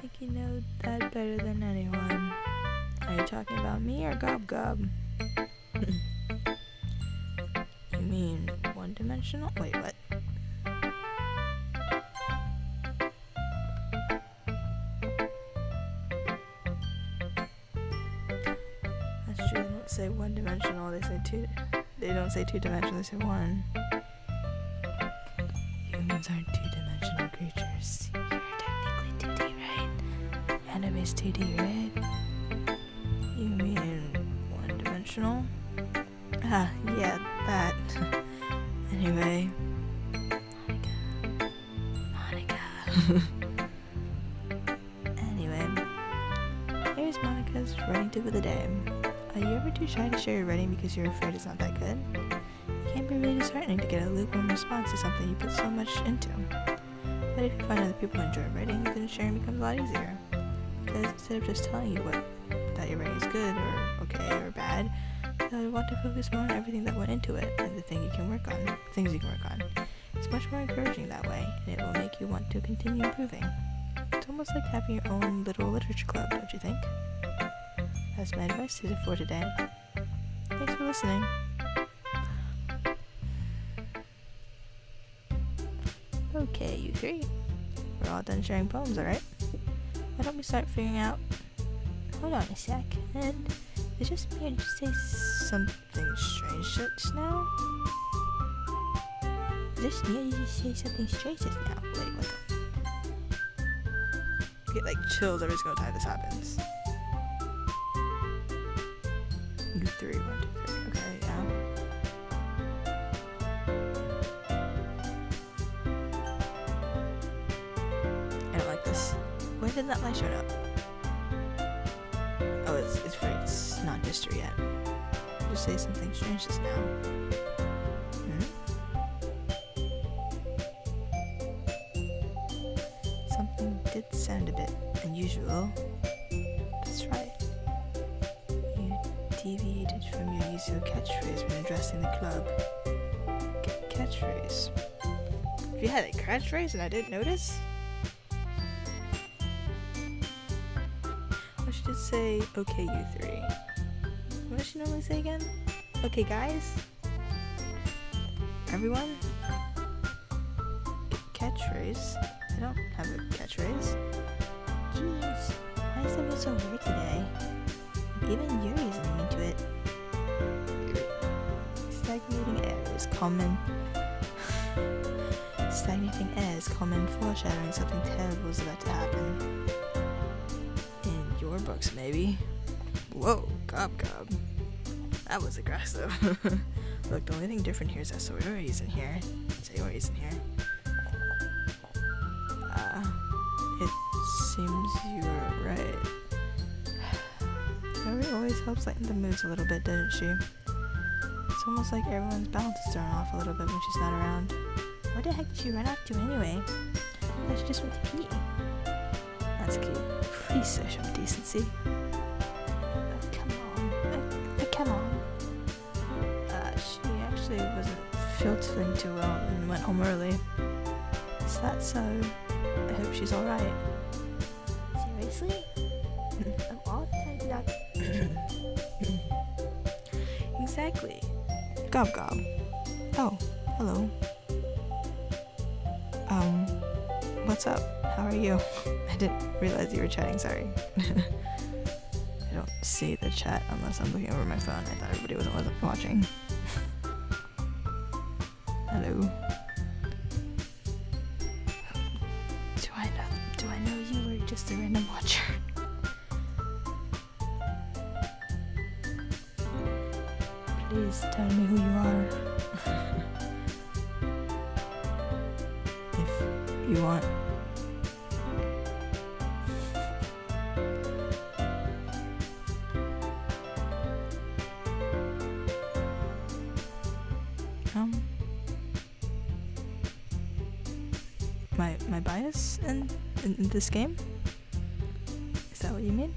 think you know that better than anyone. Are you talking about me or Gob Gob? You mean one-dimensional? Wait, what? That's true, they don't say one-dimensional, they say two. They don't say two-dimensional, they say one. Humans aren't two-dimensional creatures. You're technically 2D, right? Anime's 2D, right? You mean one-dimensional? Ah, yeah, that. Anyway. Monica. Anyway. Here's Monica's writing tip of the day. Are you ever too shy to share your writing because you're afraid it's not that good? It can be really disheartening to get a lukewarm response to something you put so much into. But if you find other people enjoy writing, then sharing becomes a lot easier. Because instead of just telling you that your writing is good or okay or bad, I want to focus more on everything that went into it and the things you can work on. It's much more encouraging that way, and it will make you want to continue improving. It's almost like having your own little literature club, don't you think? That's my advice for today. Thanks for listening. Okay, you three. We're all done sharing poems, alright? Why don't we start figuring out... Hold on a sec, and... Is it just me or did you say something strange just now? Is it just me or did you say something strange just now? Wait, what the... I get like chills every single time this happens. You three, 1, 2, 3, okay, yeah. I don't like this. When did that light show up? Oh, it's right. It's not history yet. Just say something strange just now. Something did sound a bit unusual. That's right. You deviated from your usual catchphrase when addressing the club. Catchphrase? You had a catchphrase and I didn't notice? I should just say, okay, you three. What does she normally say again? Okay, guys? Everyone? Catchphrase? I don't have a catchphrase. Jeez, why is everyone so weird today? Like, even Yuri isn't into it. Stagnating air is common. Stagnating air is common, foreshadowing something terrible is about to happen. In your books, maybe. Whoa, Gob Gob. That was aggressive. Look, the only thing different here is that Sayori isn't here. Sayori isn't here. It seems you were right. Sayori always helps lighten the moods a little bit, doesn't she? It's almost like everyone's balance is thrown off a little bit when she's not around. Where the heck did she run off to anyway? I thought she just went to pee. That's cute. Please show some decency. Oh, come on. Come on. She actually wasn't feeling too well and went home early. Is that so? I hope she's alright. Seriously? Of all times not... Exactly. Gob Gob. Oh, hello. What's up? How are you? I didn't realize you were chatting, sorry. I don't see the chat unless I'm looking over my phone. I thought everybody wasn't watching. Hello. Do I know you or just a random watcher? Please tell me who you are. if you want. My bias in this game? Is that what you mean?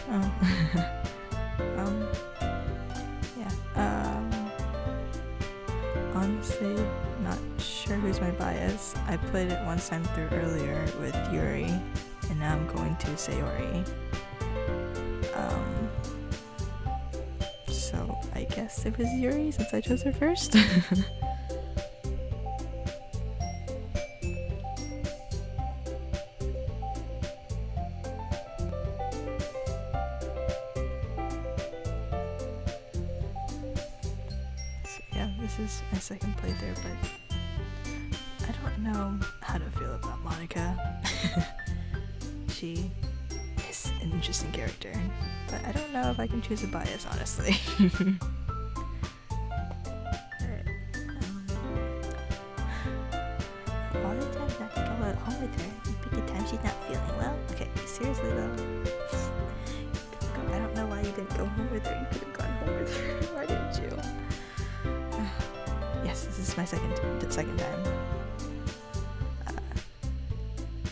Oh. Honestly, not sure who's my bias. I played it one time through earlier with Yuri, and now I'm going to Sayori. So I guess it was Yuri since I chose her first. This is my second playthrough, but I don't know how to feel about Monica. She is an interesting character, but I don't know if I can choose a bias, honestly. Alright, all the times I have to go at home with her, you pick the time she's not feeling well. Okay, seriously though. I don't know why you didn't go home with her. You could have gone home with her. Why didn't you? Yes, this is my second time.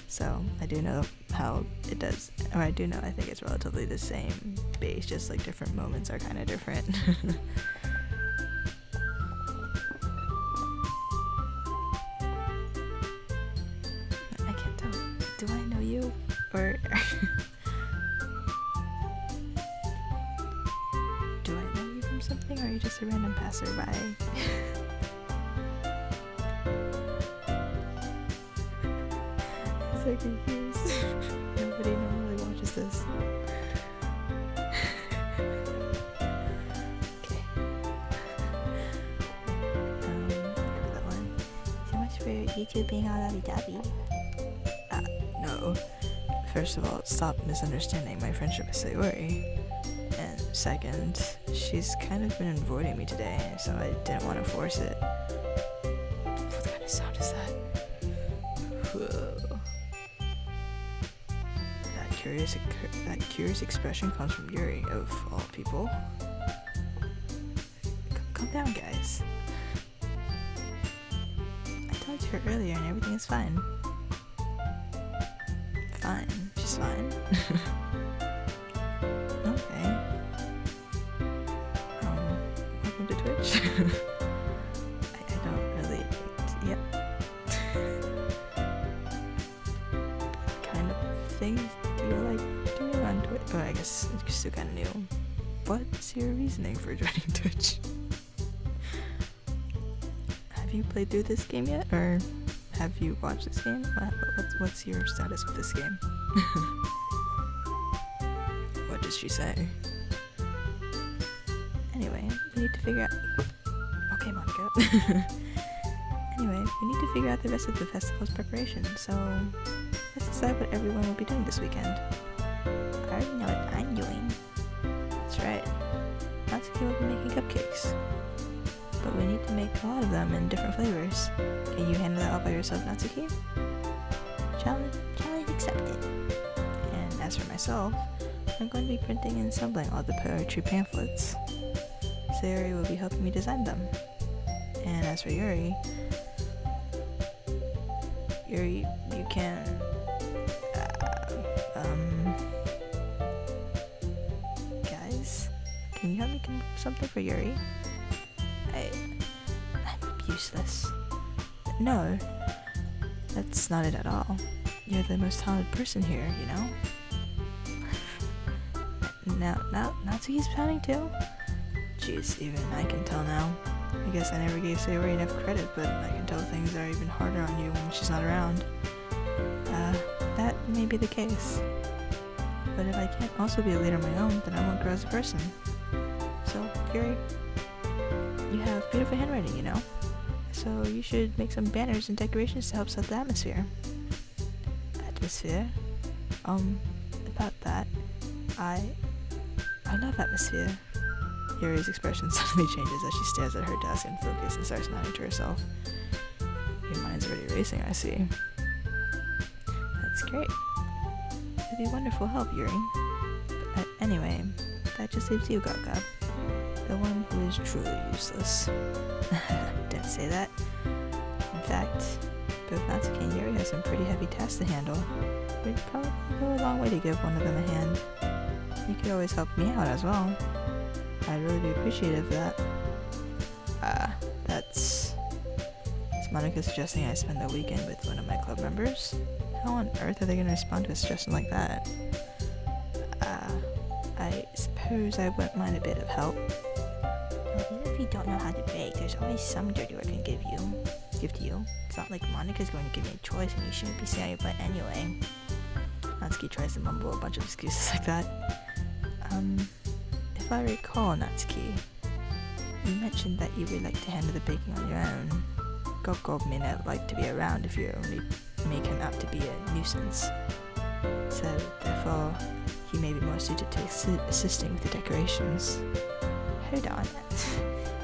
So I do know how it does, or I do know I think it's relatively the same base, just like different moments are kind of different. I can't tell. Do I know you? Or do I know you from something, or are you just a random passerby? So confused. Nobody normally watches this. Okay. Remember that one? So much for YouTube being all lovey-dovey. No. First of all, stop misunderstanding my friendship with Sayori. And second, she's kind of been avoiding me today, so I didn't want to force it. What kind of sound is that? Whoa. That curious expression comes from Yuri, of all people. Calm down, guys. I talked to her earlier and everything is fine. Fine. She's fine. Okay. Welcome to Twitch. I don't really... Yep. What kind of things do you like doing on Twitch? Oh, I guess it's still kind of new. What's your reasoning for joining Twitch? Have you played through this game yet? Or have you watched this game? What's your status with this game? What did she say? Anyway, we need to figure out... Okay, Monica. Anyway, we need to figure out the rest of the festival's preparation, so let's decide what everyone will be doing this weekend. I already know what I'm doing. That's right. Natsuki will be making cupcakes. But we need to make a lot of them in different flavors. Can you handle that all by yourself, Natsuki? Challenge accepted. And as for myself, I'm going to be printing and assembling all the poetry pamphlets. Sayori will be helping me design them. And as for Yuri, you can... Guys, can you help me come up with something for Yuri? I'm useless. No, that's not it at all. You're the most talented person here, you know? Now Natsuki's pounding too? Jeez, even I can tell now. I guess I never gave Sayori enough credit, but I can tell things are even harder on you when she's not around. That may be the case. But if I can't also be a leader of my own, then I won't grow as a person. So, Yuri, you have beautiful handwriting, you know? So you should make some banners and decorations to help set the atmosphere. Atmosphere? About that, I love atmosphere. Yuri's expression suddenly changes as she stares at her desk and focuses and starts nodding to herself. Your mind's already racing, I see. That's great. It'd be wonderful help, Yuri. But anyway, that just leaves you, Gaga. The one who is truly useless. Don't say that. In fact, both Natsuki and Yuri have some pretty heavy tasks to handle. It would probably go a long way to give one of them a hand. You could always help me out as well. I'd really be appreciative of that. Is Monica suggesting I spend the weekend with one of my club members? How on earth are they going to respond to a suggestion like that? I suppose I wouldn't mind a bit of help. Well, even if you don't know how to bake, there's always some dirty work I can give to you. It's not like Monica's going to give me a choice and you shouldn't be saying it, but anyway. Natsuki tries to mumble a bunch of excuses like that. If I recall, Natsuki, you mentioned that you would like to handle the baking on your own. Gob may not like to be around if you only make him out to be a nuisance. So, therefore, he may be more suited to assisting with the decorations. Hold on,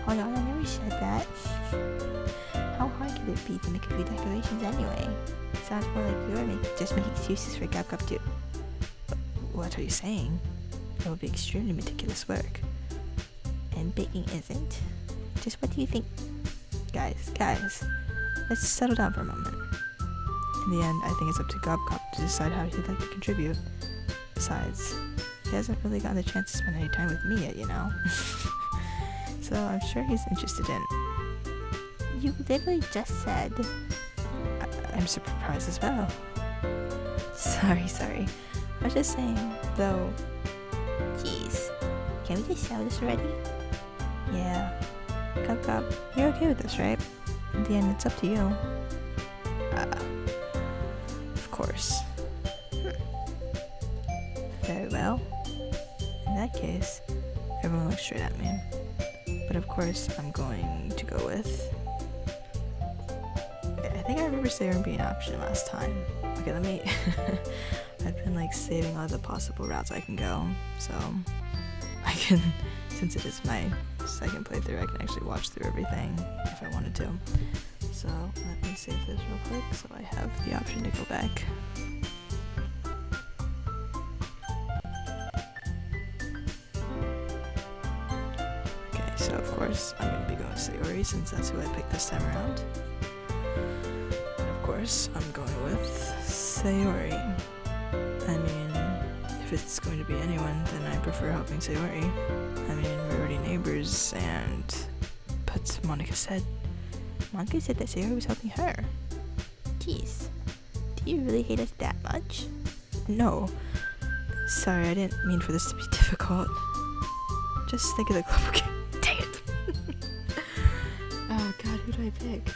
I never said that. How hard could it be to make a few decorations anyway? Sounds more like you're just making excuses for Gab too. What are you saying? It will be extremely meticulous work. And baking isn't? Just what do you think? Guys, let's settle down for a moment. In the end, I think it's up to Gob to decide how he'd like to contribute. Besides, he hasn't really gotten the chance to spend any time with me yet, you know? So I'm sure he's interested in... You literally just said... I'm surprised as well. Sorry. I was just saying, though... Jeez. Can we just settle this already? Yeah. Gob, you're okay with this, right? In the end, it's up to you. Of course. Very well. In that case, everyone looks straight at me. But of course, I'm going to go with... Okay, I think I remember Sayori being an option last time. Okay, let me... I've been saving all the possible routes I can go, so I can, since it is my second playthrough, I can actually watch through everything if I wanted to. So let me save this real quick so I have the option to go back. Okay, so of course I'm going to be going with Sayori since that's who I picked this time around. And of course I'm going with Sayori. I mean, if it's going to be anyone, then I prefer helping Sayori. I mean, we're already neighbors, and... But Monica said that Sayori was helping her. Jeez. Do you really hate us that much? No. Sorry, I didn't mean for this to be difficult. Just think of the club again. Dang it! Oh god, who do I pick?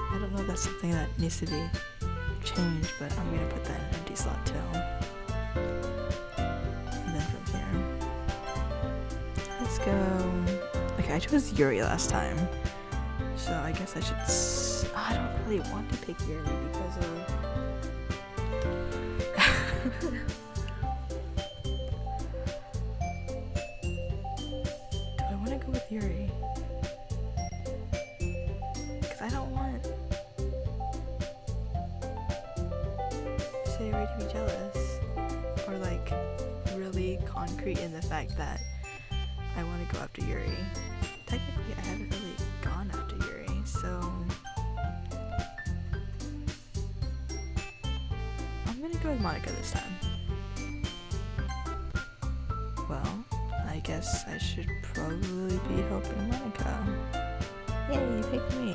I don't know if that's something that needs to be changed, but I'm gonna put that in an empty slot too. And then from here, let's go... Okay, I chose Yuri last time, so I guess I should... I don't really want to pick Yuri because of... Do I want to go with Yuri? Because I don't want Sayori to be jealous, or really concrete in the fact that I want to go after Yuri. Technically, I haven't really gone after Yuri, so I'm gonna go with Monica this time. Well, I guess I should probably be helping Monica. Yay, you picked me.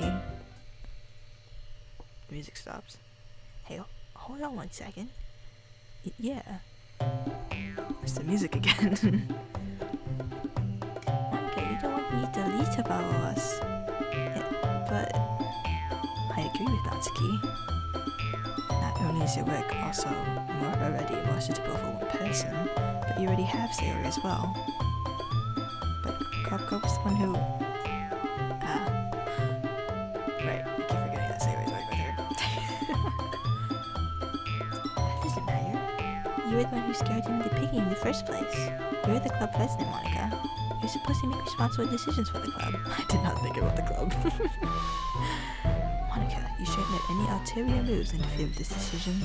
The music stops. Hey, hold on 1 second. Yeah. It's the music again. Monica, you're the one who needs the least to follow us. But I agree with Natsuki. Not only is your work also already more suitable for one person, but you already have Sayori as well. But Gop was the one who... right, I keep forgetting that Sayori's working with her. That doesn't matter. You were the one who scared him into picking in the first place. You're the club president, Monica. You're supposed to make responsible decisions for the club. I did not think about the club. Monica, you shouldn't let any ulterior moves interfere with this decision.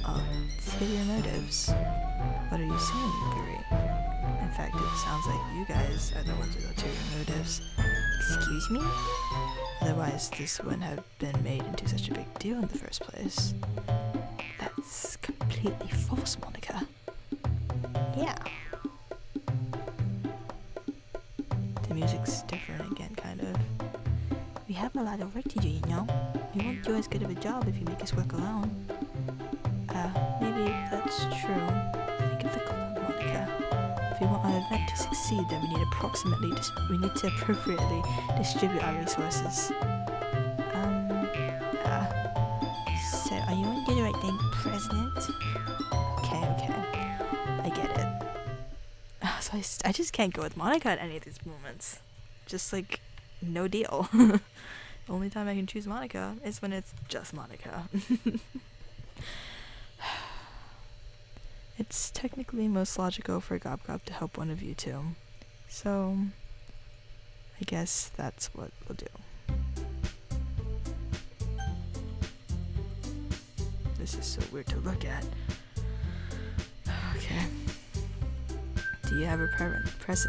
Ulterior motives? What are you saying, Yuri? In fact, it sounds like you guys are the ones with ulterior motives. Excuse me? Otherwise, this wouldn't have been made into such a big deal in the first place. That's completely false, Monica. Yeah. The music's different again, kind of. We have a lot of work to do, you know? We won't do as good of a job if you make us work alone. Maybe that's true. Think of the club, Monica. If we want our event to succeed, then we need to appropriately distribute our resources. So are you going to do the right thing, President? Okay. I get it. So I just can't go with Monica at any of these moments. Just like, no deal. The only time I can choose Monica is when it's just Monica. It's technically most logical for Gop to help one of you two. So, I guess that's what we'll do. This is so weird to look at. Okay. Do you have a preference,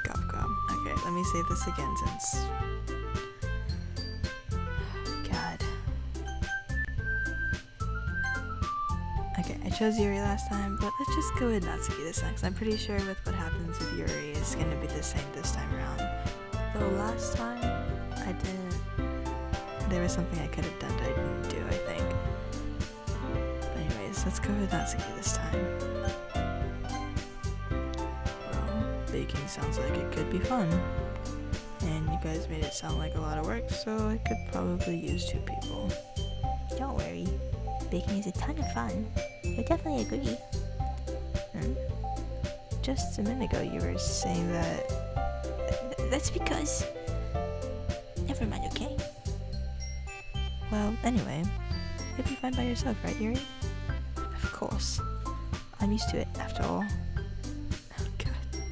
Gop? Okay, let me say this again since... God. Okay, I chose Yuri last time, but let's just go with Natsuki this time, because I'm pretty sure with what happens with Yuri is going to be the same this time around. Though last time, I didn't... There was something I could have done that I didn't do, I think. But anyways, let's go with Natsuki this time. Well, baking sounds like it could be fun. And you guys made it sound like a lot of work, so it could probably use 2 people. Don't worry. Baking is a ton of fun. You'll definitely agree. Just a minute ago you were saying that... That's because... Never mind, okay? Well, anyway, you'll be fine by yourself, right, Yuri? Of course. I'm used to it, after all. Oh, God.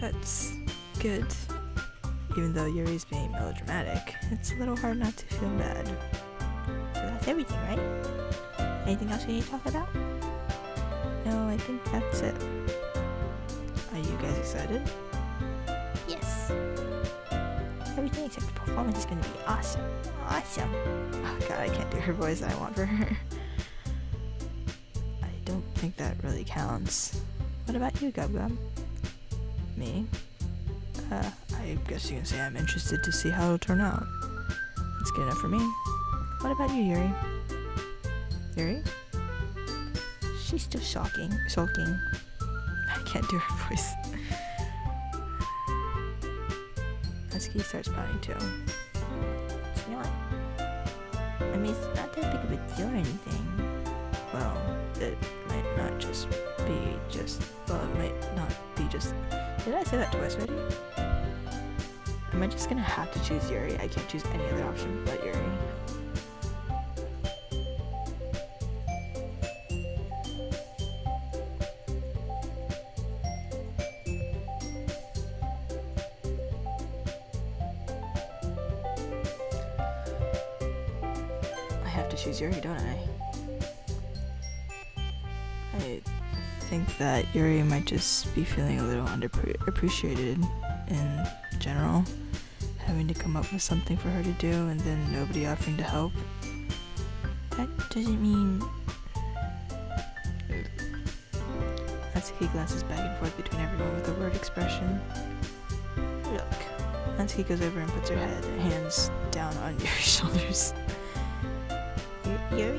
That's good. Even though Yuri's being melodramatic, it's a little hard not to feel bad. So that's everything, right? Anything else we need to talk about? No, I think that's it. Are you guys excited? Yes. Everything except the performance is going to be awesome. Awesome. Oh God, I can't do her voice that I want for her. I don't think that really counts. What about you, Gub? Me? I guess you can say I'm interested to see how it'll turn out. That's good enough for me. What about you, Yuri? Yuri? She's still sulking. I can't do her voice. Natsuki starts pouting too. It's not. I mean, it's not that big of a deal or anything. Well, it might not just be just... Well, it might not be just... Did I say that twice already? Am I just gonna have to choose Yuri? I can't choose any other option but Yuri. I have to choose Yuri, don't I? I think that Yuri might just be feeling a little underappreciated in general, having to come up with something for her to do and then nobody offering to help. That doesn't mean... Natsuki glances back and forth between everyone with a word expression. Look. Natsuki goes over and puts her hands down on Yuri's shoulders. Yuri,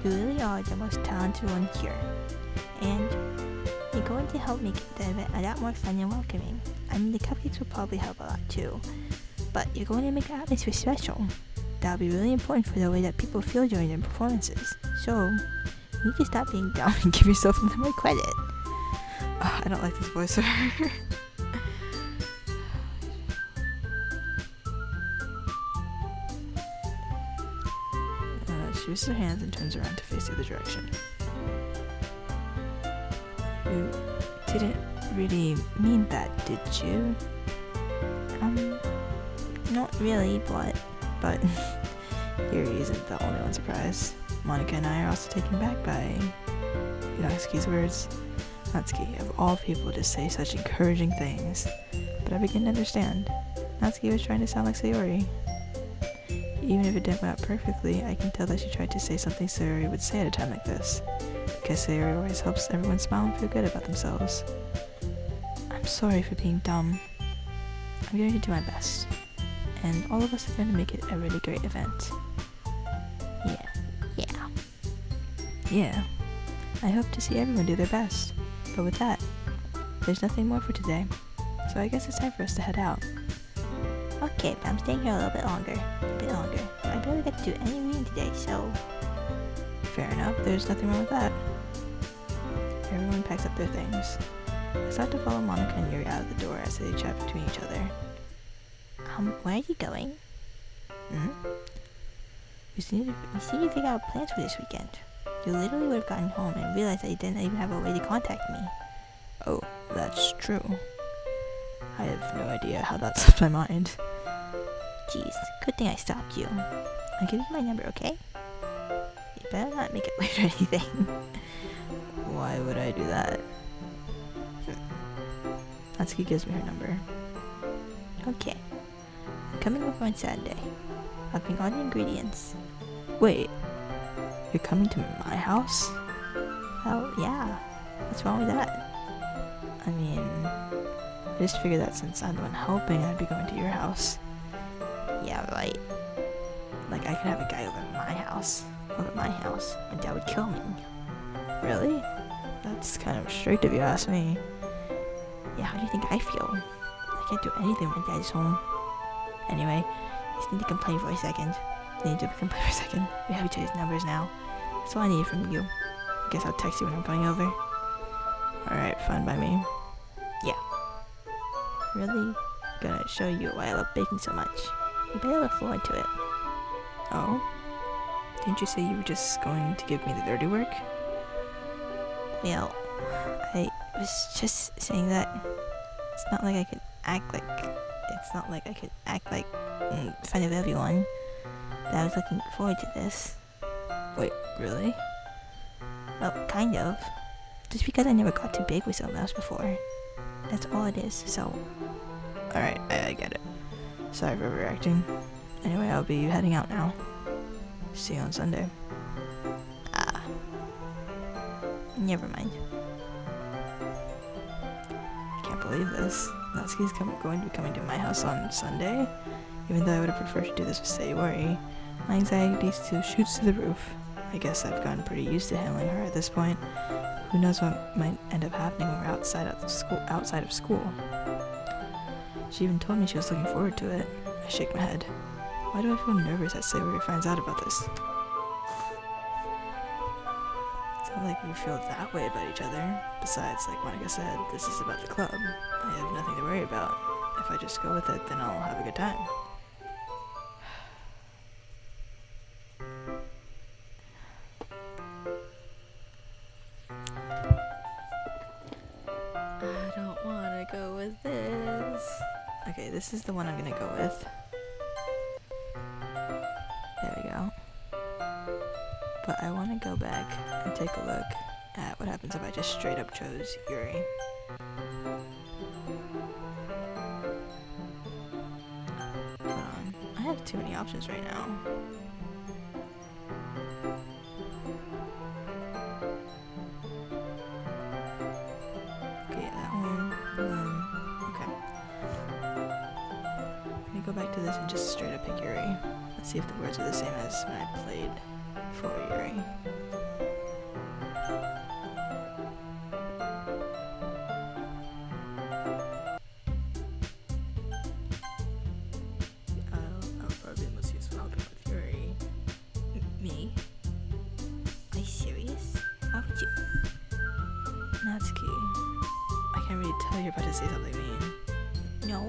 you really are the most talented one here. And you're going to help make the event a lot more fun and welcoming. I mean, the cupcakes will probably help a lot too. But you're going to make the atmosphere special. That'll be really important for the way that people feel during their performances. So, you need to stop being down and give yourself some more credit. I don't like this voice of her. She raises her hands and turns around to face the other direction. You didn't really mean that, did you? Not really, but Yuri isn't the only one surprised. Monica and I are also taken back by Natsuki's words. Natsuki, of all people, to say such encouraging things. But I begin to understand. Natsuki was trying to sound like Sayori. Even if it didn't work out perfectly, I can tell that she tried to say something Sayori would say at a time like this. Because Sayori always helps everyone smile and feel good about themselves. I'm sorry for being dumb. I'm going to do my best. And all of us are going to make it a really great event. Yeah. I hope to see everyone do their best. But with that, there's nothing more for today. So I guess it's time for us to head out. Okay, but I'm staying here a little bit longer. I barely got to do any reading today, so... Fair enough, there's nothing wrong with that. Everyone packs up their things. I start to follow Monica and Yuri out of the door as they chat between each other. Where are you going? We still need to figure out plans for this weekend. You literally would have gotten home and realized that you didn't even have a way to contact me. Oh, that's true. I have no idea how that slipped my mind. Jeez, good thing I stopped you. I'll give you my number, okay? You better not make it weird or anything. Why would I do that? Natsuki gives me her number. Okay. I'm coming over on Saturday. I'll bring all the ingredients. Wait, you're coming to my house? Oh, yeah. What's wrong with that? I mean, I just figured that since I'm the one helping, I'd be going to your house. Yeah, right. Like, I could have a guy over at my house. Over my house. My dad would kill me. Really? That's kind of strict if you ask me. Yeah, how do you think I feel? I can't do anything when my dad's home. Anyway, I just need to complain for a second. We have each other's numbers now. That's all I need from you. I guess I'll text you when I'm coming over. Alright, fine by me. Yeah. Really gonna show you why I love baking so much. You better look forward to it. Oh? Didn't you say you were just going to give me the dirty work? Well, I was just saying that it's not like I could act like in front of everyone that I was looking forward to this. Wait, really? Well, kind of. Just because I never got too big with someone else before. That's all it is, so... Alright, I get it. Sorry for overreacting. Anyway, I'll be heading out now. See you on Sunday. Never mind. I can't believe this. Natsuki's going to be coming to my house on Sunday. Even though I would have preferred to do this with Sayori, my anxiety still shoots through the roof. I guess I've gotten pretty used to handling her at this point. Who knows what might end up happening when we're outside of school. She even told me she was looking forward to it. I shake my head. Why do I feel nervous that Sayori finds out about this? It's not like we feel that way about each other. Besides, like Monica said, this is about the club. I have nothing to worry about. If I just go with it, then I'll have a good time. I don't want to go with this. Okay, this is the one I'm gonna go with. There we go. But I want to go back and take a look at what happens if I just straight up chose Yuri. Hold on. I have too many options right now. Okay, that one. Okay. Let me go back to this and just straight up pick Yuri. Let's see if the words are the same as when I played for Yuri. I'll probably be most useful helping with Yuri. Me? Are you serious? Why would you? Natsuki. I tell you're about to say something mean. No.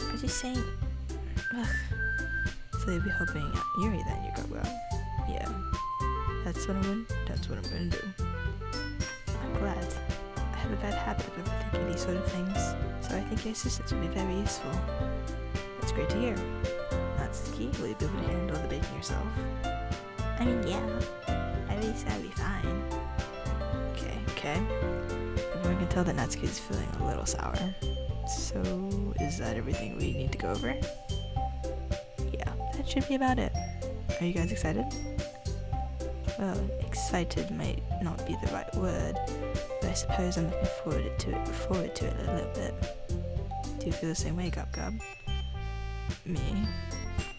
I was just saying. Ugh. So you'll be helping out Yuri then, you go. Yeah. That's what I'm gonna do. I'm glad. I have a bad habit of overthinking these sort of things, so I think your assistance would be very useful. That's great to hear. Natsuki, will you be able to handle the baking yourself? I mean, yeah. At least I'd be fine. Okay. Everyone can tell that Natsuki is feeling a little sour. So, is that everything we need to go over? Yeah, that should be about it. Are you guys excited? Well, excited might not be the right word, but I suppose I'm looking forward to it a little bit. Do you feel the same way, Gub? Me?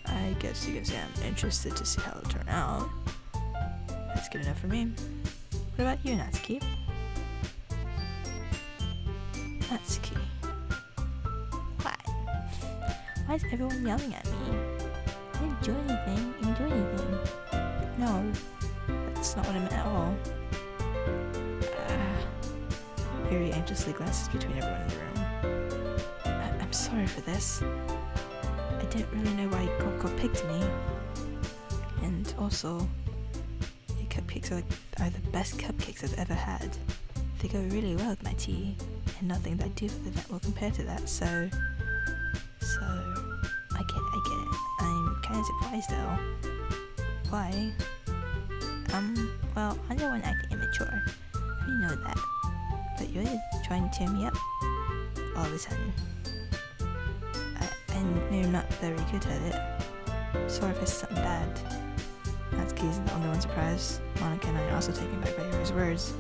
I guess you can say I'm interested to see how it'll turn out. That's good enough for me. What about you, Natsuki? Natsuki. What? Why is everyone yelling at me? I didn't do anything. No, that's not what I meant at all. Yuri anxiously glances between everyone in the room. I'm sorry for this. I don't really know why Coco picked me. And also, your cupcakes are the best cupcakes I've ever had. They go really well with my tea, and nothing that I do for the event will compare to that, so I get it. I'm kind of surprised though. Why? Well, I'm the one acting immature. I already know that. But you're trying to tear me up all of a sudden. I know you're not very good at it. Sorry if I said something bad. Natsuki isn't the only one surprised. Monica and I are also taken back by Yuri's words.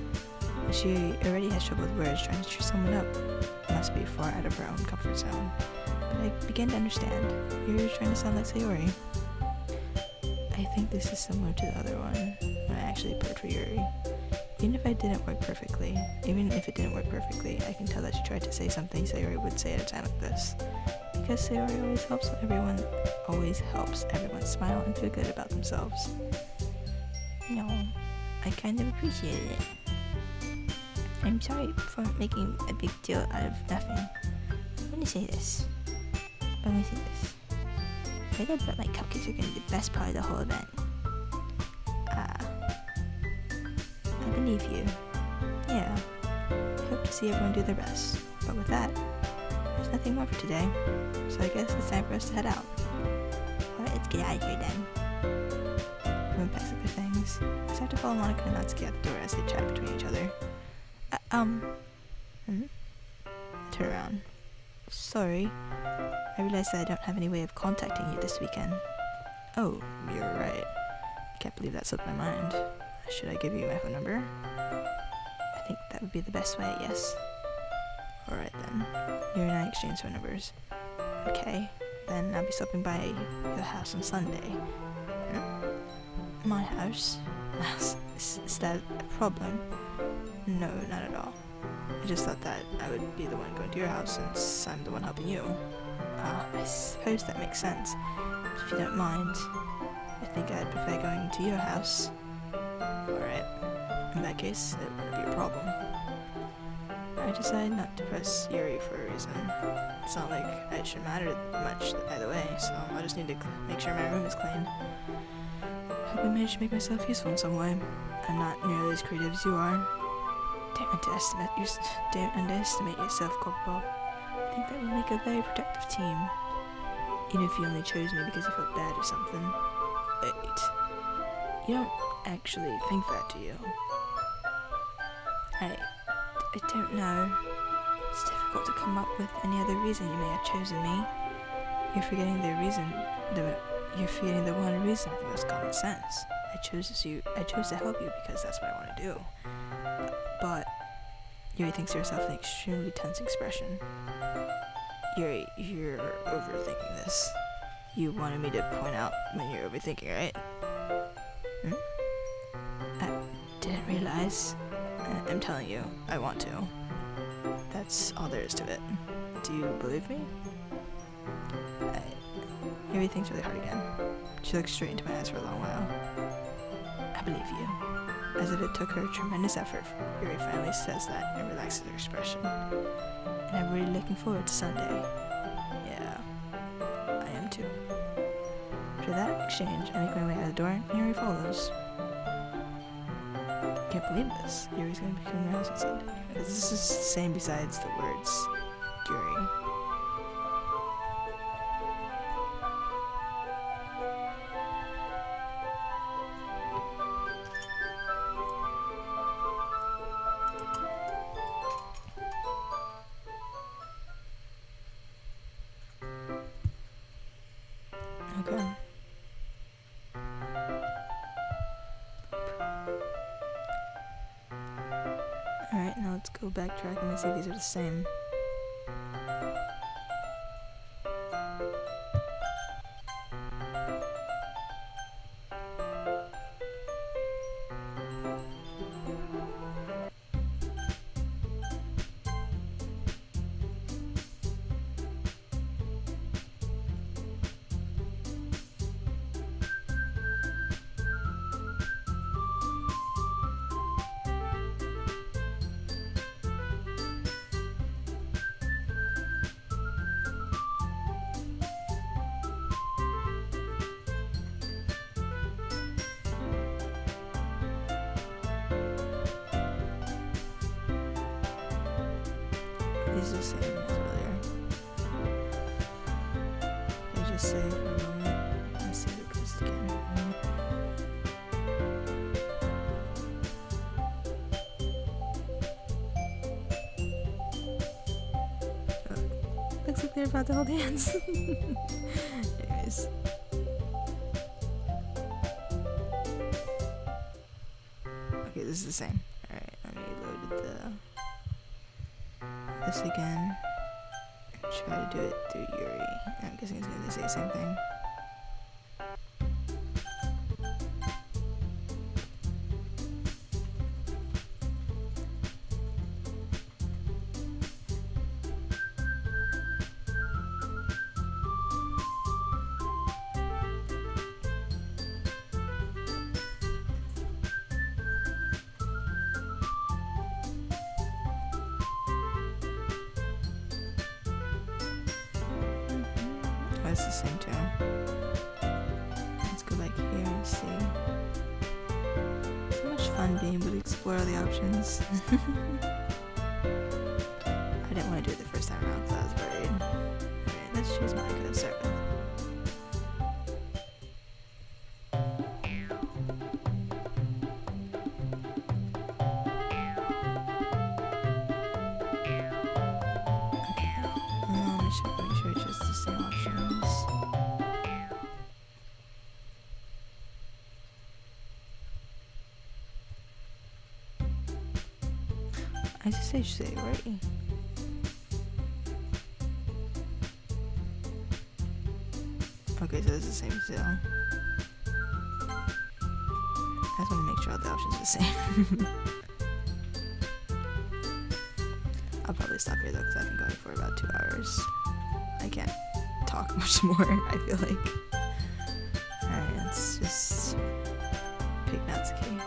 She already has trouble with words trying to cheer someone up. It must be far out of her own comfort zone. But I begin to understand. Yuri was trying to sound like Sayori. I think this is similar to the other one, when I actually played for Yuri. Even if it didn't work perfectly, I can tell that she tried to say something Sayori would say at a time like this. Because Sayori always helps everyone smile and feel good about themselves. No, I kind of appreciated it. I'm sorry for making a big deal out of nothing. I'm gonna say this. I bet my cupcakes are gonna be the best part of the whole event. I believe you. Yeah. I hope to see everyone do their best. But with that, there's nothing more for today. So I guess it's time for us to head out. Alright, let's get out of here then. Everyone packs up their things. I start to follow Monica and Natsuki out the door as they chat between each other. I turn around. Sorry. I realized that I don't have any way of contacting you this weekend. Oh, you're right. Can't believe that slipped my mind. Should I give you my phone number? I think that would be the best way, yes. Alright then. You and I exchange phone numbers. Okay, then I'll be stopping by your house on Sunday. My house? Is that a problem? No, not at all. I just thought that I would be the one going to your house since I'm the one helping you. I suppose that makes sense. But if you don't mind, I think I'd prefer going to your house. Alright. In that case, it wouldn't be a problem. I decided not to press Yuri for a reason. It's not like it should matter much either way, so I just need to make sure my room is clean. Hope I managed to make myself useful in some way. I'm not nearly as creative as you are. Don't underestimate yourself, Corporal. I think that will make a very productive team. Even if you only chose me because you felt bad or something. Wait. You don't actually think that, do you? I don't know. It's difficult to come up with any other reason you may have chosen me. You're forgetting the one reason with the most common sense. I chose to help you because that's what I want to do. But Yuri thinks to herself an extremely tense expression. Yuri, you're overthinking this. You wanted me to point out when you're overthinking, right? I didn't realize. I'm telling you, I want to. That's all there is to it. Do you believe me? Yuri thinks really hard again. She looks straight into my eyes for a long while. I believe you. As if it took her tremendous effort, Yuri finally says that and relaxes her expression. And I'm really looking forward to Sunday. Yeah, I am too. After that exchange, I make my way out the door and Yuri follows. Can't believe this. Yuri's gonna be coming around on Sunday. This is the same besides the words Yuri. Okay. Alright, now let's go backtrack and see if these are the same. These are the same as earlier. I just say for a moment. Let's see if it goes again. Oh, looks like they're about to hold hands. Anyways. Okay, this is the same. Alright, let me load this again and try to do it through Yuri. I'm guessing it's going to say the same thing. That's the same too. Let's go back here and see. So much fun being able to explore all the options. I didn't want to do it the first time around because I was worried. Alright, let's choose what I could start with. Make sure it's just the same options. I just say Sayori. Okay, so it's the same still. I just want to make sure all the options are the same. I'll probably stop here though because I've been going for about 2 hours. I can't talk much more, I feel like. Alright, let's just pick Natsuki.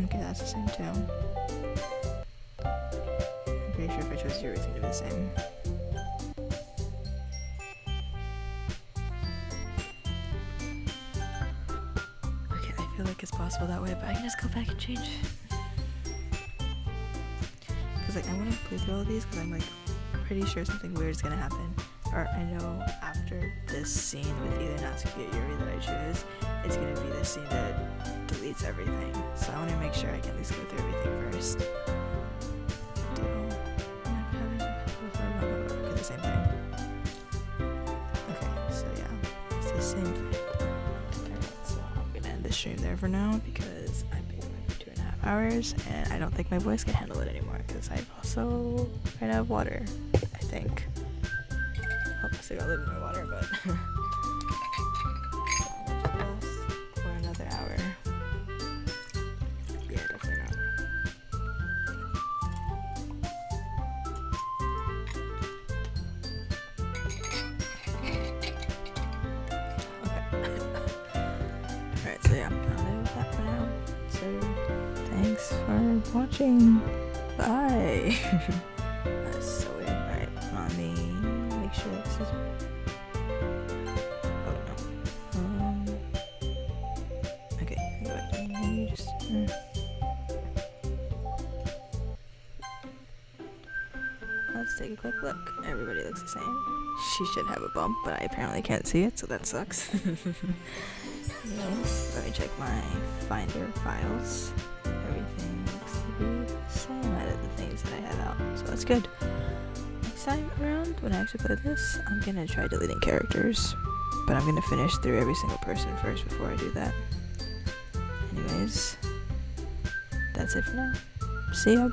Okay, that's the same too. I'm pretty sure if I chose Yuri, it's gonna be the same. Okay, I feel like it's possible that way, but I can just go back and change. Because like I want to play through all of these because I'm like pretty sure something weird is gonna happen. Or I know after this scene with either Natsuki or Yuri that I choose, it's gonna be the scene that deletes everything. So I want to make sure I can at least go through everything first. Okay, the same thing. Okay, so yeah, it's the same thing. Alright, so I'm gonna end the stream there for now because I've been going for 2.5 hours, and I don't think my voice can handle it anymore because I've also ran out of water, I think. Oh, I still got a little more water, but for another hour. Yeah, definitely not. Alright, so yeah, I'll leave that for now. So, thanks for watching. Bye! That's so weird. Alright, let me make sure this is... Oh no. Okay, go back. Can you just... Let's take a quick look. Everybody looks the same. She should have a bump, but I apparently can't see it, so that sucks. Yes, let me check my Finder files. Everything looks to be the same. I did the things that I had out, so that's good. Next time around, when I actually play this, I'm gonna try deleting characters, but I'm gonna finish through every single person first before I do that. Anyways, that's it for now. See ya!